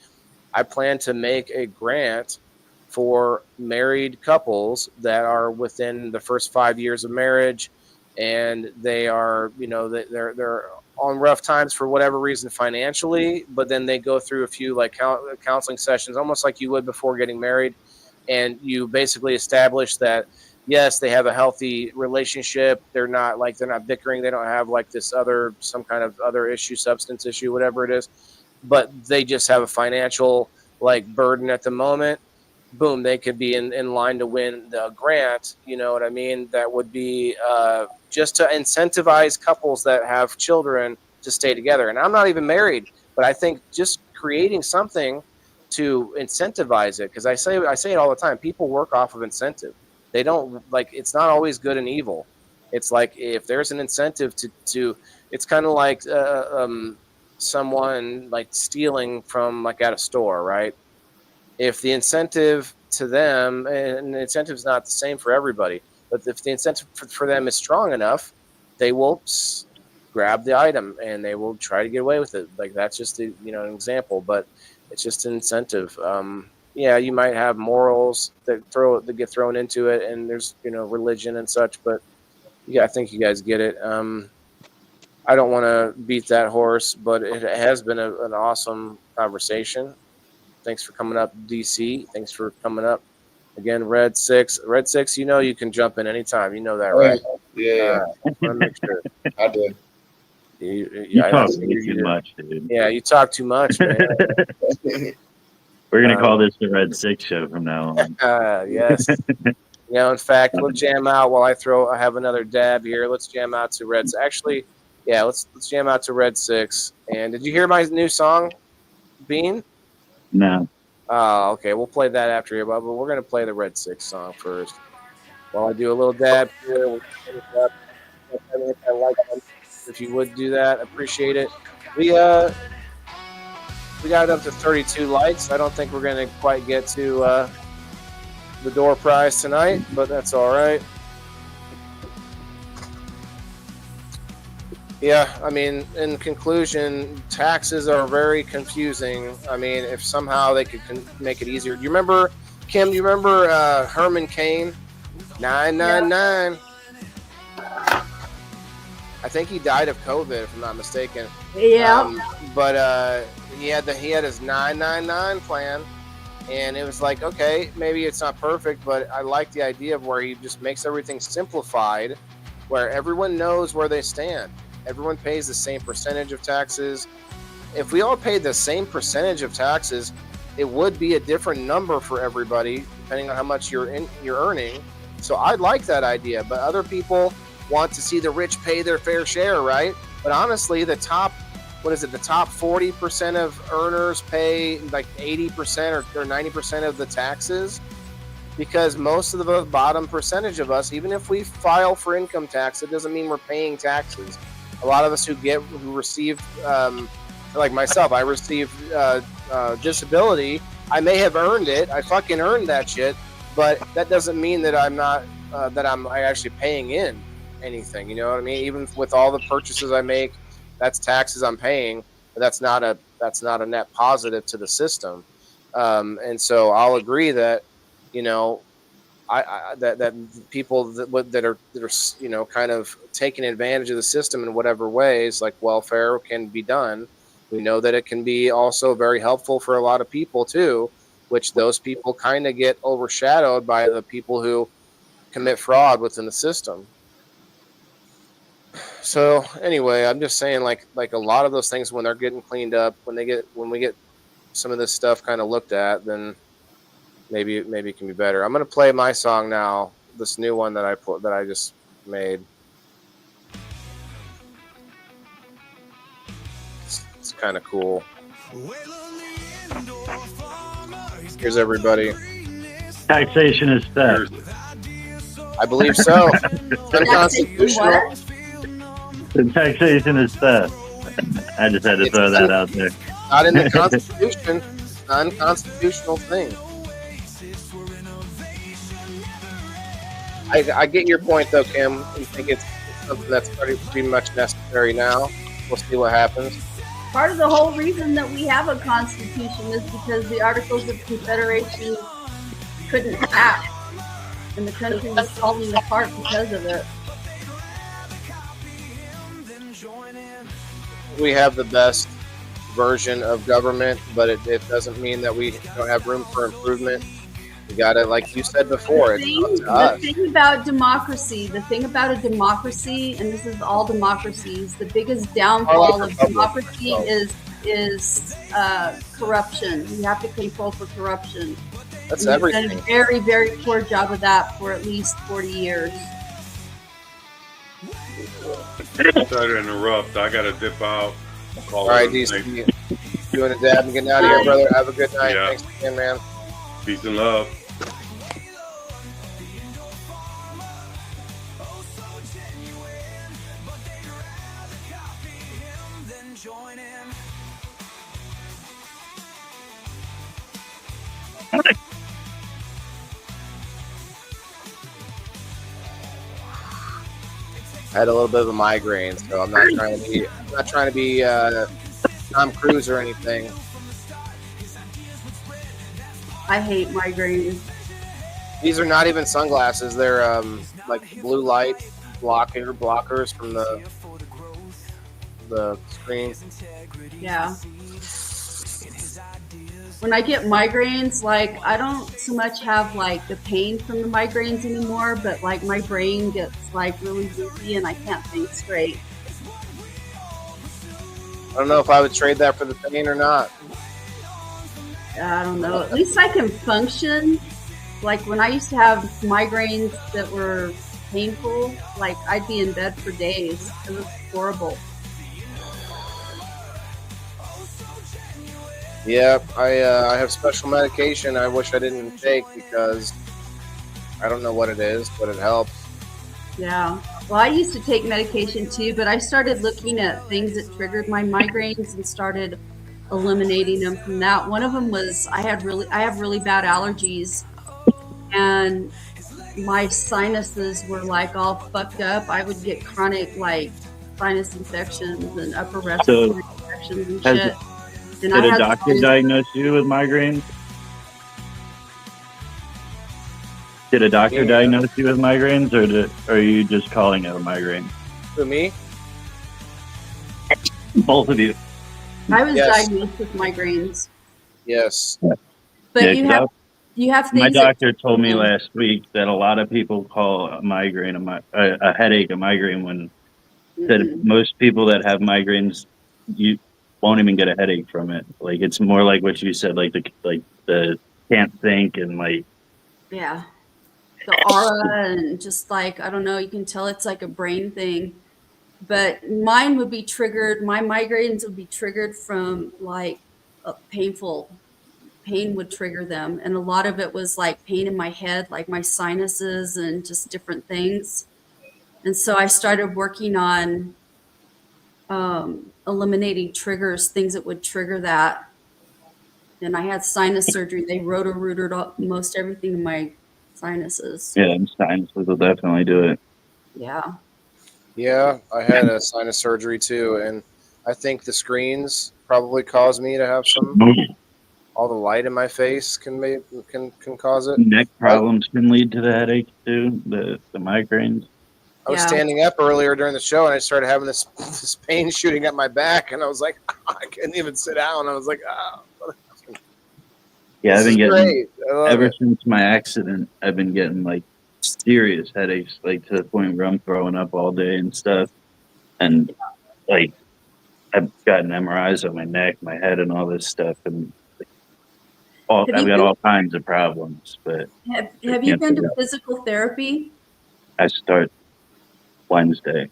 I plan to make a grant for married couples that are within the first 5 years of marriage, and they are they're on rough times for whatever reason financially, but then they go through a few like counseling sessions, almost like you would before getting married, and you basically establish that yes, they have a healthy relationship. They're not bickering. They don't have like some kind of other issue, substance issue, whatever it is, but they just have a financial like burden at the moment. Boom, they could be in line to win the grant. You know what I mean? That would be just to incentivize couples that have children to stay together. And I'm not even married, but I think just creating something to incentivize it, because I say it all the time. People work off of incentive. They don't it's not always good and evil. It's like if there's an incentive to it's kind of like someone like stealing from like at a store, right? If the incentive to them, and the incentive is not the same for everybody, But if the incentive for them is strong enough, they will grab the item and they will try to get away with it. Like that's just an example, but it's just an incentive. Yeah, you might have morals that get thrown into it, and there's religion and such, but yeah, I think you guys get it. I don't want to beat that horse, but it has been an awesome conversation. Thanks for coming up, DC. Thanks for coming up again, Red 6. Red 6, you can jump in anytime. You know that, right? Yeah. I want to make sure. I do. You talk way too much, dude. Yeah, you talk too much, man. We're gonna call this the Red 6 show from now on. Yes. In fact, we'll jam out while I have another dab here. Let's jam out to Red. Actually, yeah, let's jam out to Red 6. And did you hear my new song, Bean? No. Oh, okay. We'll play that after you, but we're gonna play the Red 6 song first. While I do a little dab here, if you would do that, appreciate it. We got it up to 32 likes. I don't think we're gonna quite get to the door prize tonight, but that's all right. Yeah, I mean, in conclusion, taxes are very confusing. I mean, if somehow they could make it easier. Do you remember, Kim? Do you remember Herman Cain? 999. I think he died of COVID, if I'm not mistaken. Yeah. But he had his 999 plan, and it was like, okay, maybe it's not perfect, but I like the idea of where he just makes everything simplified, where everyone knows where they stand. Everyone pays the same percentage of taxes. If we all paid the same percentage of taxes, it would be a different number for everybody, depending on how much you're earning. So I like that idea, but other people want to see the rich pay their fair share, right? But honestly, the top 40% of earners pay like 80% or 90% of the taxes, because most of the bottom percentage of us, even if we file for income tax, it doesn't mean we're paying taxes. A lot of us who receive, like myself, I received disability. I may have earned it. I fucking earned that shit, but that doesn't mean that I'm not I'm actually paying in anything. You know what I mean? Even with all the purchases I make, that's taxes I'm paying, but that's not a net positive to the system. And so I'll agree that that people that are kind of taking advantage of the system in whatever ways, like welfare, can be done. We know that it can be also very helpful for a lot of people too, which those people kind of get overshadowed by the people who commit fraud within the system. So anyway, I'm just saying, like a lot of those things, when they're getting cleaned up, when we get some of this stuff kind of looked at, then maybe it can be better. I'm gonna play my song now, this new one that I just made. It's kind of cool. Here's everybody. Taxation is theft. I believe so. It's unconstitutional. The taxation is theft. I just had to throw that out there. Not in the Constitution. It's an unconstitutional thing. I get your point, though, Kim. You think it's something that's pretty much necessary now. We'll see what happens. Part of the whole reason that we have a constitution is because the Articles of Confederation couldn't pass, and the country was falling apart because of it. We have the best version of government, but it doesn't mean that we don't have room for improvement. We got to, like you said before, the thing about democracy, and this is all democracies, the biggest downfall of democracy is corruption. You have to control for corruption. That's everything. We've done a very, very poor job of that for at least 40 years. Sorry to interrupt. I got to dip out. All right, DC. Doing a dab and getting out of here, brother. Have a good night. Yeah. Thanks again, man. Peace and love. I had a little bit of a migraine, so I'm not trying to be Tom Cruise or anything. I hate migraines. These are not even sunglasses. They're like blue light blockers from the screen. Yeah. When I get migraines, like I don't so much have like the pain from the migraines anymore, but like my brain gets like really loopy and I can't think straight. I don't know if I would trade that for the pain or not. I don't know. At least I can function. Like when I used to have migraines that were painful, like I'd be in bed for days. It was horrible. Yeah, I have special medication I wish I didn't take because I don't know what it is, but it helps. Yeah. Well, I used to take medication too, but I started looking at things that triggered my migraines and started eliminating them from that. One of them was I have really bad allergies, and my sinuses were like all fucked up. I would get chronic like sinus infections and upper respiratory infections and shit. And did a doctor diagnose you with migraines? Did a doctor diagnose you with migraines, or are you just calling it a migraine? For me? Both of you. I was diagnosed with migraines. Yes. But you have things. My doctor told me last week that a lot of people call a migraine a headache a migraine when that most people that have migraines you won't even get a headache from it. Like it's more like what you said, like the can't think and like the aura and just like I don't know, you can tell it's like a brain thing. But mine would be triggered. My migraines would be triggered from like a pain would trigger them, and a lot of it was like pain in my head, like my sinuses and just different things. And so I started working on eliminating triggers, things that would trigger that. And I had sinus surgery. They roto-rooted most everything in my sinuses. Yeah, sinuses will definitely do it. Yeah. Yeah, I had a sinus surgery too, and I think the screens probably caused me to have some. All the light in my face can cause it. Neck problems can lead to the headache too. The migraines. I was standing up earlier during the show, and I started having this pain shooting up my back, and I was like, I couldn't even sit down. I was like, yeah, I've been getting ever it. Since my accident. I've been getting like serious headaches, like to the point where I'm throwing up all day and stuff. And like I've gotten MRIs on my neck, my head, and all this stuff, and I've got all kinds of problems. But have you been to physical therapy? I start Wednesday.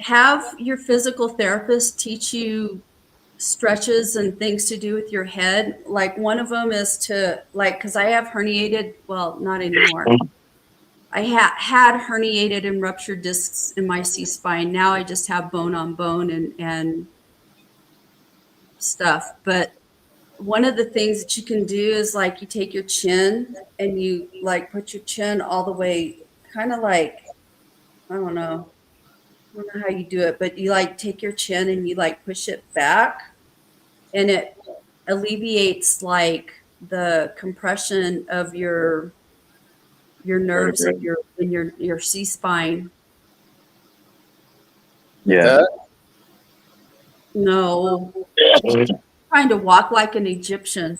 Have your physical therapist teach you stretches and things to do with your head. Like one of them is to like, because I have herniated, well, not anymore. I had herniated and ruptured discs in my C-spine. Now I just have bone on bone and stuff. But one of the things that you can do is like you take your chin and you like put your chin all the way, kind of like, I don't know how you do it, but you like take your chin and you like push it back, and it alleviates like the compression of your nerves in your C-spine. Yeah. No. Trying to walk like an Egyptian.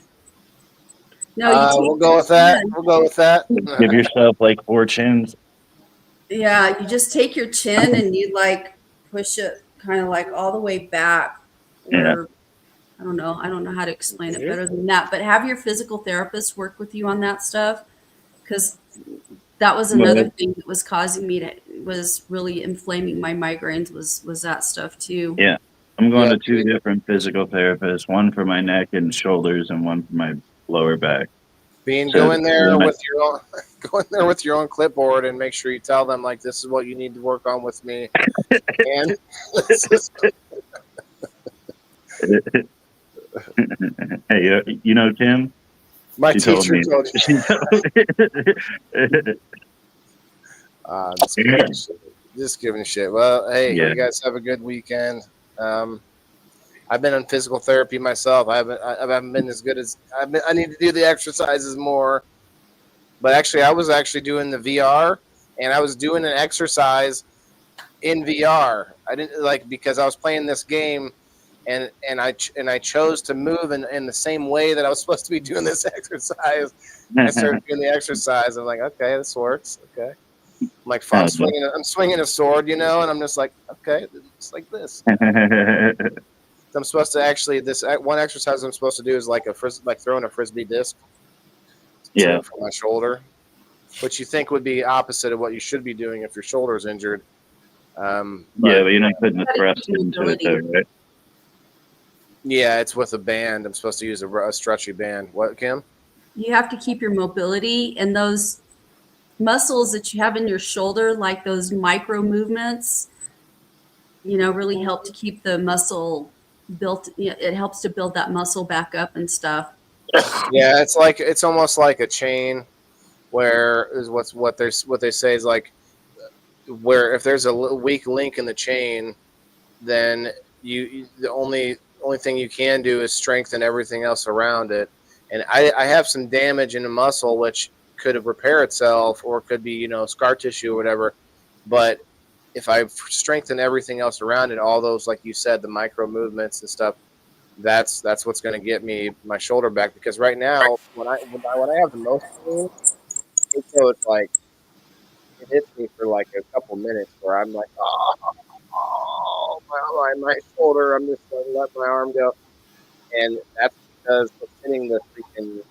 No, we'll go with that. We'll go with that. Give yourself like 4 chins. Yeah, you just take your chin and you like push it kind of like all the way back. Or, I don't know how to explain it better than that. But have your physical therapist work with you on that stuff, because that was another thing that was causing me was really inflaming my migraines was that stuff too. Yeah. I'm going to 2 different physical therapists, one for my neck and shoulders and one for my lower back. Go in there with your own clipboard and make sure you tell them like this is what you need to work on with me. And hey, you know Kim? My teacher told you. Just giving shit. Well, hey, Yeah. you guys have a good weekend. I've been in physical therapy myself. I haven't been as good as I need to do the exercises more. But actually, I was actually doing the VR, and I was doing an exercise in VR. I didn't because I was playing this game, and I chose to move in the same way that I was supposed to be doing this exercise. I started doing the exercise. I'm like, okay, this works. Okay, I'm like, I'm swinging a sword, and I'm just like, okay, it's like this. I'm supposed to actually this one exercise I'm supposed to do is like throwing a frisbee disc. Yeah. For my shoulder, which you think would be opposite of what you should be doing if your shoulder is injured. But you're not putting the thrust into it, though, right? Yeah, it's with a band. I'm supposed to use a stretchy band. What, Kim? You have to keep your mobility, and those muscles that you have in your shoulder, like those micro movements, really help to keep the muscle built. It helps to build that muscle back up and stuff. Yeah, it's almost like a chain, where is what they say is like, where if there's a weak link in the chain, then the only thing you can do is strengthen everything else around it. And I have some damage in the muscle which could repair itself, or could be scar tissue or whatever. But if I strengthen everything else around it, all those, like you said, the micro movements and stuff, that's what's going to get me my shoulder back. Because right now, when I have the most pain, it's like it hits me for like a couple minutes where I'm like, oh my shoulder. I'm just going to let my arm go, and that's because it's hitting the freaking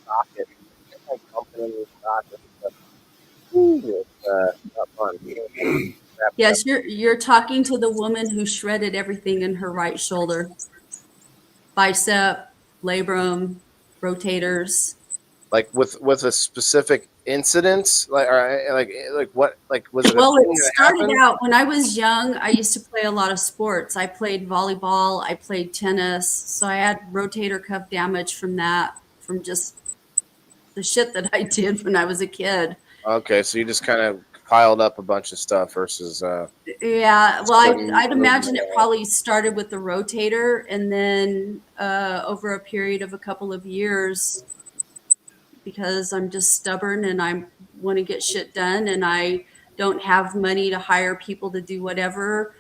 socket. It's like bumping in the socket. It's not fun. Yes, you're talking to the woman who shredded everything in her right shoulder. Bicep, labrum, rotators. Like with a specific incident, like what, like was it? Well, it started out when I was young. I used to play a lot of sports. I played volleyball. I played tennis. So I had rotator cuff damage from that, from just the shit that I did when I was a kid. Okay, so you just kind of piled up a bunch of stuff versus. Yeah, well, I'd imagine it probably started with the rotator, and then over a period of a couple of years, because I'm just stubborn and I want to get shit done, and I don't have money to hire people to do whatever.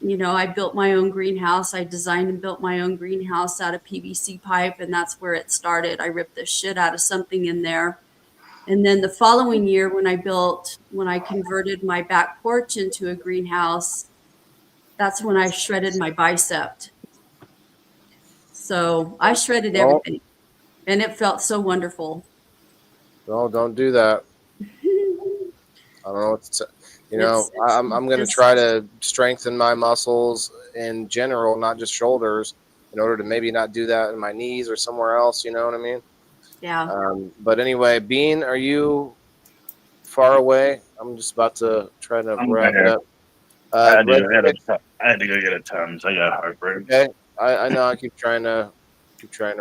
I built my own greenhouse. I designed and built my own greenhouse out of PVC pipe, and that's where it started. I ripped the shit out of something in there. And then the following year, when I converted my back porch into a greenhouse, that's when I shredded my bicep. So I shredded everything, and it felt so wonderful. No, don't do that. I don't know what to say. I'm going to try to strengthen my muscles in general, not just shoulders, in order to maybe not do that in my knees or somewhere else. You know what I mean? Yeah. But anyway, Bean, are you far away? I'm just about to try to wrap it up. I had to go get a Tums. I got heartburn. Okay, I know. I keep trying to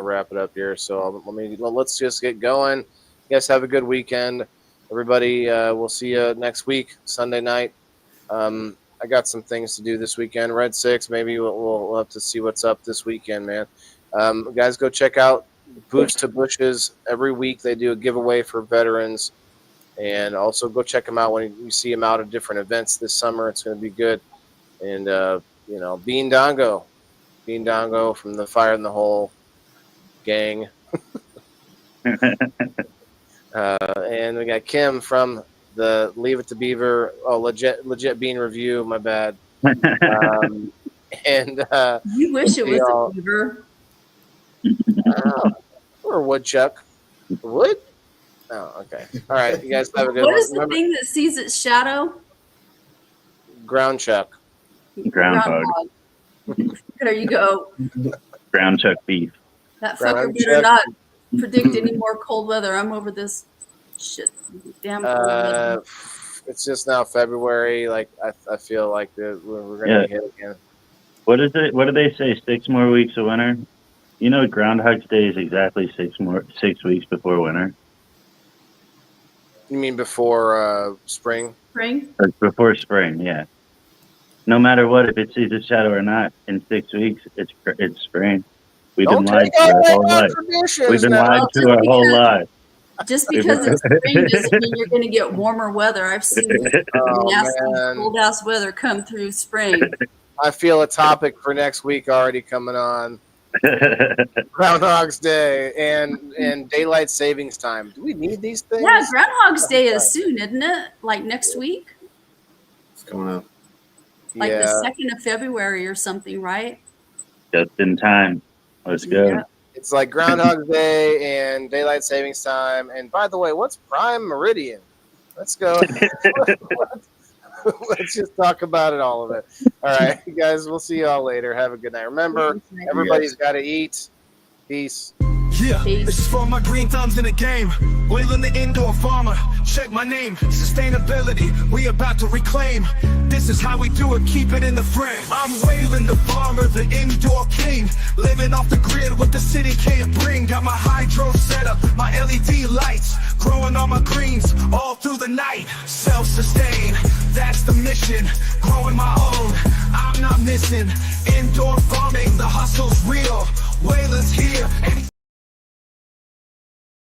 wrap it up here. So let's just get going. You guys have a good weekend, everybody. We'll see you next week, Sunday night. I got some things to do this weekend. Red 6. Maybe we'll have to see what's up this weekend, man. Guys, go check out Boots to Bushes. Every week they do a giveaway for veterans. And also go check them out when you see them out at different events this summer. It's going to be good. And, Bean Dongo from the Fire in the Hole gang. And we got Kim from the Leave It to Beaver. Oh, legit Bean review. My bad. You wish it was a beaver. Or woodchuck. Wood? Oh, okay. All right. You guys have a good one. What is the thing that sees its shadow? Ground chuck. Groundhog. There you go. Ground chuck beef. That fucker better not predict any more cold weather. I'm over this shit. Damn cold weather. It's just now February. Like I feel like we're gonna be hit again. What is it? What do they say? 6 more weeks of winter. Groundhog's Day is exactly 6 weeks before winter. You mean before spring? Spring? Before spring, yeah. No matter what, if it sees a shadow or not, in 6 weeks, it's spring. We've been lied to our whole life. We've been lied to our whole life. Just because it's spring doesn't mean you're going to get warmer weather. I've seen nasty, cold-ass weather come through spring. I feel a topic for next week already coming on. Groundhog's Day and daylight savings time. Do we need these things? Yeah, Groundhog's Day is soon, isn't it? Like next week? It's coming up. Like the 2nd of February or something, right? Just in time. Let's go. Yeah. It's like Groundhog's Day and daylight savings time. And by the way, what's prime meridian? Let's go. Let's just talk about it, all of it. All right, you guys, we'll see y'all later. Have a good night. Remember, everybody's got to eat. Peace. Yeah, this is for my green thumbs in the game. Wailing the indoor farmer. Check my name. Sustainability, we about to reclaim. This is how we do it, keep it in the frame. I'm Wailing the farmer, the indoor king. Living off the grid, what the city can't bring. Got my hydro setup, my LED lights. Growing all my greens, all through the night. Self-sustain, that's the mission. Growing my own, I'm not missing. Indoor farming, the hustle's real. Whaler's here.